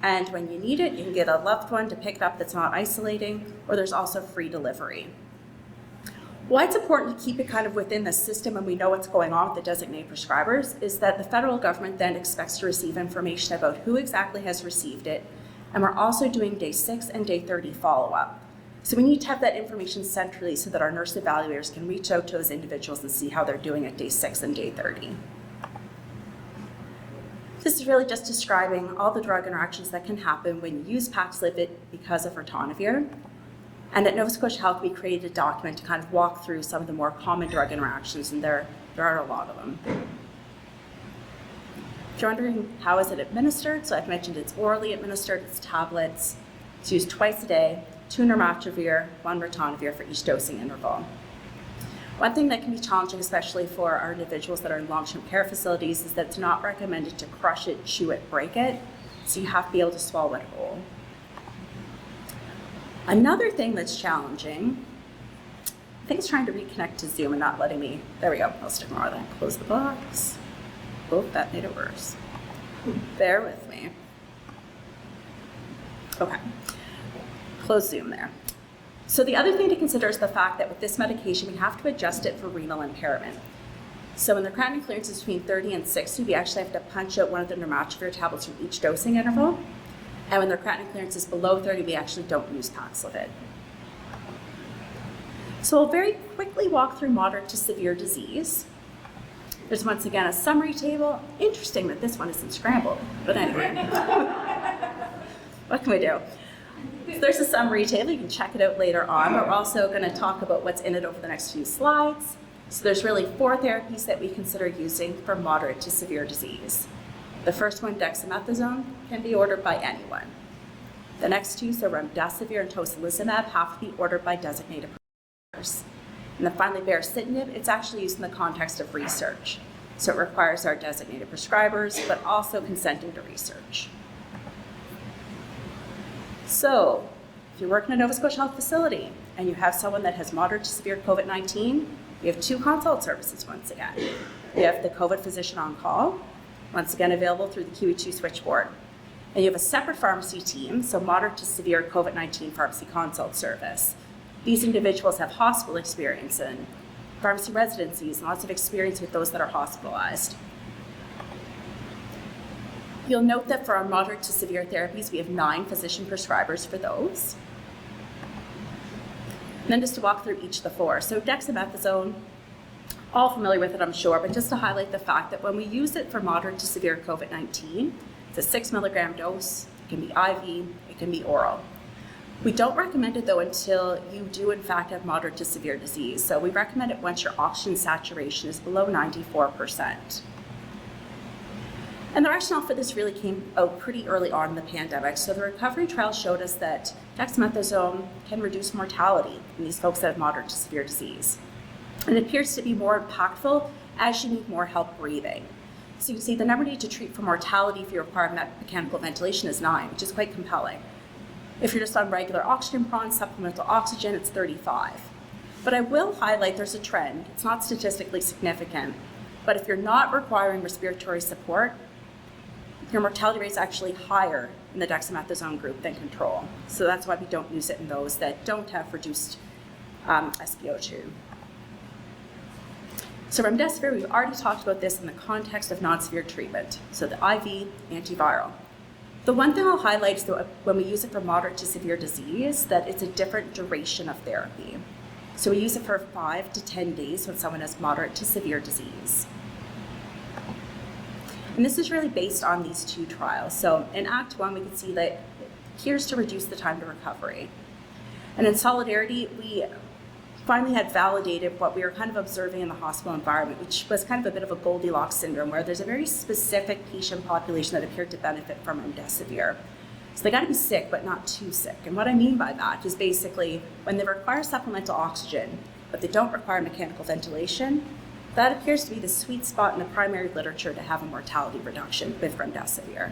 and when you need it, you can get a loved one to pick it up that's not isolating, or there's also free delivery. Why it's important to keep it kind of within the system and we know what's going on with the designated prescribers is that the federal government then expects to receive information about who exactly has received it, and we're also doing day 6 and day 30 follow-up. So we need to have that information centrally so that our nurse evaluators can reach out to those individuals and see how they're doing at day 6 and day 30. This is really just describing all the drug interactions that can happen when you use Paxlovid because of ritonavir. And at Nova Scotia Health, we created a document to kind of walk through some of the more common drug interactions, and there are a lot of them. If you're wondering how is it administered, so I've mentioned it's orally administered, it's tablets, it's used twice a day, 2 nirmatrelvir, 1 ritonavir for each dosing interval. One thing that can be challenging, especially for our individuals that are in long-term care facilities, is that it's not recommended to crush it, chew it, break it, so you have to be able to swallow it whole. Another thing that's challenging, I think it's trying to reconnect to Zoom and not letting me, there we go, I'll stick more of that, close the box. Oh, that made it worse. Bear with me. Okay, close Zoom there. So the other thing to consider is the fact that with this medication, we have to adjust it for renal impairment. So when the creatinine clearance is between 30 and 60, we actually have to punch out one of the nirmatrelvir tablets from each dosing interval. And when the creatinine clearance is below 30, we actually don't use Paxlovid. So I'll very quickly walk through moderate to severe disease. There's once again a summary table. Interesting that this one isn't scrambled, but anyway. What can we do? So there's a summary table, you can check it out later on, but we're also going to talk about what's in it over the next few slides. So there's really 4 therapies that we consider using for moderate to severe disease. The first one, dexamethasone, can be ordered by anyone. The next 2, so remdesivir and tocilizumab, have to be ordered by designated prescribers. And then finally, baricitinib, it's actually used in the context of research. So it requires our designated prescribers, but also consenting to research. So if you're working in a Nova Scotia Health facility and you have someone that has moderate to severe COVID-19, we have 2 consult services once again. We have the COVID physician on call, once again available through the QE2 switchboard. And you have a separate pharmacy team, so moderate to severe COVID-19 pharmacy consult service. These individuals have hospital experience in pharmacy residencies, and lots of experience with those that are hospitalized. You'll note that for our moderate to severe therapies, we have 9 physician prescribers for those. And then just to walk through each of the 4. So dexamethasone, all familiar with it, I'm sure, but just to highlight the fact that when we use it for moderate to severe COVID-19, it's a 6 milligram dose, it can be IV, it can be oral. We don't recommend it though until you do in fact have moderate to severe disease. So we recommend it once your oxygen saturation is below 94%. And the rationale for this really came out pretty early on in the pandemic. So the recovery trial showed us that dexamethasone can reduce mortality in these folks that have moderate to severe disease. And it appears to be more impactful as you need more help breathing. So you can see the number needed to treat for mortality if you require mechanical ventilation is 9, which is quite compelling. If you're just on regular oxygen prone, supplemental oxygen, it's 35. But I will highlight there's a trend. It's not statistically significant, but if you're not requiring respiratory support, your mortality rate is actually higher in the dexamethasone group than control. So that's why we don't use it in those that don't have reduced SpO2. So remdesivir, we've already talked about this in the context of non-severe treatment. So the IV antiviral. The one thing I'll highlight is that when we use it for moderate to severe disease, that it's a different duration of therapy. So we use it for 5 to 10 days when someone has moderate to severe disease. And this is really based on these 2 trials. So in Act 1, we can see that it appears to reduce the time to recovery. And in Solidarity, we finally had validated what we were kind of observing in the hospital environment, which was kind of a bit of a Goldilocks syndrome, where there's a very specific patient population that appeared to benefit from remdesivir. So they got to be sick, but not too sick. And what I mean by that is basically when they require supplemental oxygen, but they don't require mechanical ventilation, that appears to be the sweet spot in the primary literature to have a mortality reduction with remdesivir.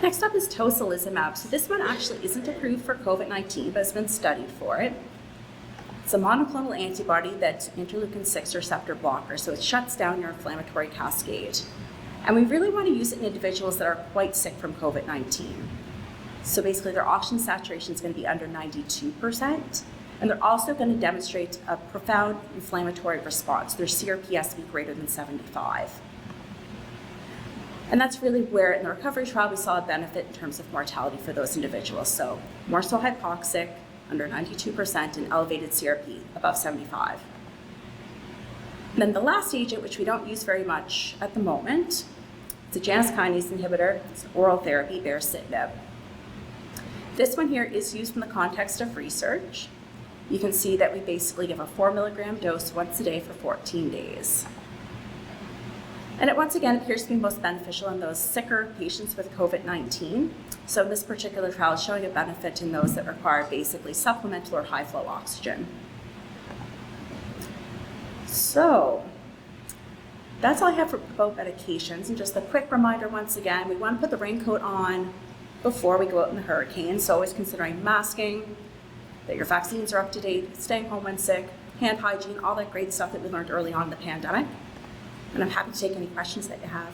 Next up is tocilizumab. So this one actually isn't approved for COVID-19, but has been studied for it. It's a monoclonal antibody that's interleukin-6 receptor blocker, so it shuts down your inflammatory cascade. And we really want to use it in individuals that are quite sick from COVID-19. So basically their oxygen saturation is going to be under 92%, and they're also going to demonstrate a profound inflammatory response. Their CRP be greater than 75. And that's really where in the recovery trial we saw a benefit in terms of mortality for those individuals. So more so hypoxic, under 92%, and elevated CRP, above 75. And then the last agent, which we don't use very much at the moment, it's a Janus kinase inhibitor. It's an oral therapy, BScN. This one here is used in the context of research. You can see that we basically give a 4 milligram dose once a day for 14 days. And it once again appears to be most beneficial in those sicker patients with COVID-19. So this particular trial is showing a benefit in those that require basically supplemental or high flow oxygen. So that's all I have for both medications. And just a quick reminder once again, we want to put the raincoat on before we go out in the hurricane. So always considering masking, that your vaccines are up to date, staying home when sick, hand hygiene, all that great stuff that we learned early on in the pandemic. And I'm happy to take any questions that you have.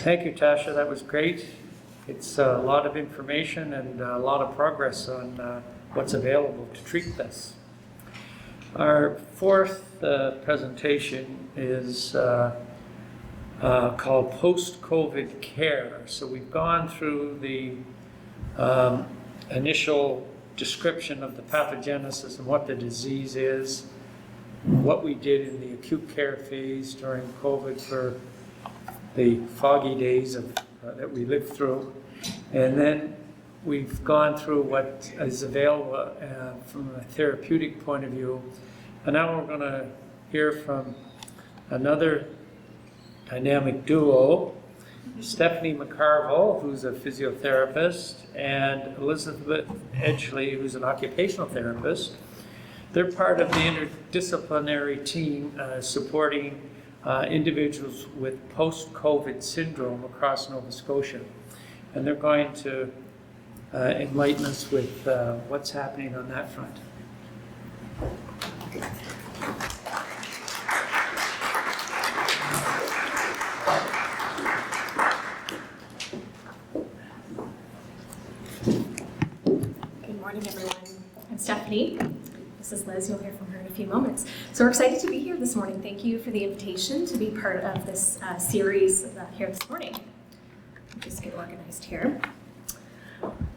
Thank you, Tasha. That was great. It's a lot of information and a lot of progress on what's available to treat this. Our fourth presentation is called Post-COVID Care. So we've gone through the initial description of the pathogenesis and what the disease is, what we did in the acute care phase during COVID for the foggy days of, that we lived through. And then we've gone through what is available from a therapeutic point of view. And now we're going to hear from another dynamic duo, Stephanie McCarville, who's a physiotherapist, and Elizabeth Edgley, who's an occupational therapist. They're part of the interdisciplinary team supporting individuals with post-COVID syndrome across Nova Scotia. and they're going to enlighten us with what's happening on that front. Good morning, everyone. I'm Stephanie. This is Liz. You'll hear from her in a few moments. So we're excited to be here this morning. Thank you for the invitation to be part of this series here this morning. I'll just get organized here.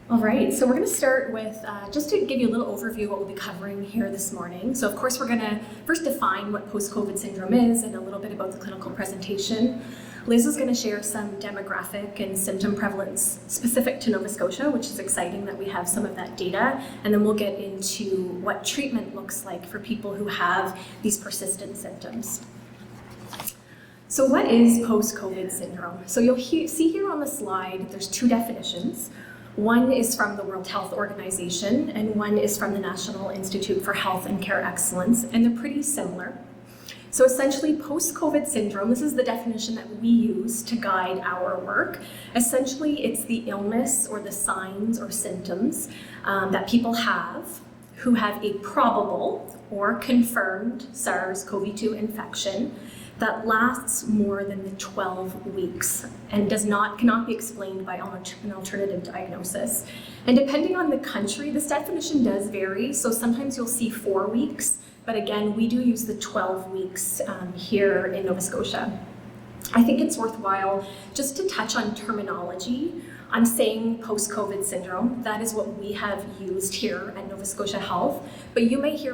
All right, so we're going to start with, just to give you a little overview of what we'll be covering here this morning. So of course we're going to first define what post-COVID syndrome is and a little bit about the clinical presentation. Liz is going to share some demographic and symptom prevalence specific to Nova Scotia, which is exciting that we have some of that data. And then we'll get into what treatment looks like for people who have these persistent symptoms. So what is post-COVID syndrome? So you'll see here on the slide, there's two definitions. One is from the World Health Organization, and one is from the National Institute for Health and Care Excellence, and they're pretty similar. So essentially, post-COVID syndrome, this is the definition that we use to guide our work. Essentially, it's the illness or the signs or symptoms that people have who have a probable or confirmed SARS-CoV-2 infection that lasts more than the 12 weeks and cannot be explained by an alternative diagnosis. And depending on the country, this definition does vary. So sometimes you'll see 4 weeks, but again, we do use the 12 weeks here in Nova Scotia. I think it's worthwhile just to touch on terminology. I'm saying post-COVID syndrome. That is what we have used here at Nova Scotia Health. But you may hear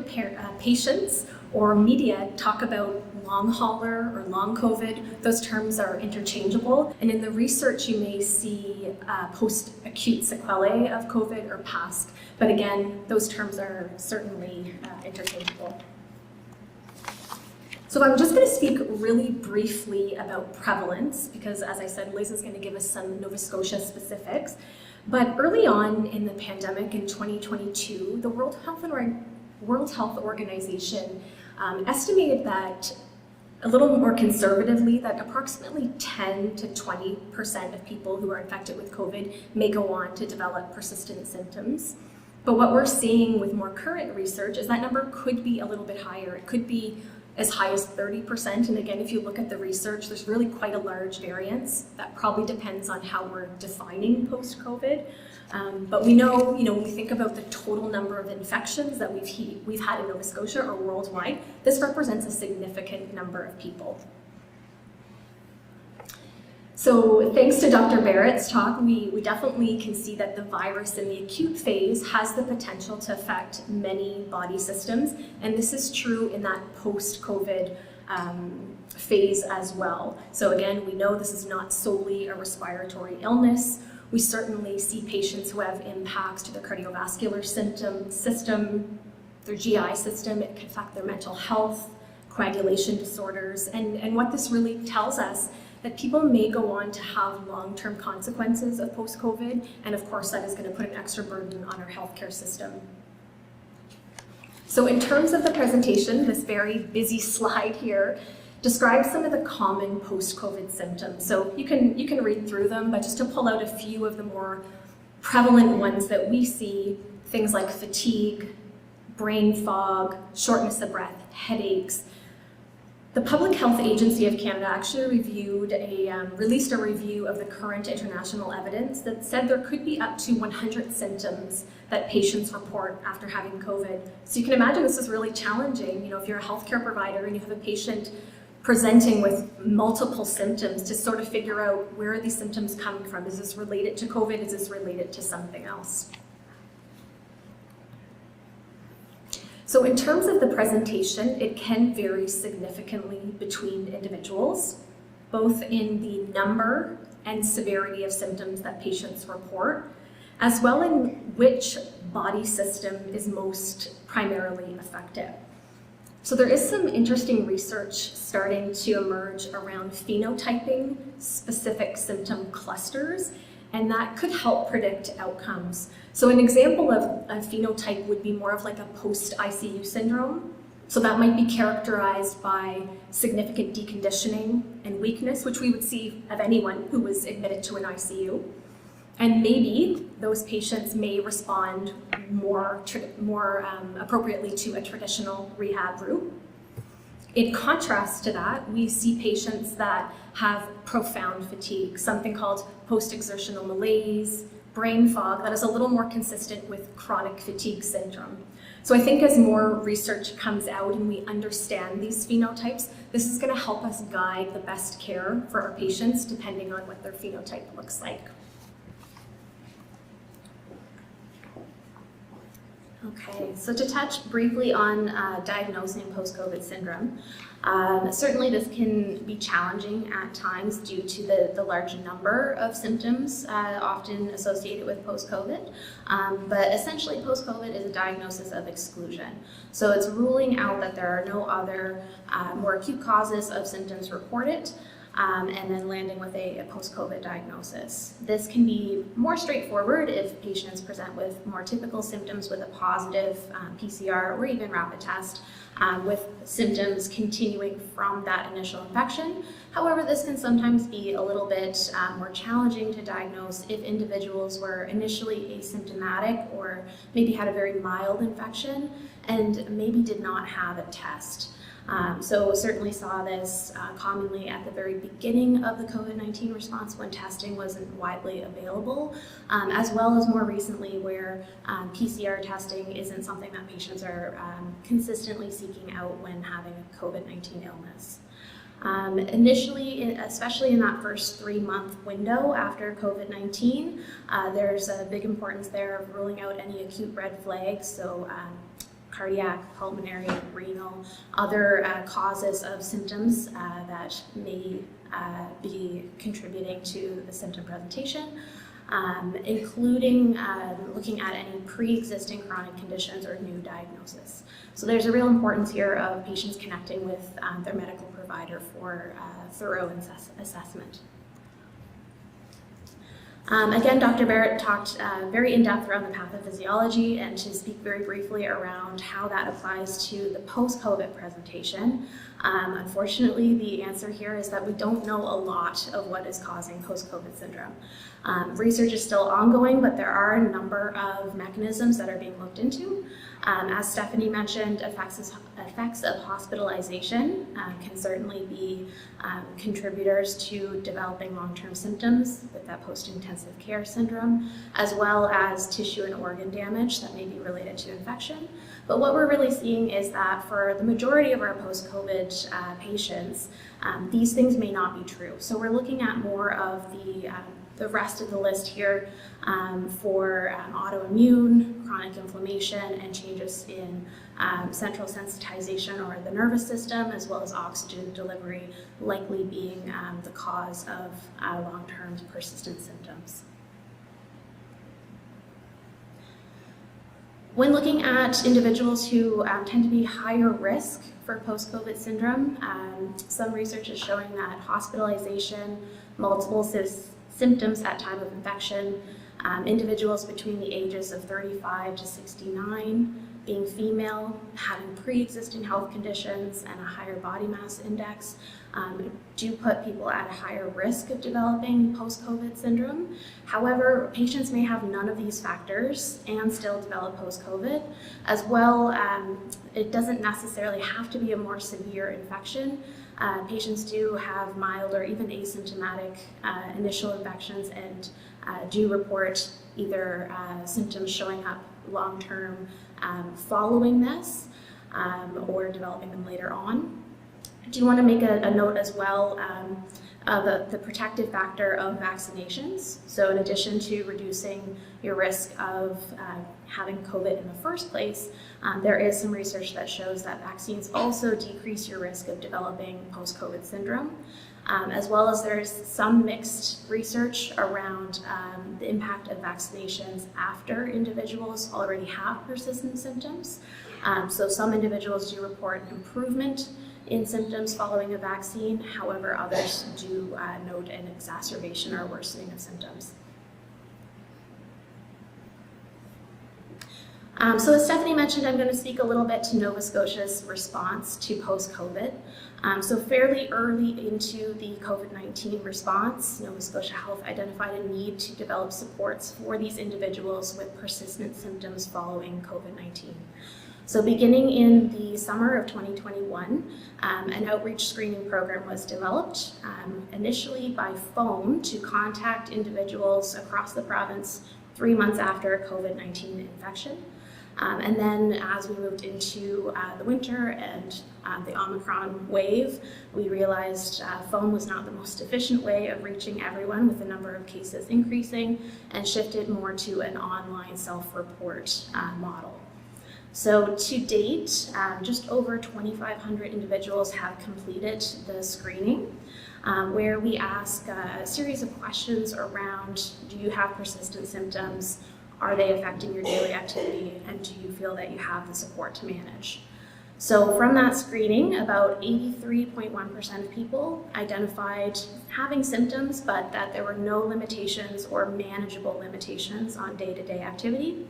patients or media talk about long hauler or long COVID. Those terms are interchangeable. And in the research, you may see post-acute sequelae of COVID or PASC. But again, those terms are certainly interchangeable. So I'm just going to speak really briefly about prevalence because, as I said, Liz is going to give us some Nova Scotia specifics. But early on in the pandemic in 2022, the World Health Organization estimated that, a little more conservatively, that approximately 10 to 20% of people who are infected with COVID may go on to develop persistent symptoms. But what we're seeing with more current research is that number could be a little bit higher. It could be as high as 30%. And again, if you look at the research, there's really quite a large variance. That probably depends on how we're defining post-COVID. But we know, when we think about the total number of infections that we've had in Nova Scotia or worldwide, this represents a significant number of people. So thanks to Dr. Barrett's talk, we definitely can see that the virus in the acute phase has the potential to affect many body systems, and this is true in that post-COVID phase as well. So again, we know this is not solely a respiratory illness. We certainly see patients who have impacts to their cardiovascular system, their GI system. It can affect their mental health, coagulation disorders, and what this really tells us that people may go on to have long-term consequences of post-COVID, and of course that is going to put an extra burden on our healthcare system. So in terms of the presentation, this very busy slide here describes some of the common post-COVID symptoms. So you can read through them, but just to pull out a few of the more prevalent ones that we see, things like fatigue, brain fog, shortness of breath, headaches. The Public Health Agency of Canada actually released a review of the current international evidence that said there could be up to 100 symptoms that patients report after having COVID. So you can imagine this is really challenging. If you're a healthcare provider and you have a patient presenting with multiple symptoms, to sort of figure out where are these symptoms coming from. Is this related to COVID? Is this related to something else? So in terms of the presentation, it can vary significantly between individuals, both in the number and severity of symptoms that patients report, as well in which body system is most primarily affected. So there is some interesting research starting to emerge around phenotyping specific symptom clusters, and that could help predict outcomes. So an example of a phenotype would be more of like a post-ICU syndrome. So that might be characterized by significant deconditioning and weakness, which we would see of anyone who was admitted to an ICU. And maybe those patients may respond more appropriately to a traditional rehab route. In contrast to that, we see patients that have profound fatigue, something called post-exertional malaise, brain fog, that is a little more consistent with chronic fatigue syndrome. So I think as more research comes out and we understand these phenotypes, this is going to help us guide the best care for our patients depending on what their phenotype looks like. Okay, so to touch briefly on diagnosing post-COVID syndrome, certainly this can be challenging at times due to the large number of symptoms often associated with post-COVID, but essentially post-COVID is a diagnosis of exclusion. So it's ruling out that there are no other more acute causes of symptoms reported, and then landing with a post-COVID diagnosis. This can be more straightforward if patients present with more typical symptoms with a positive PCR or even rapid test, with symptoms continuing from that initial infection. However, this can sometimes be a little bit more challenging to diagnose if individuals were initially asymptomatic or maybe had a very mild infection and maybe did not have a test. So certainly saw this commonly at the very beginning of the COVID-19 response when testing wasn't widely available, as well as more recently where PCR testing isn't something that patients are consistently seeking out when having a COVID-19 illness. Initially, especially in that first 3-month window after COVID-19, there's a big importance there of ruling out any acute red flags, so cardiac, pulmonary, renal, other causes of symptoms that may be contributing to the symptom presentation, including looking at any pre-existing chronic conditions or new diagnosis. So there's a real importance here of patients connecting with their medical provider for thorough assessment. Again, Dr. Barrett talked very in-depth around the pathophysiology, and to speak very briefly around how that applies to the post-COVID presentation. Unfortunately, the answer here is that we don't know a lot of what is causing post-COVID syndrome. Research is still ongoing, but there are a number of mechanisms that are being looked into. As Stephanie mentioned, effects of hospitalization can certainly be contributors to developing long-term symptoms with that post-intensive care syndrome, as well as tissue and organ damage that may be related to infection. But what we're really seeing is that for the majority of our post-COVID patients, these things may not be true. So we're looking at more of the rest of the list here for autoimmune, chronic inflammation, and changes in central sensitization or the nervous system, as well as oxygen delivery, likely being the cause of long-term persistent symptoms. When looking at individuals who tend to be higher risk for post-COVID syndrome, some research is showing that hospitalization, multiple symptoms at time of infection, individuals between the ages of 35 to 69, being female, having pre-existing health conditions and a higher body mass index do put people at a higher risk of developing post-COVID syndrome. However, patients may have none of these factors and still develop post-COVID. As well, it doesn't necessarily have to be a more severe infection. Patients do have mild or even asymptomatic initial infections and do report either symptoms showing up long-term following this or developing them later on. I do want to make a note as well of the protective factor of vaccinations. So in addition to reducing your risk of having COVID in the first place, there is some research that shows that vaccines also decrease your risk of developing post-COVID syndrome, as well as there's some mixed research around the impact of vaccinations after individuals already have persistent symptoms. So some individuals do report improvement in symptoms following a vaccine. However, others do note an exacerbation or worsening of symptoms. So as Stephanie mentioned, I'm going to speak a little bit to Nova Scotia's response to post-COVID. So fairly early into the COVID-19 response, Nova Scotia Health identified a need to develop supports for these individuals with persistent symptoms following COVID-19. So beginning in the summer of 2021, an outreach screening program was developed, initially by phone to contact individuals across the province 3 months after a COVID-19 infection. And then as we moved into the winter and the Omicron wave, we realized phone was not the most efficient way of reaching everyone, with the number of cases increasing, and shifted more to an online self-report model. So to date, just over 2,500 individuals have completed the screening, where we ask a series of questions around: do you have persistent symptoms? Are they affecting your daily activity? And do you feel that you have the support to manage? So from that screening, about 83.1% of people identified having symptoms, but that there were no limitations or manageable limitations on day-to-day activity.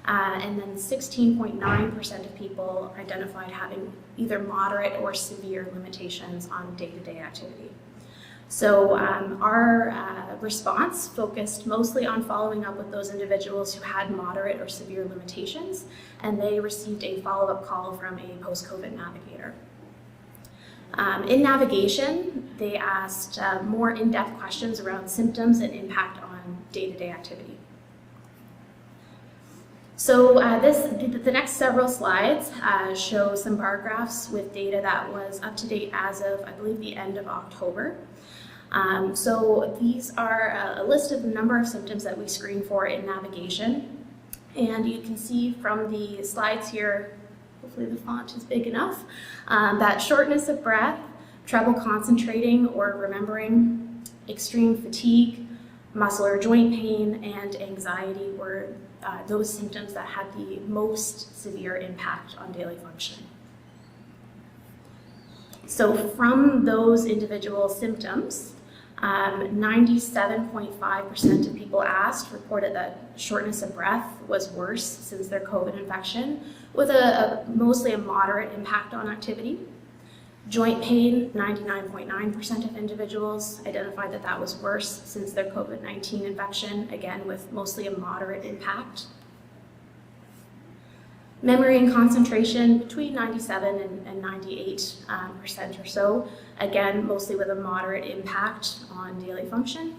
And then 16.9% of people identified having either moderate or severe limitations on day-to-day activity. So our response focused mostly on following up with those individuals who had moderate or severe limitations, and they received a follow-up call from a post-COVID navigator. In navigation, they asked more in-depth questions around symptoms and impact on day-to-day activity. So the next several slides show some bar graphs with data that was up to date as of, I believe, the end of October. So these are a list of the number of symptoms that we screen for in navigation. And you can see from the slides here, hopefully the font is big enough, that shortness of breath, trouble concentrating or remembering, extreme fatigue, muscle or joint pain, and anxiety were those symptoms that had the most severe impact on daily function. So from those individual symptoms, 97.5% of people asked reported that shortness of breath was worse since their COVID infection, with mostly a moderate impact on activity. Joint pain, 99.9% of individuals identified that that was worse since their COVID-19 infection, again with mostly a moderate impact. Memory and concentration, between 97 and 98% or so, again mostly with a moderate impact on daily function.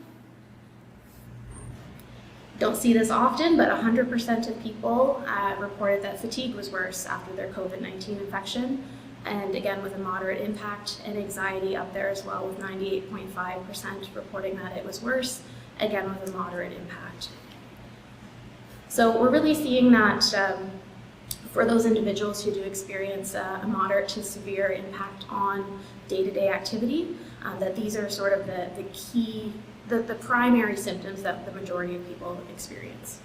Don't see this often, but 100% of people reported that fatigue was worse after their COVID-19 infection, and again with a moderate impact, and anxiety up there as well with 98.5% reporting that it was worse, again with a moderate impact. So we're really seeing that for those individuals who do experience a moderate to severe impact on day-to-day activity, that these are sort of the key, the primary symptoms that the majority of people experience.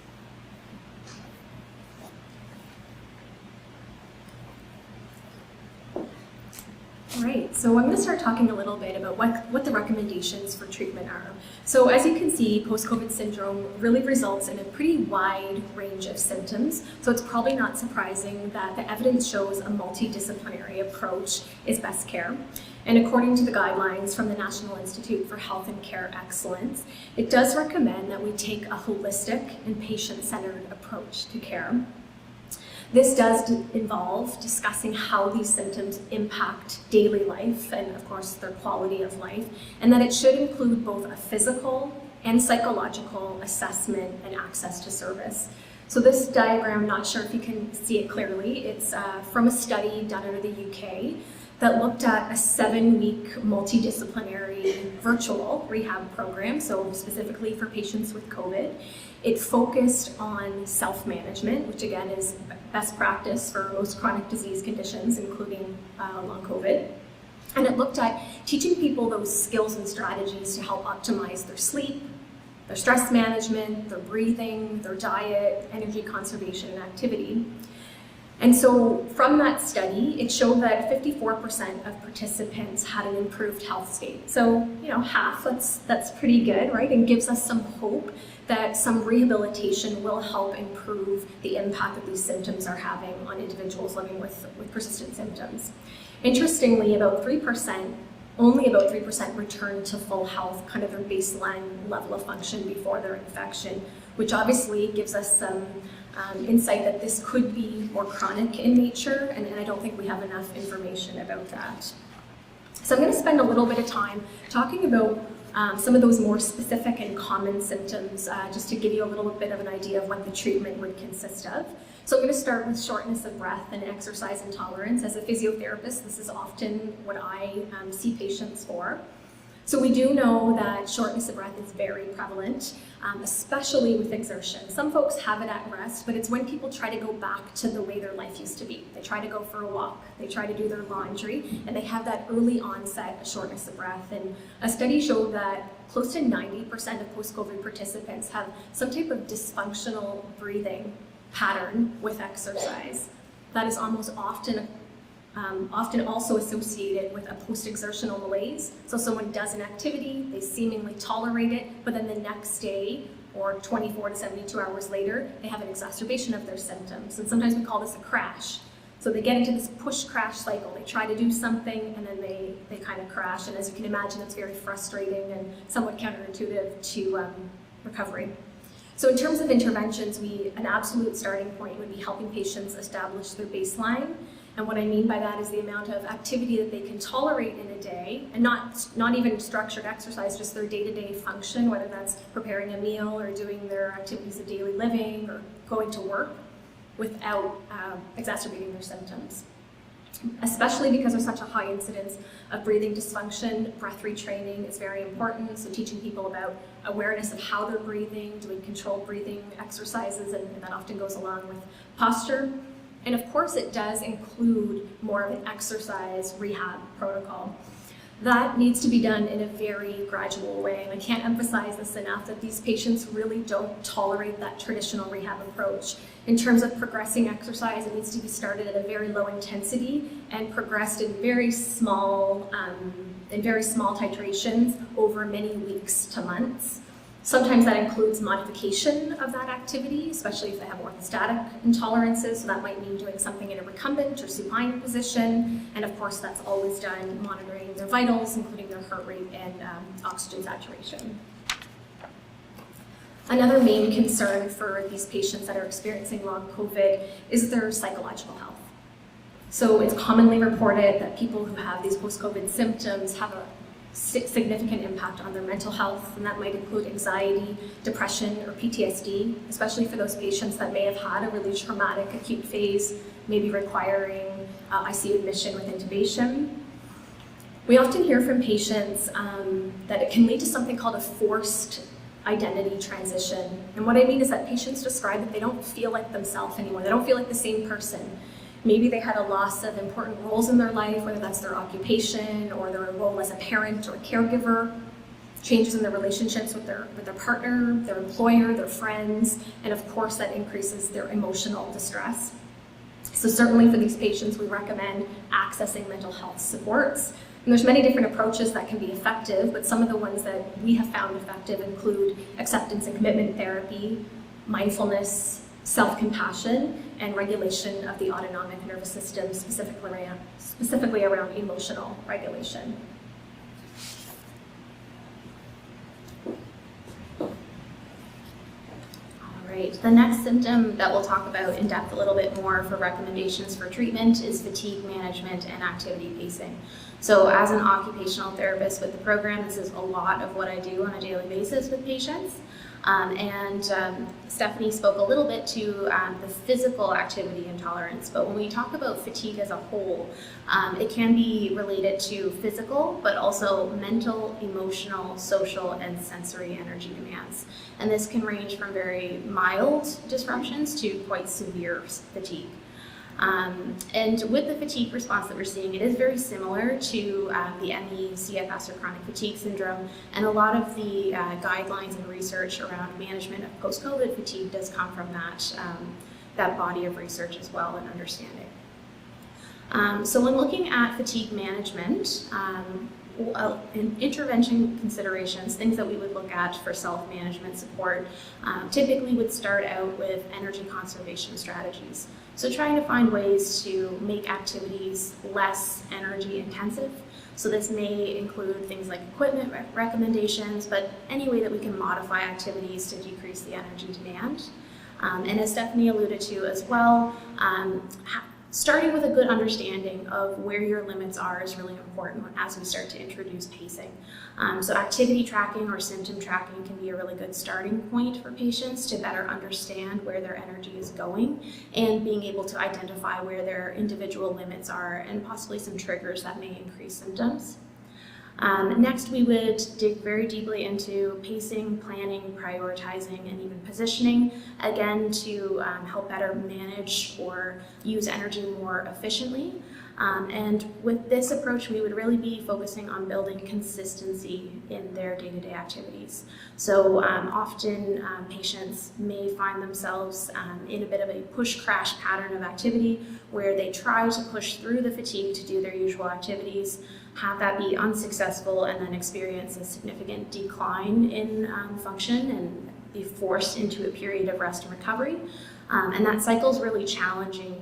All right, so I'm going to start talking a little bit about what the recommendations for treatment are. So as you can see, post-COVID syndrome really results in a pretty wide range of symptoms. So it's probably not surprising that the evidence shows a multidisciplinary approach is best care. And according to the guidelines from the National Institute for Health and Care Excellence, it does recommend that we take a holistic and patient-centered approach to care. This does involve discussing how these symptoms impact daily life and, of course, their quality of life, and that it should include both a physical and psychological assessment and access to service. So this diagram, not sure if you can see it clearly, it's from a study done out of the UK that looked at a 7-week multidisciplinary virtual rehab program, so specifically for patients with COVID. It focused on self-management, which again is best practice for most chronic disease conditions, including long COVID. And it looked at teaching people those skills and strategies to help optimize their sleep, their stress management, their breathing, their diet, energy conservation, and activity. And so from that study, it showed that 54% of participants had an improved health state. So, half, that's pretty good, right? And gives us some hope that some rehabilitation will help improve the impact that these symptoms are having on individuals living with persistent symptoms. Interestingly, only about 3% return to full health, kind of their baseline level of function before their infection, which obviously gives us some insight that this could be more chronic in nature, and I don't think we have enough information about that. So I'm going to spend a little bit of time talking about some of those more specific and common symptoms, just to give you a little bit of an idea of what the treatment would consist of. So I'm going to start with shortness of breath and exercise intolerance. As a physiotherapist, this is often what I see patients for. So we do know that shortness of breath is very prevalent, especially with exertion. Some folks have it at rest, but it's when people try to go back to the way their life used to be. They try to go for a walk, they try to do their laundry, and they have that early onset shortness of breath. And a study showed that close to 90% of post-COVID participants have some type of dysfunctional breathing pattern with exercise. That is almost often also associated with a post-exertional malaise. So someone does an activity, they seemingly tolerate it, but then the next day or 24 to 72 hours later, they have an exacerbation of their symptoms. And sometimes we call this a crash. So they get into this push-crash cycle. They try to do something and then they kind of crash. And as you can imagine, it's very frustrating and somewhat counterintuitive to recovery. So in terms of interventions, an absolute starting point would be helping patients establish their baseline. And what I mean by that is the amount of activity that they can tolerate in a day, and not even structured exercise, just their day-to-day function, whether that's preparing a meal or doing their activities of daily living or going to work without exacerbating their symptoms. Especially because there's such a high incidence of breathing dysfunction, breath retraining is very important. So teaching people about awareness of how they're breathing, doing controlled breathing exercises, and that often goes along with posture. And of course, it does include more of an exercise rehab protocol. That needs to be done in a very gradual way. And I can't emphasize this enough, that these patients really don't tolerate that traditional rehab approach. In terms of progressing exercise, it needs to be started at a very low intensity and progressed in very small titrations over many weeks to months. Sometimes that includes modification of that activity, especially if they have orthostatic intolerances. So that might mean doing something in a recumbent or supine position. And of course, that's always done monitoring their vitals, including their heart rate and oxygen saturation. Another main concern for these patients that are experiencing long COVID is their psychological health. So it's commonly reported that people who have these post-COVID symptoms have a significant impact on their mental health, and that might include anxiety, depression, or PTSD, especially for those patients that may have had a really traumatic acute phase, maybe requiring ICU admission with intubation. We often hear from patients that it can lead to something called a forced identity transition. And what I mean is that patients describe that they don't feel like themselves anymore. They don't feel like the same person. Maybe they had a loss of important roles in their life, whether that's their occupation or their role as a parent or caregiver, changes in their relationships with their partner, their employer, their friends, and of course that increases their emotional distress. So certainly for these patients, we recommend accessing mental health supports. And there's many different approaches that can be effective, but some of the ones that we have found effective include acceptance and commitment therapy, mindfulness, self-compassion, and regulation of the autonomic nervous system, specifically around emotional regulation. All right, the next symptom that we'll talk about in depth a little bit more for recommendations for treatment is fatigue management and activity pacing. So as an occupational therapist with the program, this is a lot of what I do on a daily basis with patients. Stephanie spoke a little bit to the physical activity intolerance, but when we talk about fatigue as a whole, it can be related to physical, but also mental, emotional, social, and sensory energy demands. And this can range from very mild disruptions to quite severe fatigue. And with the fatigue response that we're seeing, it is very similar to the ME, CFS, or chronic fatigue syndrome, and a lot of the guidelines and research around management of post-COVID fatigue does come from that body of research as well and understanding. So when looking at fatigue management, in intervention considerations, things that we would look at for self-management support, typically would start out with energy conservation strategies. So trying to find ways to make activities less energy intensive. So this may include things like equipment recommendations, but any way that we can modify activities to decrease the energy demand. And as Stephanie alluded to as well, starting with a good understanding of where your limits are is really important as we start to introduce pacing. So activity tracking or symptom tracking can be a really good starting point for patients to better understand where their energy is going and being able to identify where their individual limits are and possibly some triggers that may increase symptoms. Next, we would dig very deeply into pacing, planning, prioritizing, and even positioning, again, to help better manage or use energy more efficiently. And with this approach, we would really be focusing on building consistency in their day-to-day activities. So often patients may find themselves in a bit of a push-crash pattern of activity where they try to push through the fatigue to do their usual activities, have that be unsuccessful, and then experience a significant decline in function and be forced into a period of rest and recovery. And that cycle is really challenging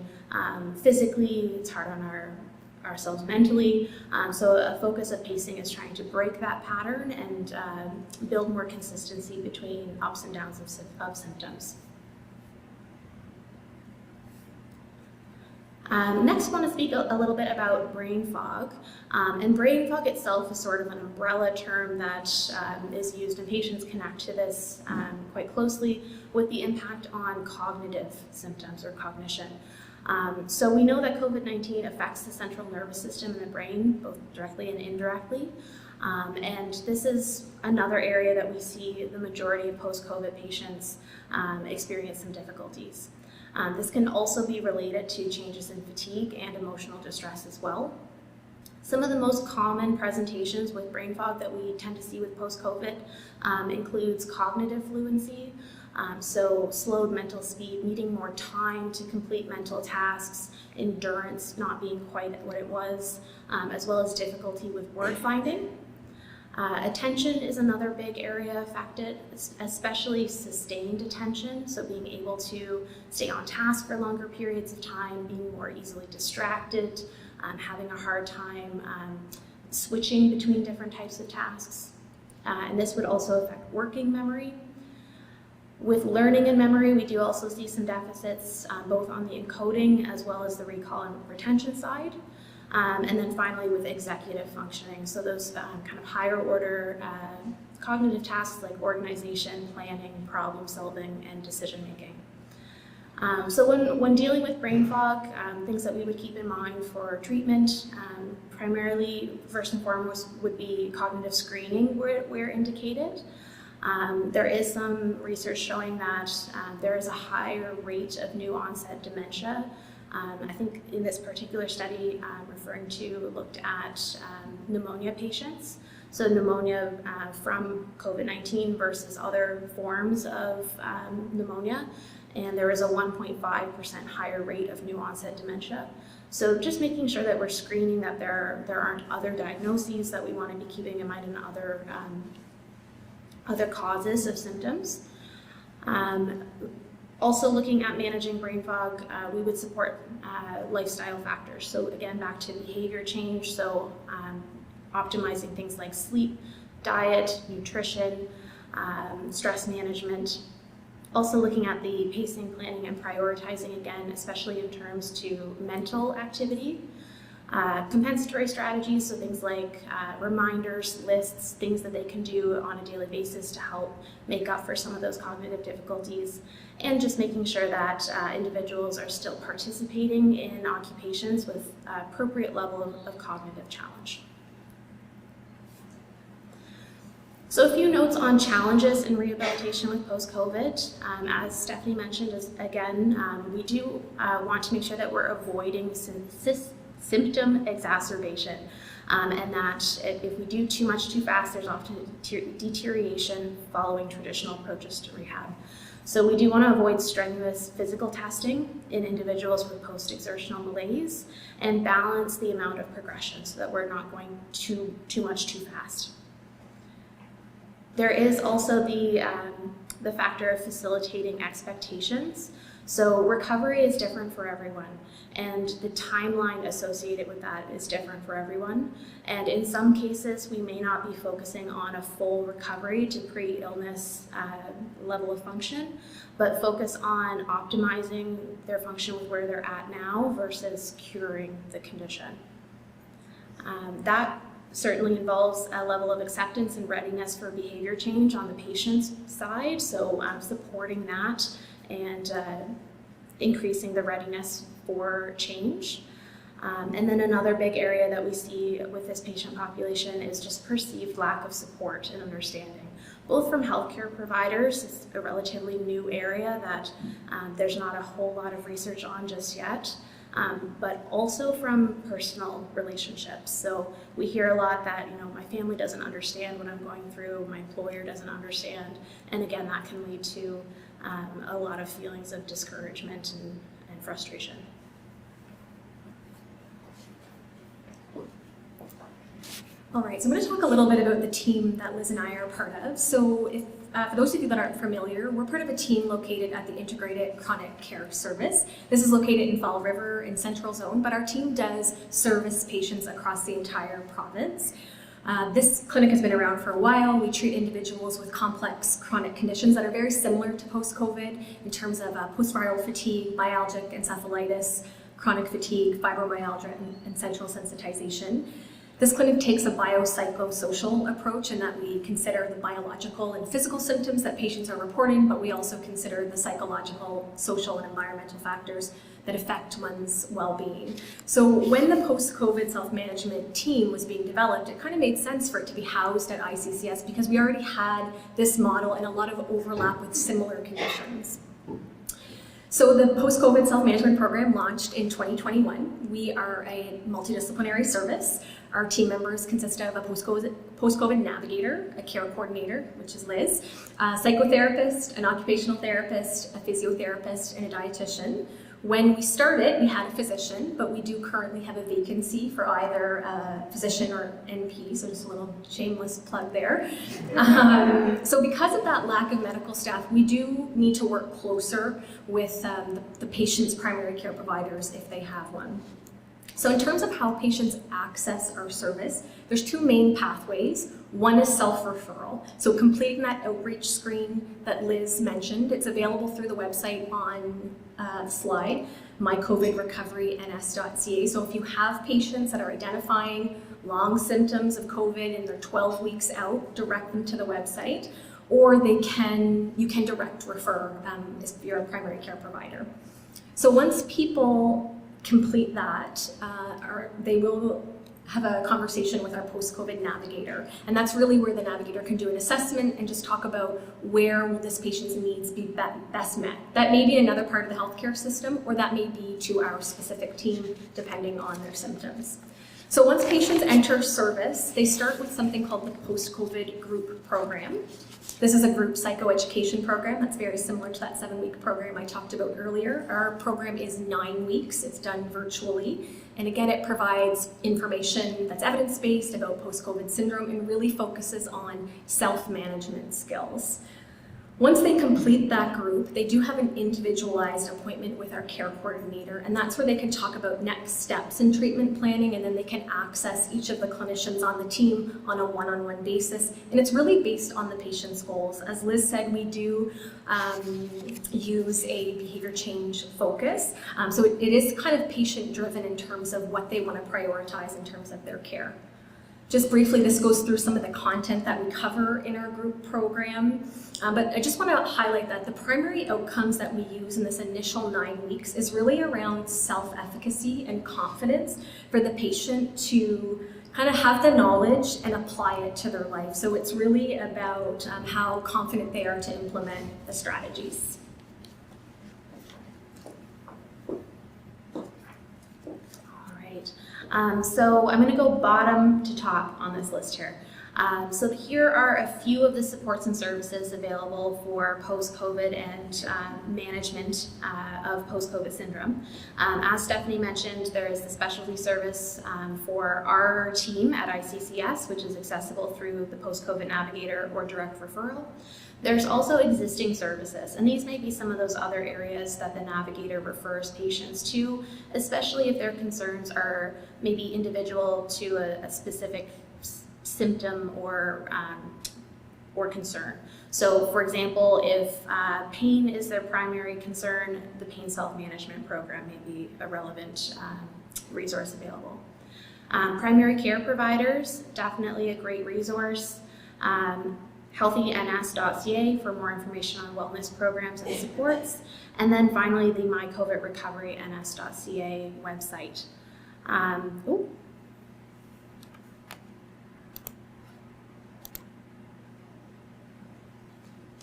physically, it's hard on ourselves mentally. So a focus of pacing is trying to break that pattern and build more consistency between ups and downs of symptoms. Next, I want to speak a little bit about brain fog. And brain fog itself is sort of an umbrella term that is used, and patients connect to this quite closely with the impact on cognitive symptoms or cognition. So we know that COVID-19 affects the central nervous system in the brain, both directly and indirectly. And this is another area that we see the majority of post-COVID patients experience some difficulties. This can also be related to changes in fatigue and emotional distress as well. Some of the most common presentations with brain fog that we tend to see with post-COVID includes cognitive fluency, so slowed mental speed, needing more time to complete mental tasks, endurance not being quite what it was, as well as difficulty with word finding. Attention is another big area affected, especially sustained attention, so being able to stay on task for longer periods of time, being more easily distracted, having a hard time switching between different types of tasks. And this would also affect working memory. With learning and memory, we do also see some deficits, both on the encoding as well as the recall and retention side. And then finally with executive functioning, so those kind of higher order cognitive tasks like organization, planning, problem solving, and decision making. So when dealing with brain fog, things that we would keep in mind for treatment, primarily first and foremost would be cognitive screening where indicated. There is some research showing that there is a higher rate of new onset dementia. I think in this particular study I'm referring to looked at pneumonia patients. So pneumonia from COVID-19 versus other forms of pneumonia. And there is a 1.5% higher rate of new onset dementia. So just making sure that we're screening that there aren't other diagnoses that we want to be keeping in mind and other causes of symptoms. Also looking at managing brain fog, we would support lifestyle factors. So again, back to behavior change. So optimizing things like sleep, diet, nutrition, stress management. Also looking at the pacing, planning, and prioritizing again, especially in terms to mental activity. Compensatory strategies, so things like reminders, lists, things that they can do on a daily basis to help make up for some of those cognitive difficulties, and just making sure that individuals are still participating in occupations with appropriate level of cognitive challenge. So a few notes on challenges in rehabilitation with post-COVID. As Stephanie mentioned, we do want to make sure that we're avoiding symptom exacerbation, and that if we do too much too fast, there's often deterioration following traditional approaches to rehab. So we do want to avoid strenuous physical testing in individuals with post-exertional malaise and balance the amount of progression so that we're not going too much too fast. There is also the factor of facilitating expectations. So recovery is different for everyone, and the timeline associated with that is different for everyone. And in some cases, we may not be focusing on a full recovery to pre-illness level of function, but focus on optimizing their function with where they're at now versus curing the condition. That certainly involves a level of acceptance and readiness for behavior change on the patient's side, so supporting that and increasing the readiness for change. And then another big area that we see with this patient population is just perceived lack of support and understanding, both from healthcare providers. It's a relatively new area that there's not a whole lot of research on just yet, but also from personal relationships. So we hear a lot that, my family doesn't understand what I'm going through, my employer doesn't understand, and again, that can lead to a lot of feelings of discouragement and frustration. All right, so I'm going to talk a little bit about the team that Liz and I are part of. So for those of you that aren't familiar, we're part of a team located at the Integrated Chronic Care Service. This is located in Fall River in Central Zone, but our team does service patients across the entire province. This clinic has been around for a while. We treat individuals with complex chronic conditions that are very similar to post-COVID in terms of post-viral fatigue, myalgic encephalitis, chronic fatigue, fibromyalgia, and central sensitization. This clinic takes a biopsychosocial approach in that we consider the biological and physical symptoms that patients are reporting, but we also consider the psychological, social, and environmental factors that affect one's well-being. So when the post-COVID self-management team was being developed, it kind of made sense for it to be housed at ICCS because we already had this model and a lot of overlap with similar conditions. So the post-COVID self-management program launched in 2021. We are a multidisciplinary service. Our team members consist of a post-COVID navigator, a care coordinator, which is Liz, a psychotherapist, an occupational therapist, a physiotherapist, and a dietitian. When we started, we had a physician, but we do currently have a vacancy for either a physician or NP, so just a little shameless plug there. So because of that lack of medical staff, we do need to work closer with the patient's primary care providers if they have one. So in terms of how patients access our service, there's two main pathways. One is self-referral. So completing that outreach screen that Liz mentioned, it's available through the website on the slide, mycovidrecoveryns.ca. So if you have patients that are identifying long symptoms of COVID and they're 12 weeks out, direct them to the website, or you can direct refer if you're a primary care provider. So once people complete that, they will have a conversation with our post-COVID navigator. And that's really where the navigator can do an assessment and just talk about where will this patient's needs be best met. That may be another part of the healthcare system, or that may be to our specific team, depending on their symptoms. So once patients enter service, they start with something called the post-COVID group program. This is a group psychoeducation program that's very similar to that 7-week program I talked about earlier. Our program is 9 weeks. It's done virtually. And again, it provides information that's evidence-based about post-COVID syndrome and really focuses on self-management skills. Once they complete that group, they do have an individualized appointment with our care coordinator, and that's where they can talk about next steps in treatment planning, and then they can access each of the clinicians on the team on a one-on-one basis. And it's really based on the patient's goals. As Liz said, we do use a behavior change focus. So it is kind of patient-driven in terms of what they want to prioritize in terms of their care. Just briefly, this goes through some of the content that we cover in our group program. But I just want to highlight that the primary outcomes that we use in this initial 9 weeks is really around self-efficacy and confidence for the patient to kind of have the knowledge and apply it to their life. So it's really about how confident they are to implement the strategies. All right. So I'm going to go bottom to top on this list here. So here are a few of the supports and services available for post-COVID and management of post-COVID syndrome. As Stephanie mentioned, there is the specialty service for our team at ICCS, which is accessible through the Post-COVID Navigator or direct referral. There's also existing services, and these may be some of those other areas that the Navigator refers patients to, especially if their concerns are maybe individual to a specific symptom or concern. So for example, if pain is their primary concern, the pain self-management program may be a relevant resource available. Primary care providers, definitely a great resource. HealthyNS.ca for more information on wellness programs and supports. And then finally, the My COVID Recovery NS.ca website.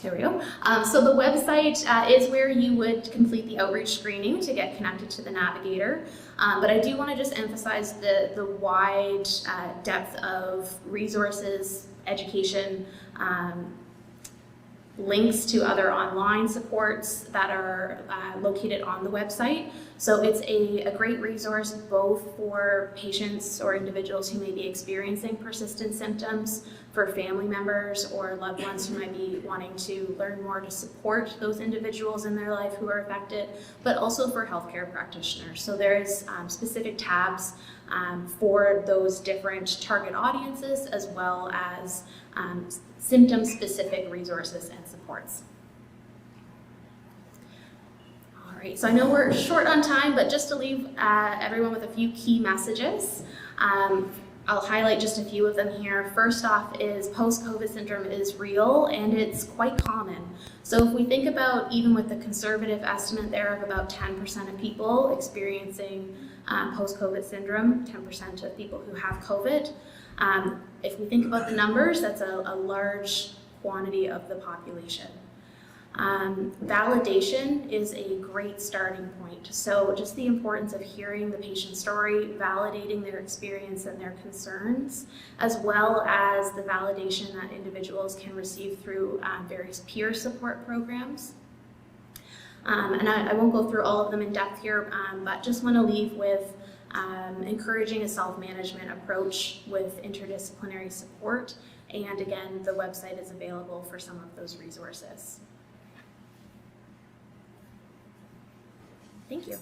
There we go. So the website is where you would complete the outreach screening to get connected to the Navigator. But I do want to just emphasize the wide depth of resources, education, links to other online supports that are located on the website. So it's a great resource both for patients or individuals who may be experiencing persistent symptoms, for family members or loved ones who might be wanting to learn more to support those individuals in their life who are affected, but also for healthcare practitioners. So there's specific tabs for those different target audiences, as well as symptom-specific resources and supports. All right, so I know we're short on time, but just to leave everyone with a few key messages. I'll highlight just a few of them here. First off is post-COVID syndrome is real and it's quite common. So if we think about, even with the conservative estimate there of about 10% of people experiencing post-COVID syndrome, 10% of people who have COVID, if we think about the numbers, that's a large quantity of the population. Validation is a great starting point. So just the importance of hearing the patient's story, validating their experience and their concerns, as well as the validation that individuals can receive through various peer support programs. And I won't go through all of them in depth here, but just want to leave with encouraging a self-management approach with interdisciplinary support. And again, the website is available for some of those resources. Thank you.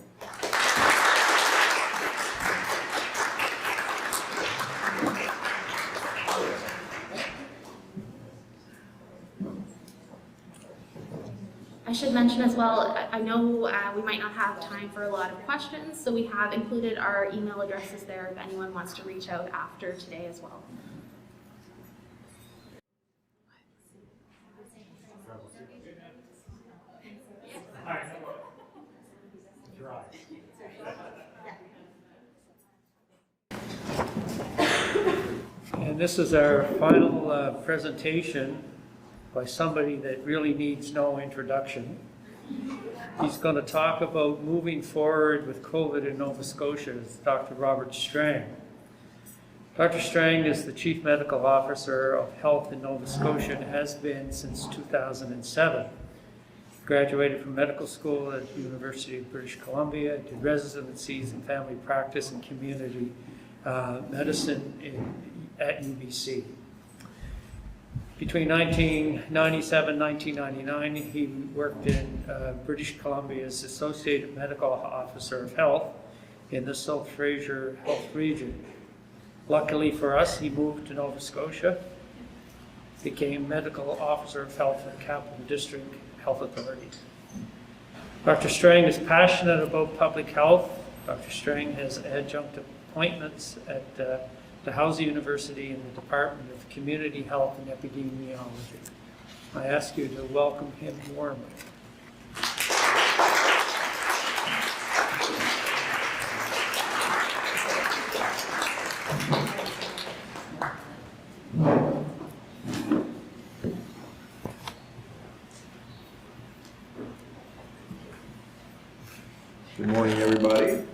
I should mention as well, I know we might not have time for a lot of questions, so we have included our email addresses there if anyone wants to reach out after today as well. And this is our final presentation by somebody that really needs no introduction. He's going to talk about moving forward with COVID in Nova Scotia. It's Dr. Robert Strang. Dr. Strang is the Chief Medical Officer of Health in Nova Scotia and has been since 2007. Graduated from medical school at the University of British Columbia, did residencies in family practice and community medicine at UBC. Between 1997 and 1999, he worked in British Columbia's Associate Medical Officer of Health in the South Fraser Health Region. Luckily for us, he moved to Nova Scotia, became Medical Officer of Health at Capital District Health Authority. Dr. Strang is passionate about public health. Dr. Strang has adjunct appointments at Dalhousie University in the Department of Community Health and Epidemiology. I ask you to welcome him warmly. Good morning, everybody.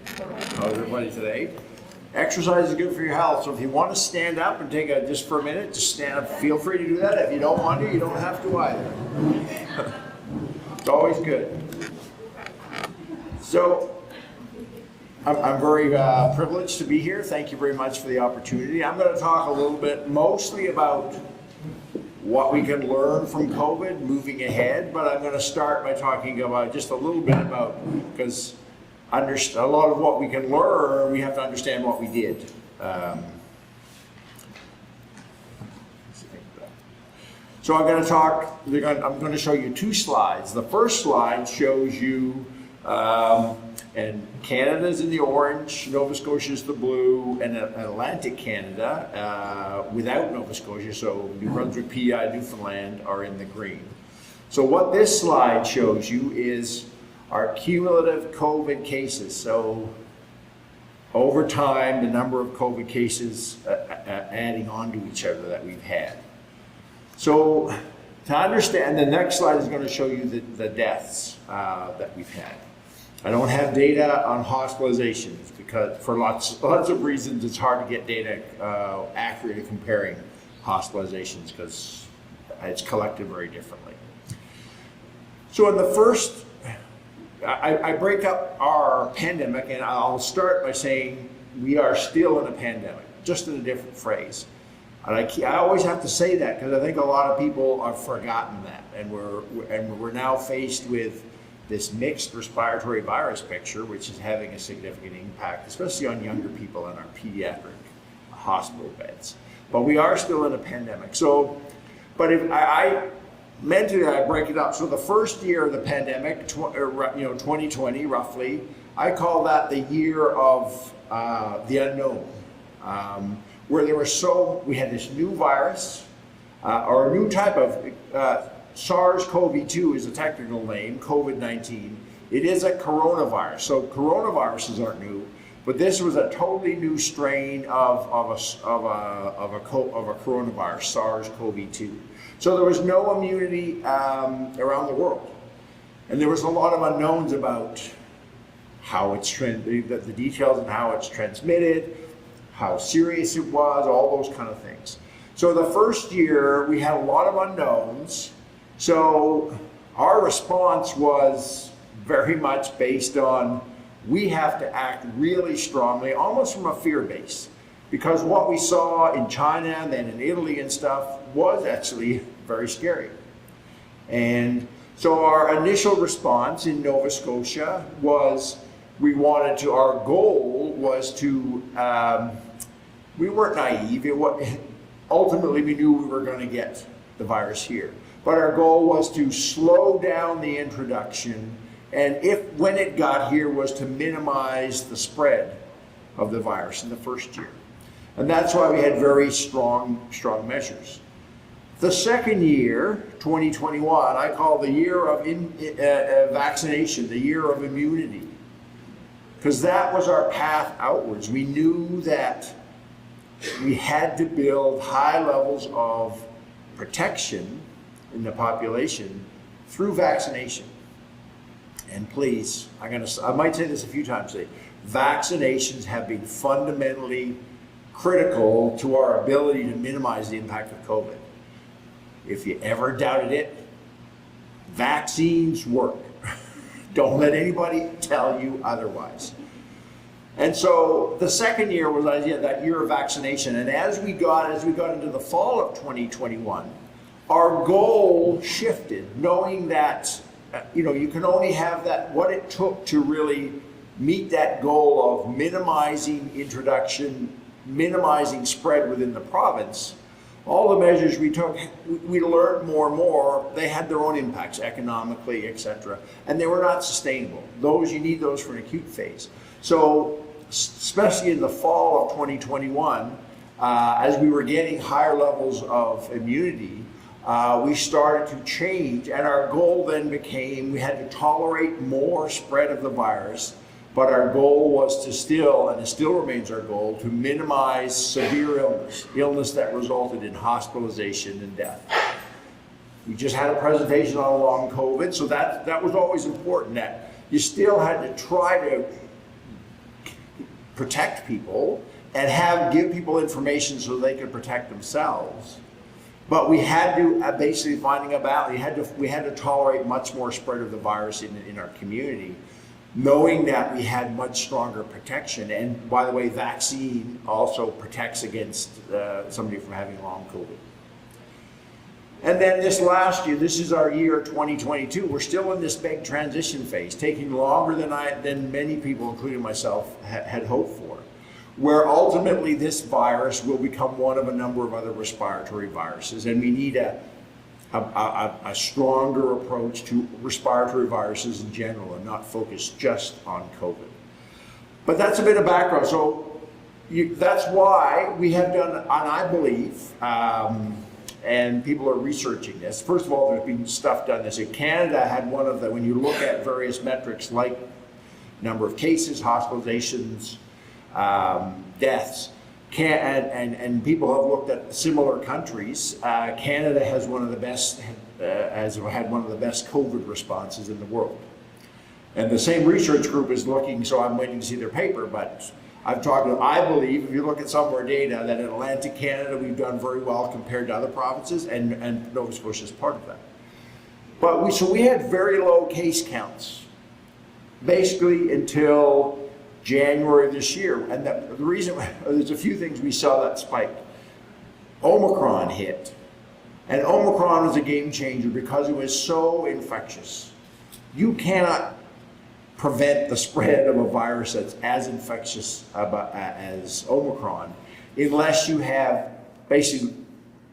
How's everybody today? exercise is good for your health. So if you want to stand up and take just for a minute, just stand up. Feel free to do that. If you don't want to, you don't have to either. It's always good. So I'm very privileged to be here. Thank you very much for the opportunity. I'm going to talk a little bit mostly about what we can learn from COVID moving ahead, but I'm going to start by talking about just a little bit about, because a lot of what we can learn, we have to understand what we did. So I'm going to show you two slides. The first slide shows you, and Canada's in the orange, Nova Scotia's the blue, and Atlantic Canada without Nova Scotia, so New Brunswick, PEI, Newfoundland are in the green. So what this slide shows you is our cumulative COVID cases. So over time, the number of COVID cases adding on to each other that we've had. So to understand, the next slide is going to show you the deaths that we've had. I don't have data on hospitalizations because for lots of reasons it's hard to get data accurate at comparing hospitalizations because it's collected very differently. So in the first, I break up our pandemic, and I'll start by saying we are still in a pandemic, just in a different phrase. And I always have to say that because I think a lot of people have forgotten that, and we're now faced with this mixed respiratory virus picture, which is having a significant impact, especially on younger people in our pediatric hospital beds. But we are still in a pandemic. So, but if I mentally I break it up. So the first year of the pandemic, 2020 roughly, I call that the year of the unknown, where we had this new virus or a new type of SARS-CoV-2 is a technical name, COVID-19. It is a coronavirus. So coronaviruses aren't new, but this was a totally new strain of a coronavirus, SARS-CoV-2. So there was no immunity around the world. And there was a lot of unknowns about how the details of how it's transmitted, how serious it was, all those kind of things. So the first year we had a lot of unknowns. So our response was very much based on we have to act really strongly, almost from a fear base, because what we saw in China and then in Italy and stuff was actually very scary. And so our initial response in Nova Scotia was our goal was to, we weren't naive. Ultimately we knew we were going to get the virus here. But our goal was to slow down the introduction, and when it got here was to minimize the spread of the virus in the first year. And that's why we had very strong measures. The second year, 2021, I call the year of vaccination, the year of immunity, because that was our path outwards. We knew that we had to build high levels of protection in the population through vaccination. And please, I might say this a few times today, vaccinations have been fundamentally critical to our ability to minimize the impact of COVID. If you ever doubted it, vaccines work. Don't let anybody tell you otherwise. And so the second year was that year of vaccination. And as we got into the fall of 2021, our goal shifted, knowing that you can only have that, what it took to really meet that goal of minimizing introduction, minimizing spread within the province. All the measures we took, we learned more and more, they had their own impacts economically, etc. And they were not sustainable. You need those for an acute phase. So, especially in the fall of 2021, as we were getting higher levels of immunity, we started to change, and our goal then became we had to tolerate more spread of the virus, but our goal was to still, and it still remains our goal, to minimize severe illness that resulted in hospitalization and death. We just had a presentation on long COVID, so that was always important, that you still had to try to protect people and give people information so they could protect themselves. But we had to basically finding a balance. We had to tolerate much more spread of the virus in our community, knowing that we had much stronger protection. And by the way, vaccine also protects against somebody from having long COVID. And then this last year, this is our year 2022, we're still in this big transition phase, taking longer than many people, including myself, had hoped for, where ultimately this virus will become one of a number of other respiratory viruses, and we need a stronger approach to respiratory viruses in general and not focus just on COVID. But that's a bit of background. So that's why we have done, and I believe, and people are researching this. First of all, there's been stuff done this. In Canada had one of the, when you look at various metrics like number of cases, hospitalizations, deaths, and people have looked at similar countries. Canada has one of the best, has had one of the best COVID responses in the world. And the same research group is looking, so I'm waiting to see their paper, but I've talked to, I believe, if you look at some of our data, that in Atlantic Canada, we've done very well compared to other provinces, and Nova Scotia is part of that. But so we had very low case counts, basically until January of this year. And the reason, there's a few things we saw that spike. Omicron hit, and Omicron was a game changer because it was so infectious. You cannot prevent the spread of a virus that's as infectious as Omicron unless you have basically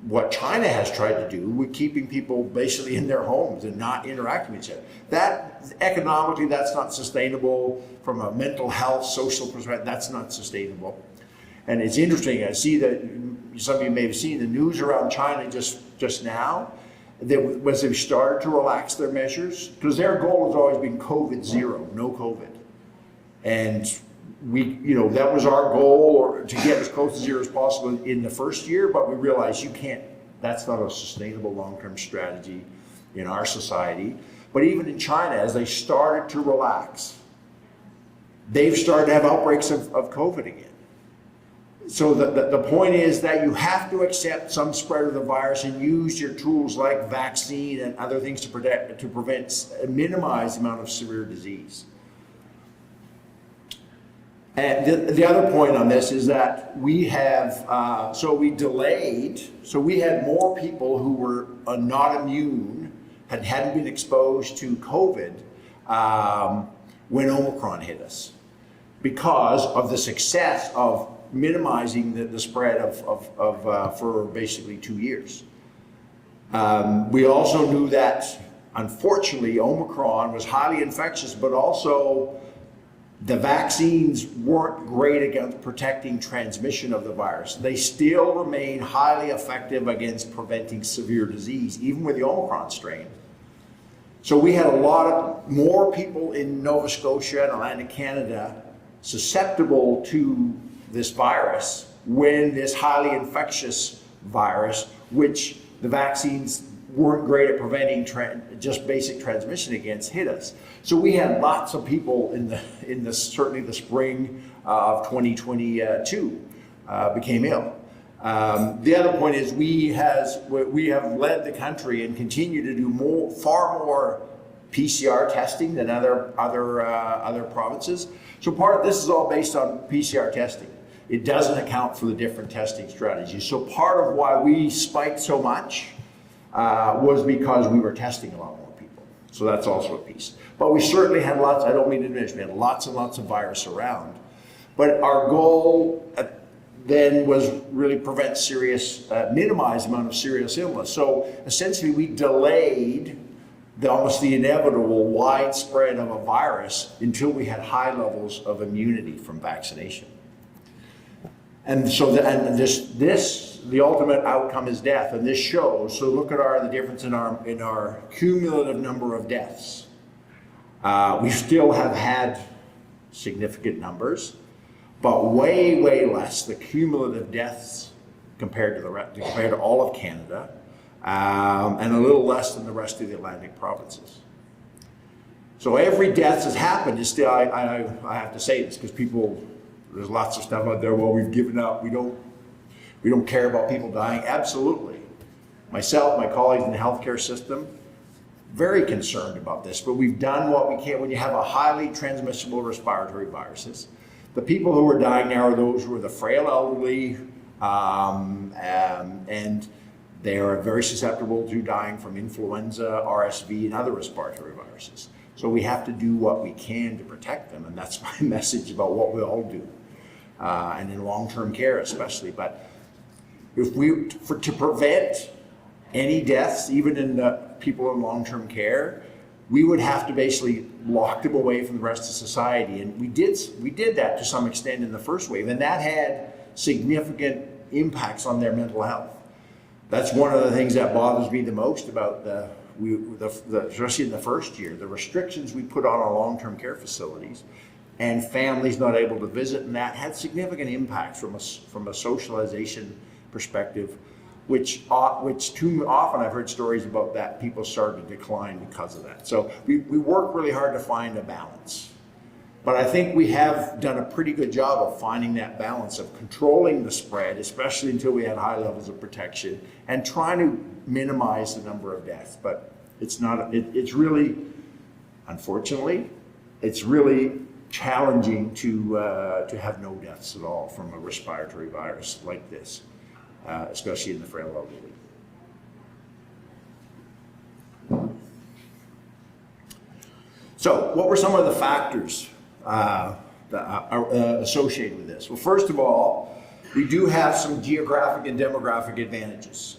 what China has tried to do with keeping people basically in their homes and not interacting with each other. That economically, that's not sustainable. From a mental health, social perspective, that's not sustainable. And it's interesting, I see that some of you may have seen the news around China just now, that was they've started to relax their measures, because their goal has always been COVID zero, no COVID. And that was our goal, or to get as close to zero as possible in the first year, but we realized that's not a sustainable long-term strategy in our society. But even in China, as they started to relax, they've started to have outbreaks of COVID again. So the point is that you have to accept some spread of the virus and use your tools like vaccine and other things to minimize the amount of severe disease. And the other point on this is that we have, we had more people who were not immune, hadn't been exposed to COVID when Omicron hit us, because of the success of minimizing the spread for basically 2 years. We also knew that, unfortunately, Omicron was highly infectious, but also the vaccines weren't great against protecting transmission of the virus. They still remain highly effective against preventing severe disease, even with the Omicron strain. So we had more people in Nova Scotia and Atlantic Canada susceptible to this virus when this highly infectious virus, which the vaccines weren't great at preventing just basic transmission against, hit us. So we had lots of people certainly the spring of 2022 became ill. The other point is we have led the country and continue to do far more PCR testing than other provinces. So part of this is all based on PCR testing. It doesn't account for the different testing strategies. So part of why we spiked so much was because we were testing a lot more people. So that's also a piece. But we certainly had lots, I don't mean to diminish, we had lots and lots of virus around. But our goal then was really minimize the amount of serious illness. So essentially we delayed almost the inevitable widespread of a virus until we had high levels of immunity from vaccination. And so the ultimate outcome is death, and this shows. So look at the difference in our cumulative number of deaths. We still have had significant numbers, but way, way less the cumulative deaths compared to all of Canada, and a little less than the rest of the Atlantic provinces. So every death that's happened is still. I have to say this because people there's lots of stuff out there, well, we've given up, we don't care about people dying. Absolutely. Myself, my colleagues in the healthcare system, very concerned about this, but we've done what we can. When you have a highly transmissible respiratory viruses, the people who are dying now are those who are the frail elderly, and they are very susceptible to dying from influenza, RSV, and other respiratory viruses. So we have to do what we can to protect them, and that's my message about what we all do, and in long-term care especially. But if to prevent any deaths, even in the people in long-term care, we would have to basically lock them away from the rest of society. And we did that to some extent in the first wave, and that had significant impacts on their mental health. That's one of the things that bothers me the most about especially in the first year, the restrictions we put on our long-term care facilities and families not able to visit, and that had significant impacts from a socialization perspective, which too often I've heard stories about that people started to decline because of that. So we work really hard to find a balance. But I think we have done a pretty good job of finding that balance of controlling the spread, especially until we had high levels of protection, and trying to minimize the number of deaths. But it's it's really, unfortunately, it's really challenging to have no deaths at all from a respiratory virus like this, especially in the frail elderly. So what were some of the factors that are associated with this? Well, first of all, we do have some geographic and demographic advantages.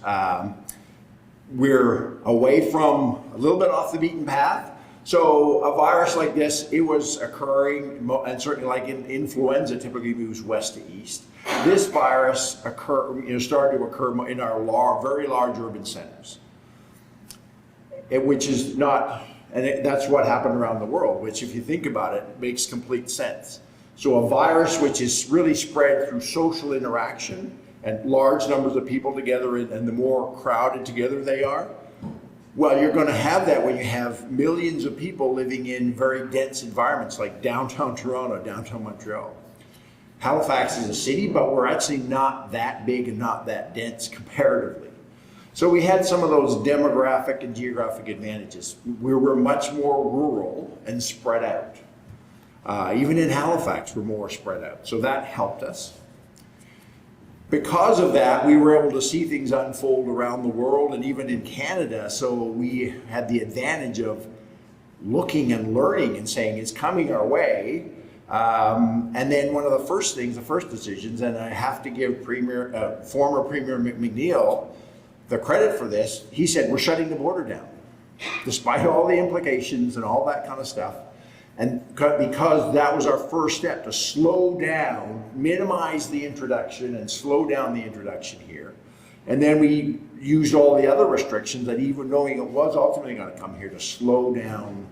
We're away from a little bit off the beaten path. So a virus like this, it was occurring, and certainly like in influenza, typically moves west to east. This virus started to occur in our very large urban centers, which is not. And that's what happened around the world, which if you think about it, makes complete sense. So a virus which is really spread through social interaction and large numbers of people together, and the more crowded together they are, well, you're going to have that when you have millions of people living in very dense environments like downtown Toronto, downtown Montreal. Halifax is a city, but we're actually not that big and not that dense comparatively. So we had some of those demographic and geographic advantages. We were much more rural and spread out. Even in Halifax, we're more spread out. So that helped us. Because of that, we were able to see things unfold around the world and even in Canada. So we had the advantage of looking and learning and saying it's coming our way. And then one of the first decisions, and I have to give former Premier McNeil the credit for this, he said, we're shutting the border down, despite all the implications and all that kind of stuff. And because that was our first step to slow down, minimize the introduction and slow down the introduction here. And then we used all the other restrictions that even knowing it was ultimately going to come here to slow down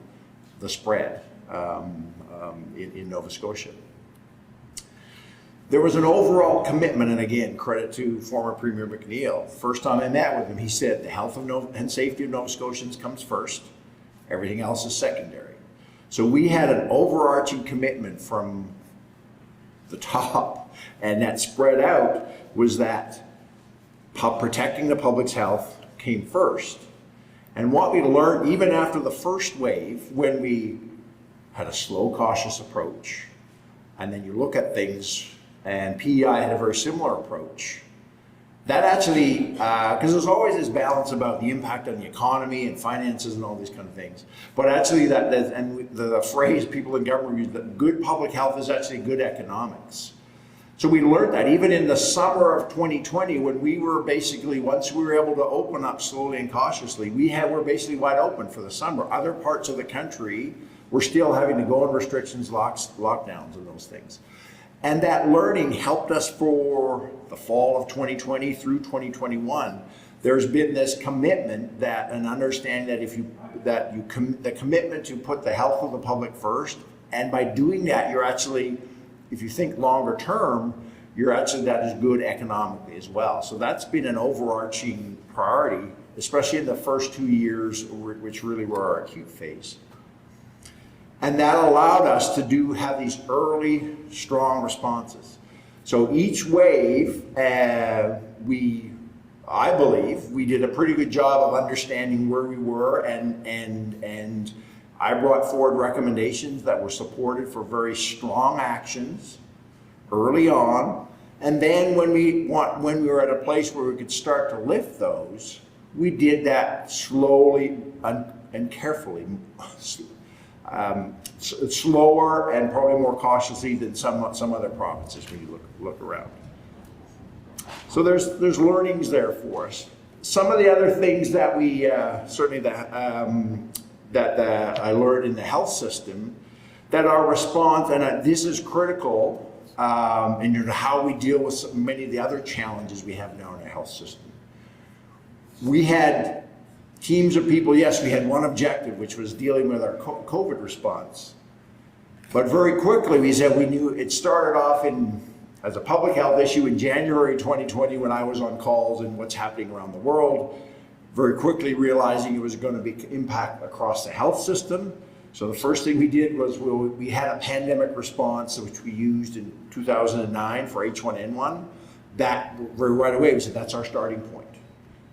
the spread in Nova Scotia. There was an overall commitment, and again, credit to former Premier McNeil. First time I met with him, he said the health and safety of Nova Scotians comes first. Everything else is secondary. So we had an overarching commitment from the top, and that spread out was that protecting the public's health came first. And what we learned, even after the first wave, when we had a slow, cautious approach, and then you look at things, and PEI had a very similar approach. That actually, because there's always this balance about the impact on the economy and finances and all these kind of things. But actually the phrase people in government use, that good public health is actually good economics. So we learned that even in the summer of 2020, when we were basically, once we were able to open up slowly and cautiously, we're basically wide open for the summer. Other parts of the country were still having to go on restrictions, lockdowns and those things. And that learning helped us for the fall of 2020 through 2021. There's been this commitment that, and understanding that the commitment to put the health of the public first, and by doing that, you're actually, if you think longer term, that is good economically as well. So that's been an overarching priority, especially in the first 2 years, which really were our acute phase. And that allowed us to have these early, strong responses. So each wave, I believe, we did a pretty good job of understanding where we were, and I brought forward recommendations that were supported for very strong actions early on. And then when we were at a place where we could start to lift those, we did that slowly and carefully, slower and probably more cautiously than some other provinces when you look around. So there's learnings there for us. Some of the other things that we certainly that I learned in the health system, that our response, and this is critical, and how we deal with many of the other challenges we have now in our health system. We had teams of people, yes, we had one objective, which was dealing with our COVID response. But very quickly we said we knew it started off as a public health issue in January 2020 when I was on calls and what's happening around the world. Very quickly realizing it was going to be impact across the health system. So the first thing we did was we had a pandemic response, which we used in 2009 for H1N1. That right away we said that's our starting point,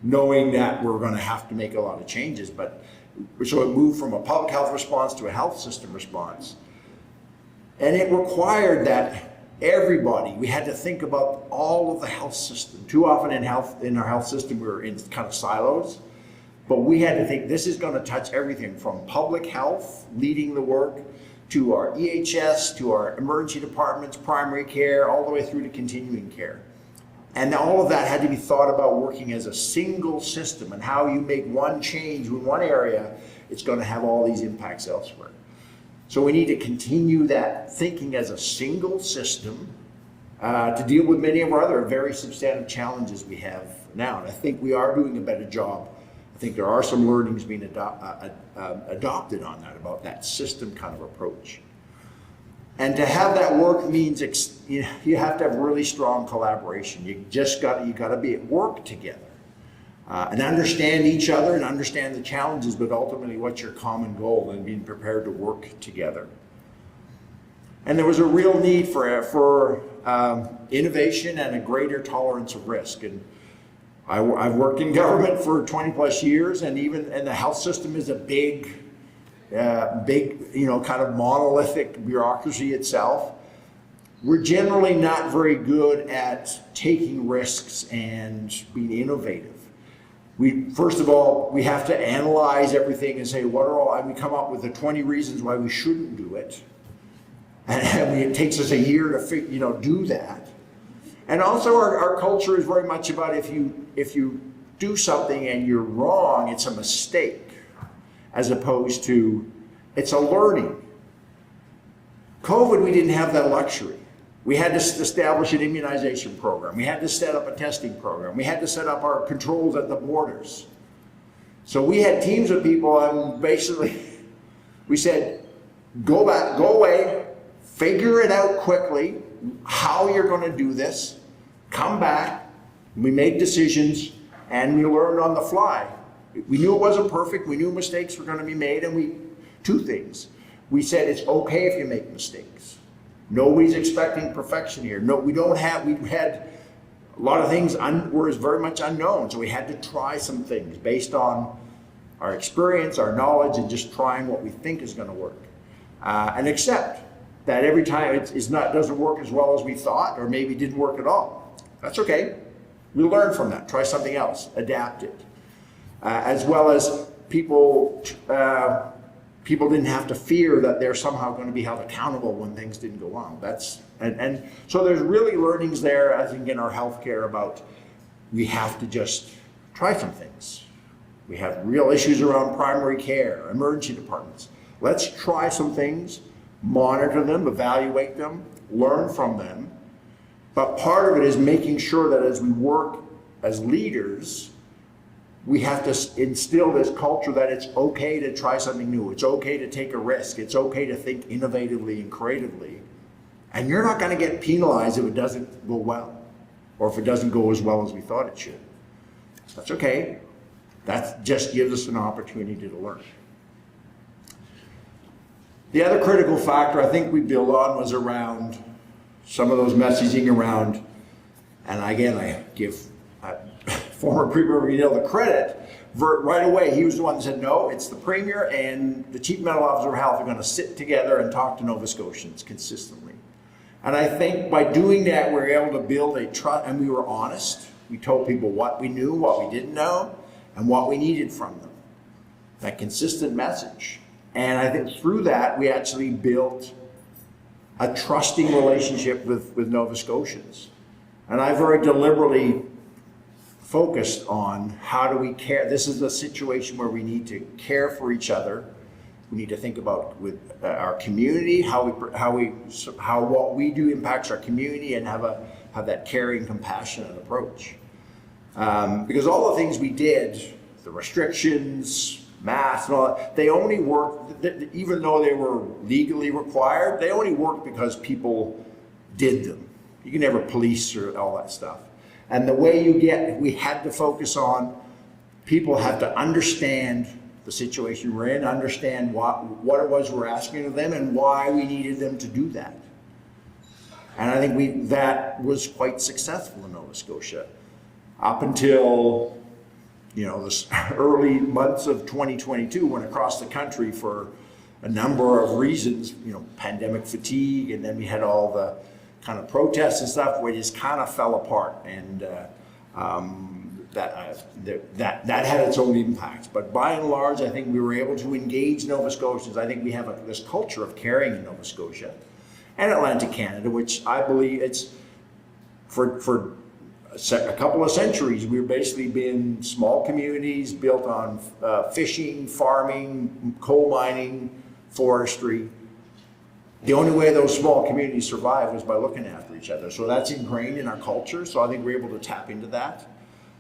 knowing that we're going to have to make a lot of changes. But so it moved from a public health response to a health system response, and it required that everybody, we had to think about all of the health system. Too often in our health system, we were in kind of silos, but we had to think this is going to touch everything from public health, leading the work, to our EHS, to our emergency departments, primary care, all the way through to continuing care. And all of that had to be thought about working as a single system, and how you make one change in one area, it's going to have all these impacts elsewhere. So we need to continue that thinking as a single system to deal with many of our other very substantive challenges we have now. And I think we are doing a better job. I think there are some learnings being adopted on that, about that system kind of approach. And to have that work means you have to have really strong collaboration. You got to be at work together and understand each other and understand the challenges, but ultimately what's your common goal, and being prepared to work together. And there was a real need for innovation and a greater tolerance of risk. And I've worked in government for 20 plus years, and the health system is a big, kind of monolithic bureaucracy itself. We're generally not very good at taking risks and being innovative. First of all, we have to analyze everything and say, and we come up with the 20 reasons why we shouldn't do it. And it takes us a year to do that. And also our culture is very much about if you do something and you're wrong, it's a mistake, as opposed to it's a learning. COVID, we didn't have that luxury. We had to establish an immunization program. We had to set up a testing program. We had to set up our controls at the borders. So we had teams of people, and basically we said, go away, figure it out quickly, how you're going to do this, come back. We made decisions, and we learned on the fly. We knew it wasn't perfect. We knew mistakes were going to be made, and two things. We said it's okay if you make mistakes. Nobody's expecting perfection here. No, we had a lot of things were very much unknown, so we had to try some things based on our experience, our knowledge, and just trying what we think is going to work. And accept that every time it doesn't work as well as we thought, or maybe didn't work at all. That's okay. We learn from that. Try something else. Adapt it. As well as people didn't have to fear that they're somehow going to be held accountable when things didn't go wrong. And so there's really learnings there, I think, in our healthcare about we have to just try some things. We have real issues around primary care, emergency departments. Let's try some things, monitor them, evaluate them, learn from them. But part of it is making sure that as we work as leaders, we have to instill this culture that it's okay to try something new. It's okay to take a risk. It's okay to think innovatively and creatively. And you're not going to get penalized if it doesn't go well, or if it doesn't go as well as we thought it should. That's okay. That just gives us an opportunity to learn. The other critical factor I think we built on was around some of those messaging around, and again, I give former Premier the credit. Right away, he was the one that said, no, it's the Premier and the Chief Medical Officer of Health are going to sit together and talk to Nova Scotians consistently. And I think by doing that, we were able to build a trust, and we were honest. We told people what we knew, what we didn't know, and what we needed from them. That consistent message. And I think through that, we actually built a trusting relationship with Nova Scotians. And I very deliberately focused on how do we care. This is a situation where we need to care for each other. We need to think about with our community, how what we do impacts our community, and have that caring, compassionate approach. Because all the things we did, the restrictions, masks, and all that, they only worked, even though they were legally required, they only worked because people did them. You can never police or all that stuff. And the way we had to focus on, people have to understand the situation we're in, understand what it was we're asking of them and why we needed them to do that. And I think that was quite successful in Nova Scotia. Up until, the early months of 2022, when across the country for a number of reasons, pandemic fatigue, and then we had all the kind of protests and stuff, where it just kind of fell apart, and that had its own impacts. But by and large, I think we were able to engage Nova Scotians. I think we have this culture of caring in Nova Scotia and Atlantic Canada, which I believe it's for a couple of centuries, we've basically been small communities built on fishing, farming, coal mining, forestry. The only way those small communities survive was by looking after each other. So that's ingrained in our culture. So I think we're able to tap into that.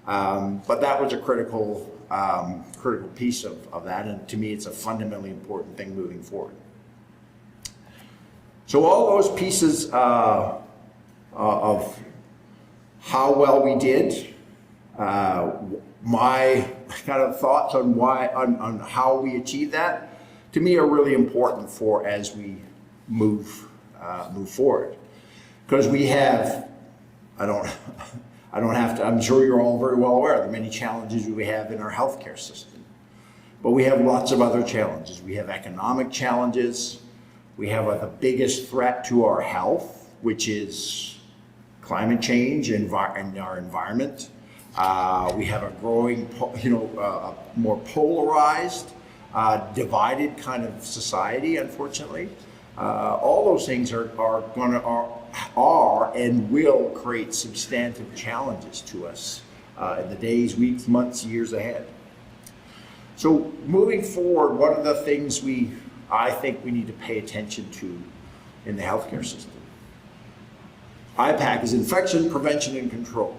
But that was a critical piece of that. And to me, it's a fundamentally important thing moving forward. So all those pieces of how well we did, my kind of thoughts on how we achieved that, to me are really important for as we move forward, because we have, I don't have to, I'm sure you're all very well aware of the many challenges we have in our healthcare system, but we have lots of other challenges. We have economic challenges. We have the biggest threat to our health, which is climate change and our environment. We have a growing, more polarized, divided kind of society, unfortunately. All those things are and will create substantive challenges to us in the days, weeks, months, years ahead. So moving forward, what are the things I think we need to pay attention to in the healthcare system? IPAC is infection prevention and control.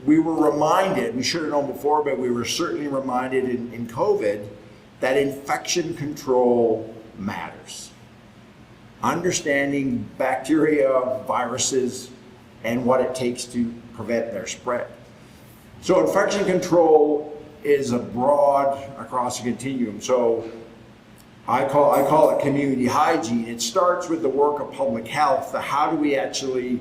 We were reminded, we should have known before, but we were certainly reminded in COVID that infection control matters. Understanding bacteria, viruses, and what it takes to prevent their spread. So infection control is a broad across the continuum. So I call it community hygiene. It starts with the work of public health. How do we actually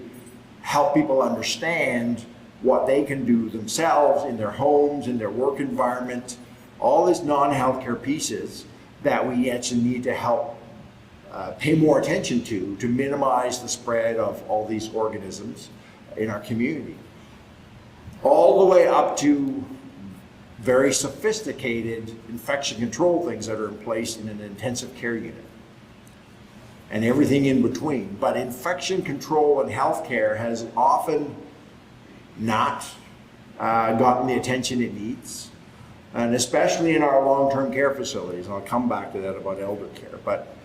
help people understand what they can do themselves in their homes, in their work environment, all these non-healthcare pieces that we actually need to help pay more attention to minimize the spread of all these organisms in our community. All the way up to very sophisticated infection control things that are in place in an intensive care unit and everything in between. But infection control in healthcare has often not gotten the attention it needs, and especially in our long-term care facilities. And I'll come back to that about elder care. But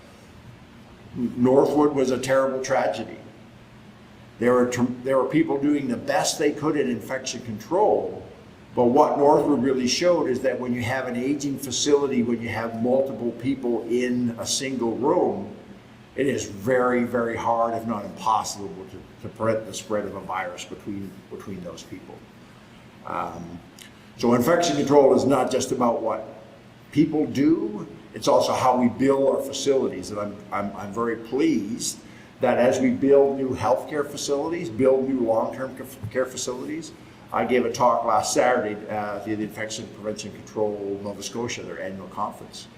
Northwood was a terrible tragedy. There were people doing the best they could in infection control, but what Northwood really showed is that when you have an aging facility, when you have multiple people in a single room, it is very, very hard, if not impossible, to prevent the spread of a virus between those people. So infection control is not just about what people do, it's also how we build our facilities, and I'm very pleased that as we build new healthcare facilities, build new long-term care facilities. I gave a talk last Saturday at the Infection Prevention Control Nova Scotia, their annual conference.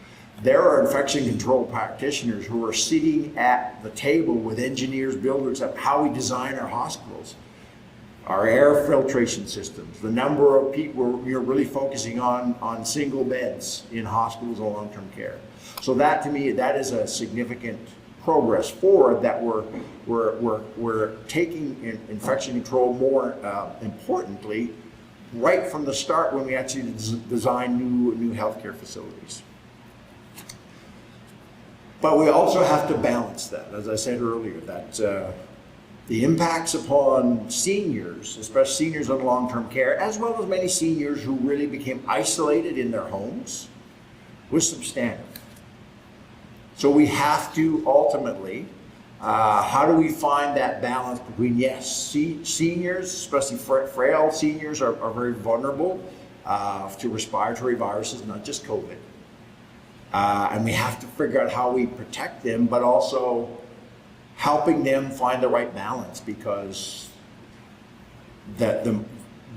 There are infection control practitioners who are sitting at the table with engineers, builders, of how we design our hospitals, our air filtration systems, the number of people we're really focusing on single beds in hospitals and long-term care. So that, to me, that is a significant progress forward, that we're taking infection control more importantly right from the start when we actually design new healthcare facilities. But we also have to balance that, as I said earlier, that the impacts upon seniors, especially seniors in long-term care, as well as many seniors who really became isolated in their homes, was substantive. So we have to ultimately, how do we find that balance between, yes, seniors, especially frail seniors, are very vulnerable to respiratory viruses, not just COVID. And we have to figure out how we protect them, but also helping them find the right balance, because the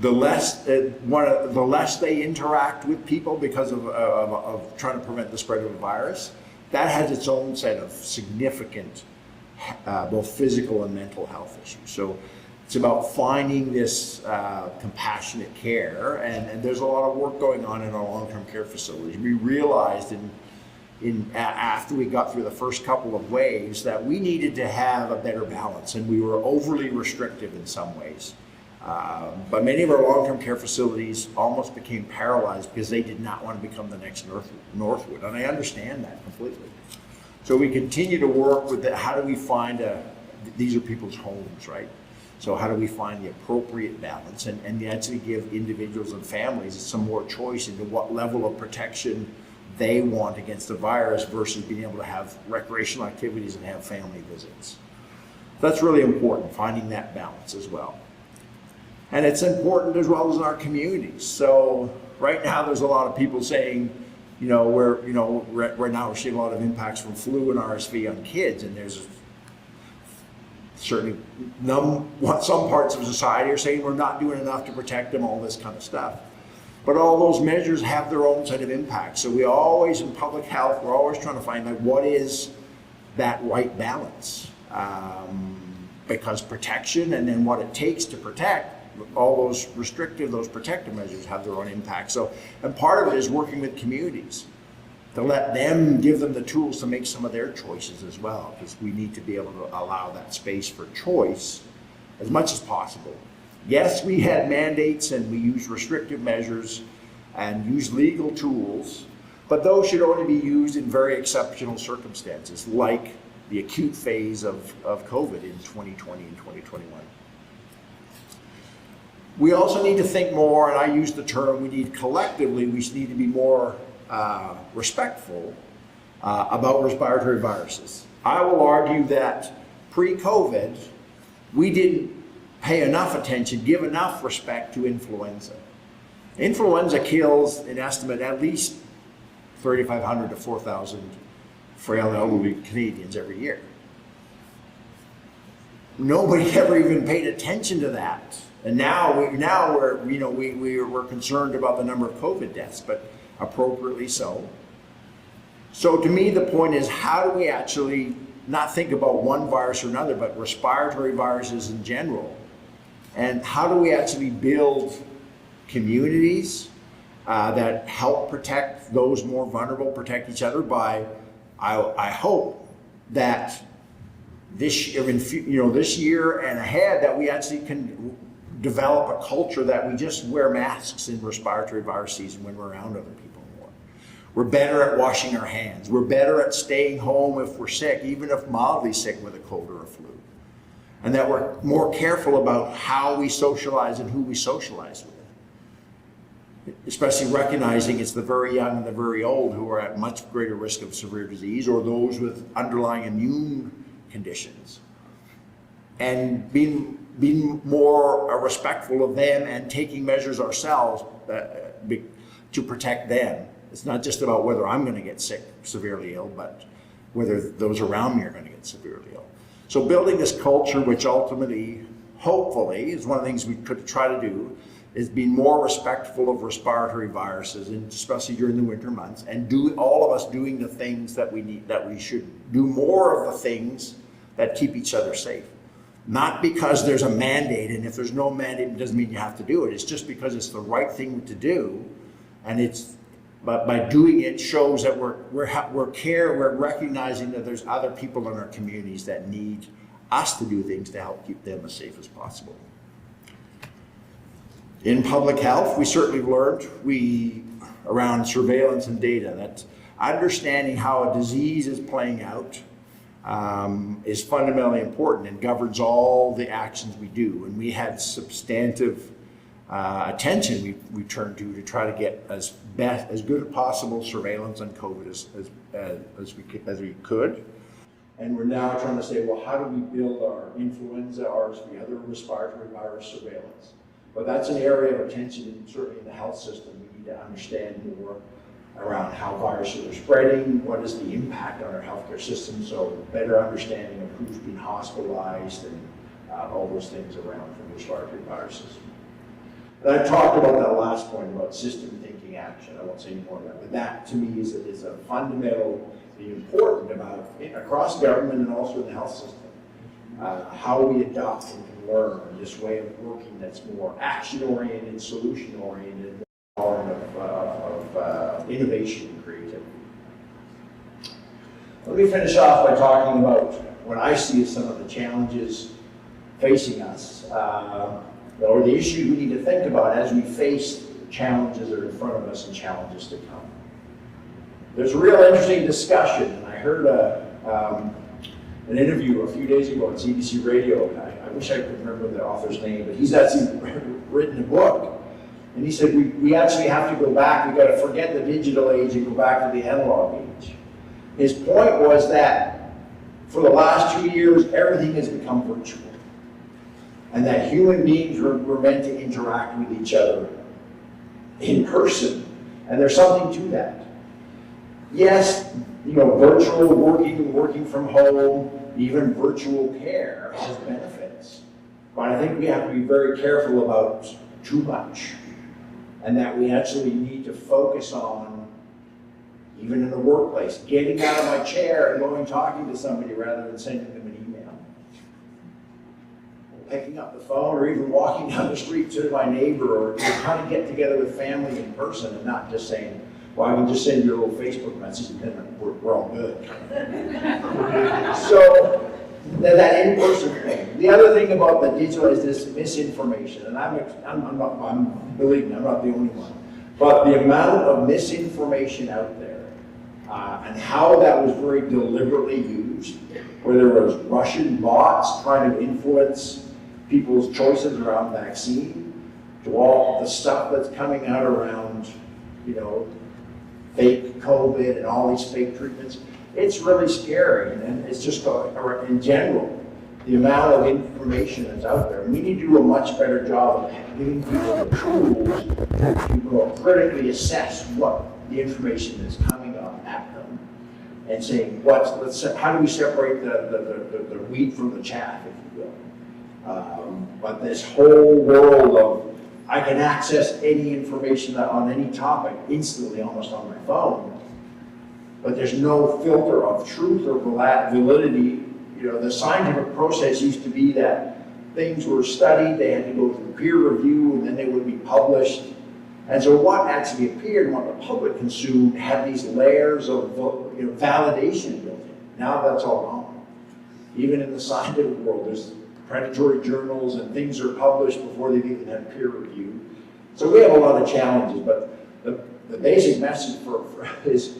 less they interact with people because of trying to prevent the spread of a virus, that has its own set of significant both physical and mental health issues. So it's about finding this compassionate care, and there's a lot of work going on in our long-term care facilities. We realized after we got through the first couple of waves that we needed to have a better balance, and we were overly restrictive in some ways. But many of our long-term care facilities almost became paralyzed because they did not want to become the next Northwood, and I understand that completely. So we continue to work with how do we find these are people's homes, right? So how do we find the appropriate balance and actually give individuals and families some more choice into what level of protection they want against the virus versus being able to have recreational activities and have family visits. That's really important, finding that balance as well. And it's important as well as in our communities. So right now there's a lot of people saying, right now we're seeing a lot of impacts from flu and RSV on kids, and there's certainly some parts of society are saying we're not doing enough to protect them, all this kind of stuff. But all those measures have their own set of impacts. So we always, in public health, we're always trying to find out what is that right balance. Because protection and then what it takes to protect, all those protective measures have their own impact. So, and part of it is working with communities to let them, give them the tools to make some of their choices as well, because we need to be able to allow that space for choice as much as possible. Yes, we had mandates and we used restrictive measures and used legal tools, but those should only be used in very exceptional circumstances, like the acute phase of COVID in 2020 and 2021. We also need to think more, and I use the term, we need to be more respectful about respiratory viruses. I will argue that pre-COVID, we didn't pay enough attention, give enough respect to influenza. Influenza kills, an estimate, at least 3,500 to 4,000 frail elderly Canadians every year. Nobody ever even paid attention to that. And now we're concerned about the number of COVID deaths, but appropriately so. So to me, the point is, how do we actually not think about one virus or another, but respiratory viruses in general? And how do we actually build communities that help protect those more vulnerable, protect each other by, I hope that this year and ahead, that we actually can develop a culture that we just wear masks in respiratory virus season when we're around other people more. We're better at washing our hands. We're better at staying home if we're sick, even if mildly sick with a cold or a flu. And that we're more careful about how we socialize and who we socialize with. Especially recognizing it's the very young and the very old who are at much greater risk of severe disease, or those with underlying immune conditions. And being more respectful of them and taking measures ourselves to protect them It's not just about whether I'm going to get sick, severely ill, but whether those around me are going to get severely ill. So building this culture, which ultimately, hopefully, is one of the things we could try to do, is being more respectful of respiratory viruses, and especially during the winter months, and all of us doing the things that we should do more of the things that keep each other safe. Not because there's a mandate, and if there's no mandate, it doesn't mean you have to do it. It's just because it's the right thing to do, and but by doing it shows that we're recognizing that there's other people in our communities that need us to do things to help keep them as safe as possible. In public health, we certainly learned around surveillance and data that understanding how a disease is playing out is fundamentally important and governs all the actions we do. And we had substantive attention we turned to try to get as good as possible surveillance on COVID as we could. And we're now trying to say, well, how do we build our influenza, RSV, other respiratory virus surveillance? But that's an area of attention, and certainly in the health system. We need to understand more around how viruses are spreading, what is the impact on our healthcare system, so better understanding of who's been hospitalized and all those things around from respiratory viruses. And I talked about that last point about system thinking action. I won't say any more of that, but that to me is a fundamentally important about across government and also in the health system. How we adopt and can learn this way of working that's more action-oriented, solution-oriented, of innovation and creativity. Let me finish off by talking about what I see as some of the challenges facing us, or the issues we need to think about as we face challenges that are in front of us and challenges to come. There's a real interesting discussion, and I heard an interview a few days ago on CBC Radio, and I wish I could remember the author's name, but he's actually written a book. And he said, we actually have to go back, we've got to forget the digital age and go back to the analog age. His point was that for the last 2 years, everything has become virtual. And that human beings were meant to interact with each other in person. And there's something to that. Yes, virtual working from home, even virtual care has benefits. But I think we have to be very careful about too much. And that we actually need to focus on, even in the workplace, getting out of my chair and going talking to somebody rather than sending them an email. Picking up the phone or even walking down the street to my neighbor, or trying to get together with family in person and not just saying, well, I can just send you a little Facebook message and then we're all good. So that in-person thing. The other thing about the digital is this misinformation, and believe me, I'm not the only one. But the amount of misinformation out there, and how that was very deliberately used, where there was Russian bots trying to influence people's choices around vaccine, to all the stuff that's coming out around, fake COVID and all these fake treatments. It's really scary, and it's just in general, the amount of information that's out there. We need to do a much better job of giving people the tools to critically assess what the information is coming up at them, and saying, how do we separate the wheat from the chaff, if you will. But this whole world of, I can access any information on any topic instantly, almost on my phone, but there's no filter of truth or validity. The scientific process used to be that things were studied, they had to go through peer review, and then they would be published. And so what actually appeared and what the public consumed had these layers of validation built in. Now that's all gone. Even in the scientific world, there's predatory journals and things are published before they've even had peer review. So we have a lot of challenges, but the basic message is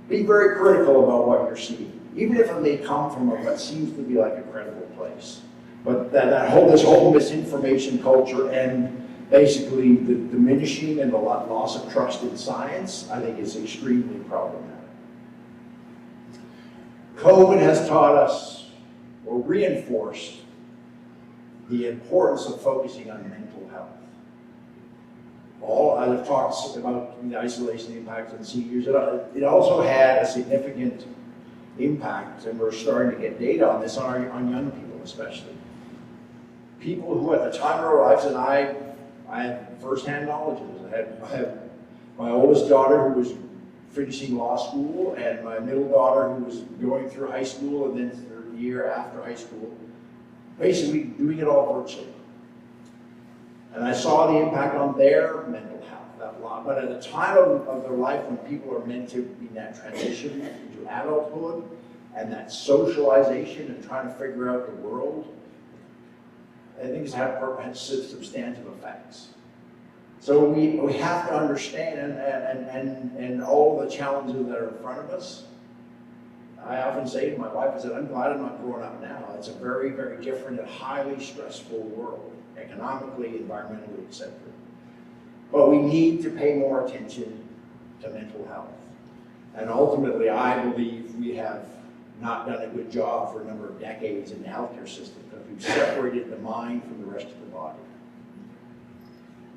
be very critical about what you're seeing, even if it may come from what seems to be like a credible place. But this whole misinformation culture and basically the diminishing and the loss of trust in science, I think is extremely problematic. COVID has taught us, or reinforced, the importance of focusing on mental health. I've talked about the isolation impact on seniors. It also had a significant impact, and we're starting to get data on this on young people especially. People who at the time of our lives, and I have firsthand knowledge of this. I have my oldest daughter who was finishing law school, and my middle daughter who was going through high school, and then the year after high school, basically doing it all virtually. And I saw the impact on their mental health, that lot. But at the time of their life when people are meant to be in that transition into adulthood and that socialization and trying to figure out the world, I think it's had substantive effects. So we have to understand and all the challenges that are in front of us. I often say to my wife, I said, I'm glad I'm not growing up now. It's a very, very different and highly stressful world, economically, environmentally, etc. But we need to pay more attention to mental health. And ultimately, I believe we have not done a good job for a number of decades in the healthcare system because we've separated the mind from the rest of the body.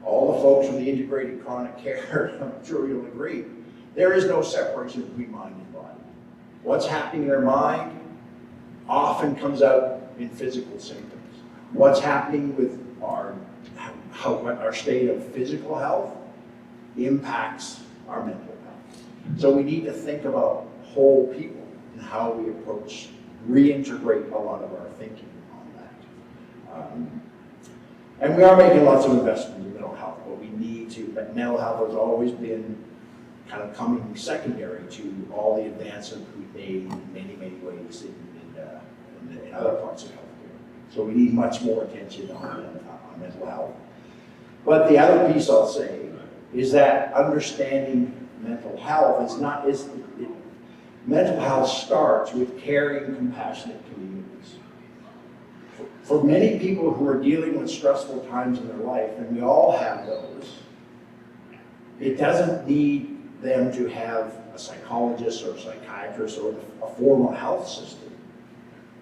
All the folks from the integrated chronic care, I'm sure you'll agree, there is no separation between mind and body. What's happening in their mind often comes out in physical symptoms. What's happening with our state of physical health impacts our mental health. So we need to think about whole people and how we approach, reintegrate a lot of our thinking on that. And we are making lots of investments in mental health, but we need to, but mental health has always been kind of coming secondary to all the advancements we've made in many, many ways in other parts of healthcare. So we need much more attention on mental health. But the other piece I'll say is that understanding mental health mental health starts with caring, compassionate communities. For many people who are dealing with stressful times in their life, and we all have those, it doesn't need them to have a psychologist or a psychiatrist or a formal health system.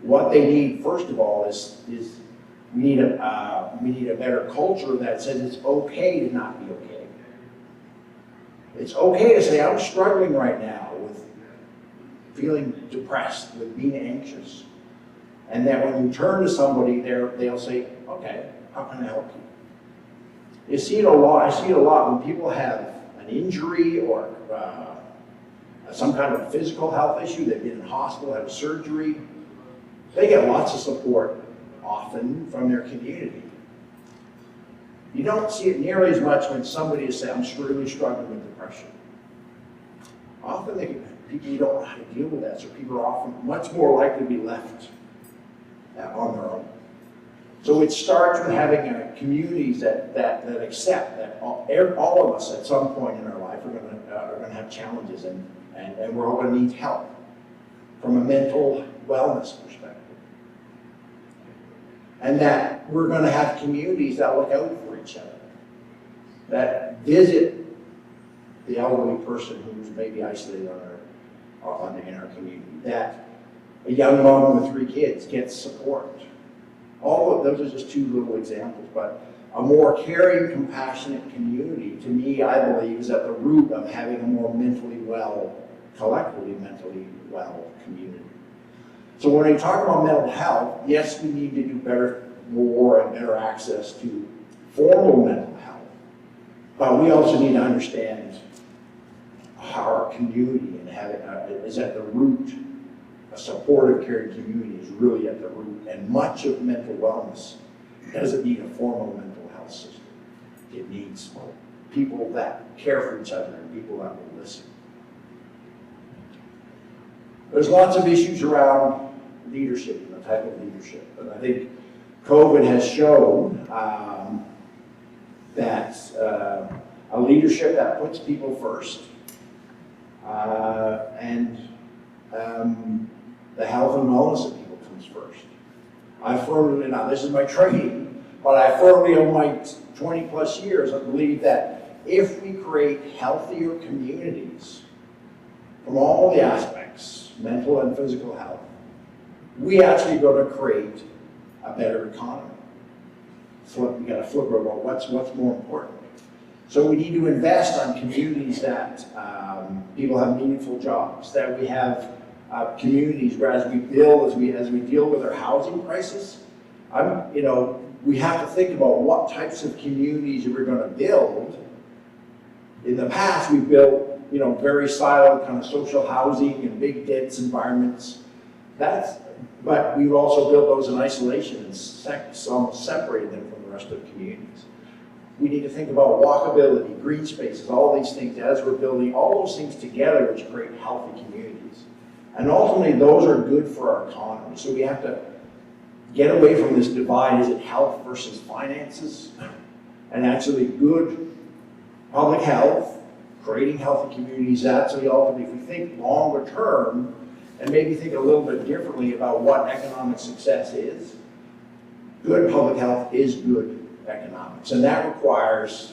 What they need, first of all, is we need a better culture that says it's okay to not be okay. It's okay to say, I'm struggling right now with feeling depressed, with being anxious. And that when you turn to somebody, they'll say, okay, how can I help you? You see it a lot. I see it a lot when people have an injury or some kind of physical health issue, they've been in hospital, had a surgery, they get lots of support often from their community. You don't see it nearly as much when somebody is saying, I'm really struggling with depression. Often people don't know how to deal with that, so people are often much more likely to be left on their own. So it starts with having communities that accept that all of us at some point in our life are going to have challenges and we're all going to need help from a mental wellness perspective. And that we're going to have communities that look out for each other, that visit the elderly person who's maybe isolated in our community, that a young mom with 3 kids gets support. All of those are just 2 little examples, but a more caring, compassionate community, to me, I believe, is at the root of having a more mentally well, collectively mentally well community. So when we talk about mental health, yes, we need to do more and better access to formal mental health, but we also need to understand how our community and have it is at the root. A supportive, caring community is really at the root, and much of mental wellness doesn't need a formal mental health system. It needs people that care for each other and people that will listen. There's lots of issues around leadership and the type of leadership, but I think COVID has shown that a leadership that puts people first and the health and wellness of people comes first. I firmly, now this is my training, but I firmly, in my 20 plus years, I believe that if we create healthier communities from all the aspects, mental and physical health, we actually going to create a better economy. We got to flip about what's more important. So we need to invest on communities that people have meaningful jobs, that we have communities where as we build, as we deal with our housing crisis, we have to think about what types of communities we're going to build. In the past, we built, very siloed kind of social housing and big dense environments. But we've also built those in isolation and separated them from the rest of the communities. We need to think about walkability, green spaces, all these things as we're building all those things together, which create healthy communities. And ultimately, those are good for our economy. So we have to get away from this divide. Is it health versus finances? And actually good public health, creating healthy communities. That's so ultimately, if we think longer term, and maybe think a little bit differently about what economic success is, good public health is good economics. And that requires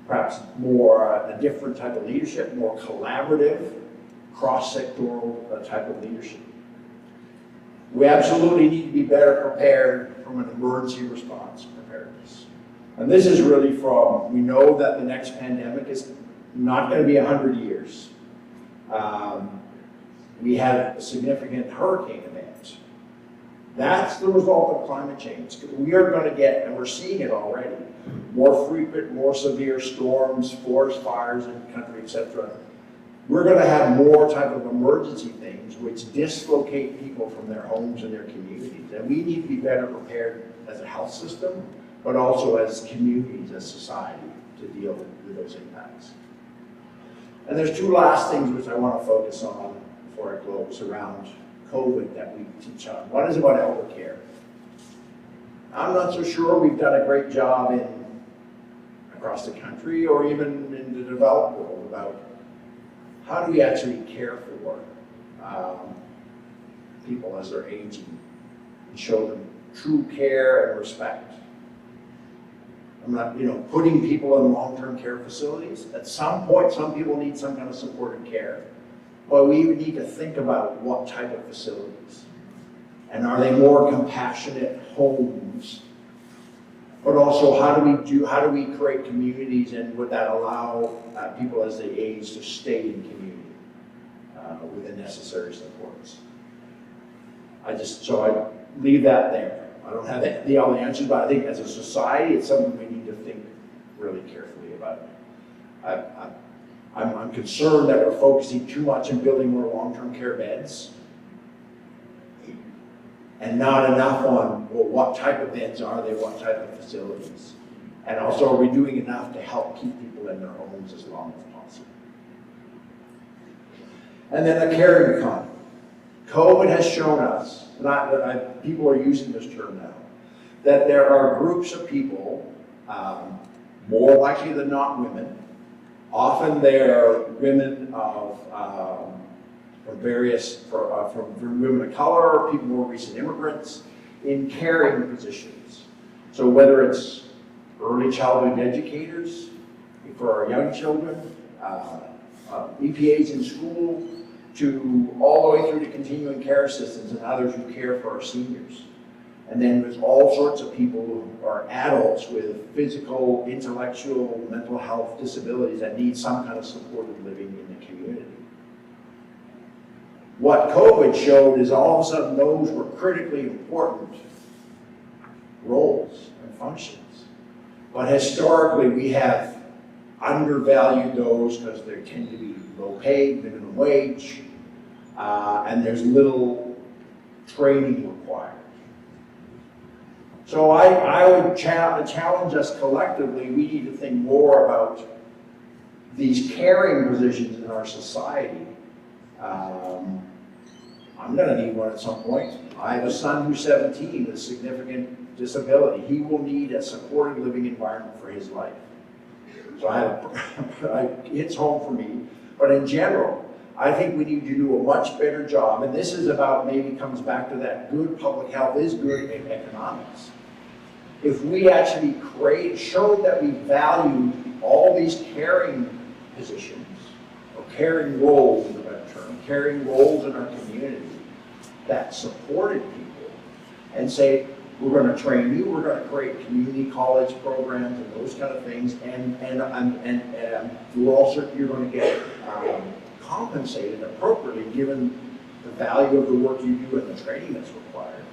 perhaps more, a different type of leadership, more collaborative, cross-sectoral type of leadership. We absolutely need to be better prepared from an emergency response preparedness. And this is really we know that the next pandemic is not going to be 100 years. We had a significant hurricane event. That's the result of climate change. We are going to get, and we're seeing it already, more frequent, more severe storms, forest fires in the country, etc. We're going to have more type of emergency things which dislocate people from their homes and their communities. And we need to be better prepared as a health system, but also as communities, as society, to deal with those impacts. And there's two last things which I want to focus on before I close around COVID that we teach on. One is about elder care. I'm not so sure we've done a great job across the country or even in the developed world about how do we actually care for people as they're aging and show them true care and respect. I'm not, putting people in long-term care facilities. At some point, some people need some kind of supportive care. But we need to think about what type of facilities. And are they more compassionate homes? But also, how do we create communities, and would that allow people as they age to stay in community with the necessary supports? I leave that there. I don't have all the answers, but I think as a society, it's something we need to think really carefully about. I'm concerned that we're focusing too much on building more long-term care beds and not enough on, well, what type of beds are they, what type of facilities? And also, are we doing enough to help keep people in their homes as long as possible? And then the caring economy. COVID has shown us, people are using this term now, that there are groups of people, more likely than not women. Often they're women from women of color, people more recent immigrants, in caring positions. So whether it's early childhood educators for our young children, EPAs in school, to all the way through to continuing care assistants and others who care for our seniors. And then there's all sorts of people who are adults with physical, intellectual, mental health disabilities that need some kind of supported living in the community. What COVID showed is all of a sudden those were critically important roles and functions. But historically we have undervalued those because they tend to be low paid, minimum wage, and there's little training required. So I would challenge us collectively, we need to think more about these caring positions in our society. I'm going to need one at some point. I have a son who's 17 with a significant disability. He will need a supported living environment for his life. So it's home for me. But in general, I think we need to do a much better job, and this is about, maybe comes back to that good public health is good economics. If we actually showed that we value all these caring positions, or caring roles is a better term, caring roles in our community that supported people, and say, We're going to train you. We're going to create community college programs and those kind of things. And we're also, you're going to get compensated appropriately given the value of the work you do and the training that's required.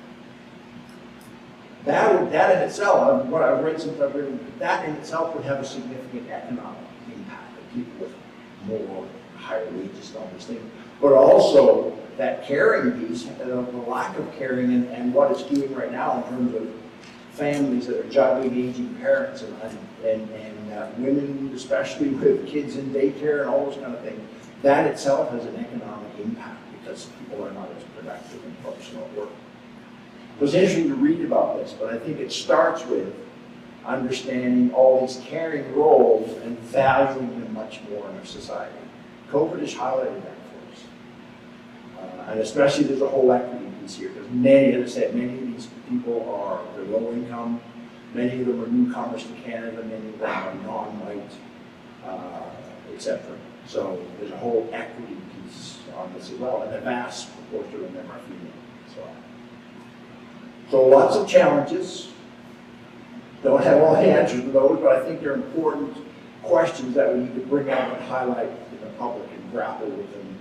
That in itself, what I've read since I've written, that in itself would have a significant economic impact of people with more higher wages and all these things. But also that caring piece, the lack of caring and what it's doing right now in terms of families that are juggling aging parents and women, especially with kids in daycare and all those kind of things, that itself has an economic impact because people are not as productive and functional at work. It was interesting to read about this, but I think it starts with understanding all these caring roles and valuing them much more in our society. COVID has highlighted that for us. And especially there's a whole equity piece here, because many, as I said, many of these people they're low income, many of them are newcomers to Canada, many of them are non-white, etc. So there's a whole equity piece on this as well, and a vast proportion of them are female. So lots of challenges. Don't have all the answers to those, but I think they're important questions that we need to bring out and highlight to the public and grapple with them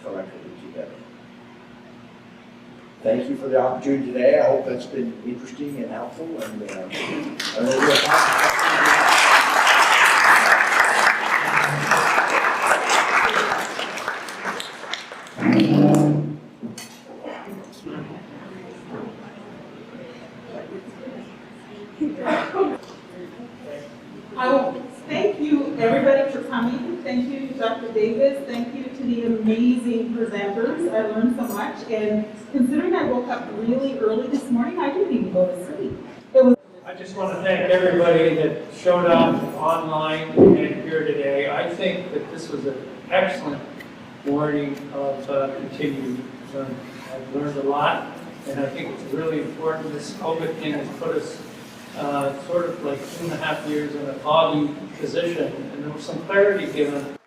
collectively together. Thank you for the opportunity today. I hope that's been interesting and helpful. Thank you, everybody, for coming. Thank you, Dr. Davis. Thank you to the amazing presenters. I learned so much. And considering I woke up really early this morning, I didn't even go to sleep. I just want to thank everybody that showed up online and here today. I think that this was an excellent morning of continued learning. I've learned a lot, and I think it's really important. This COVID thing has put us sort of like 2.5 years in a foggy position, and there was some clarity given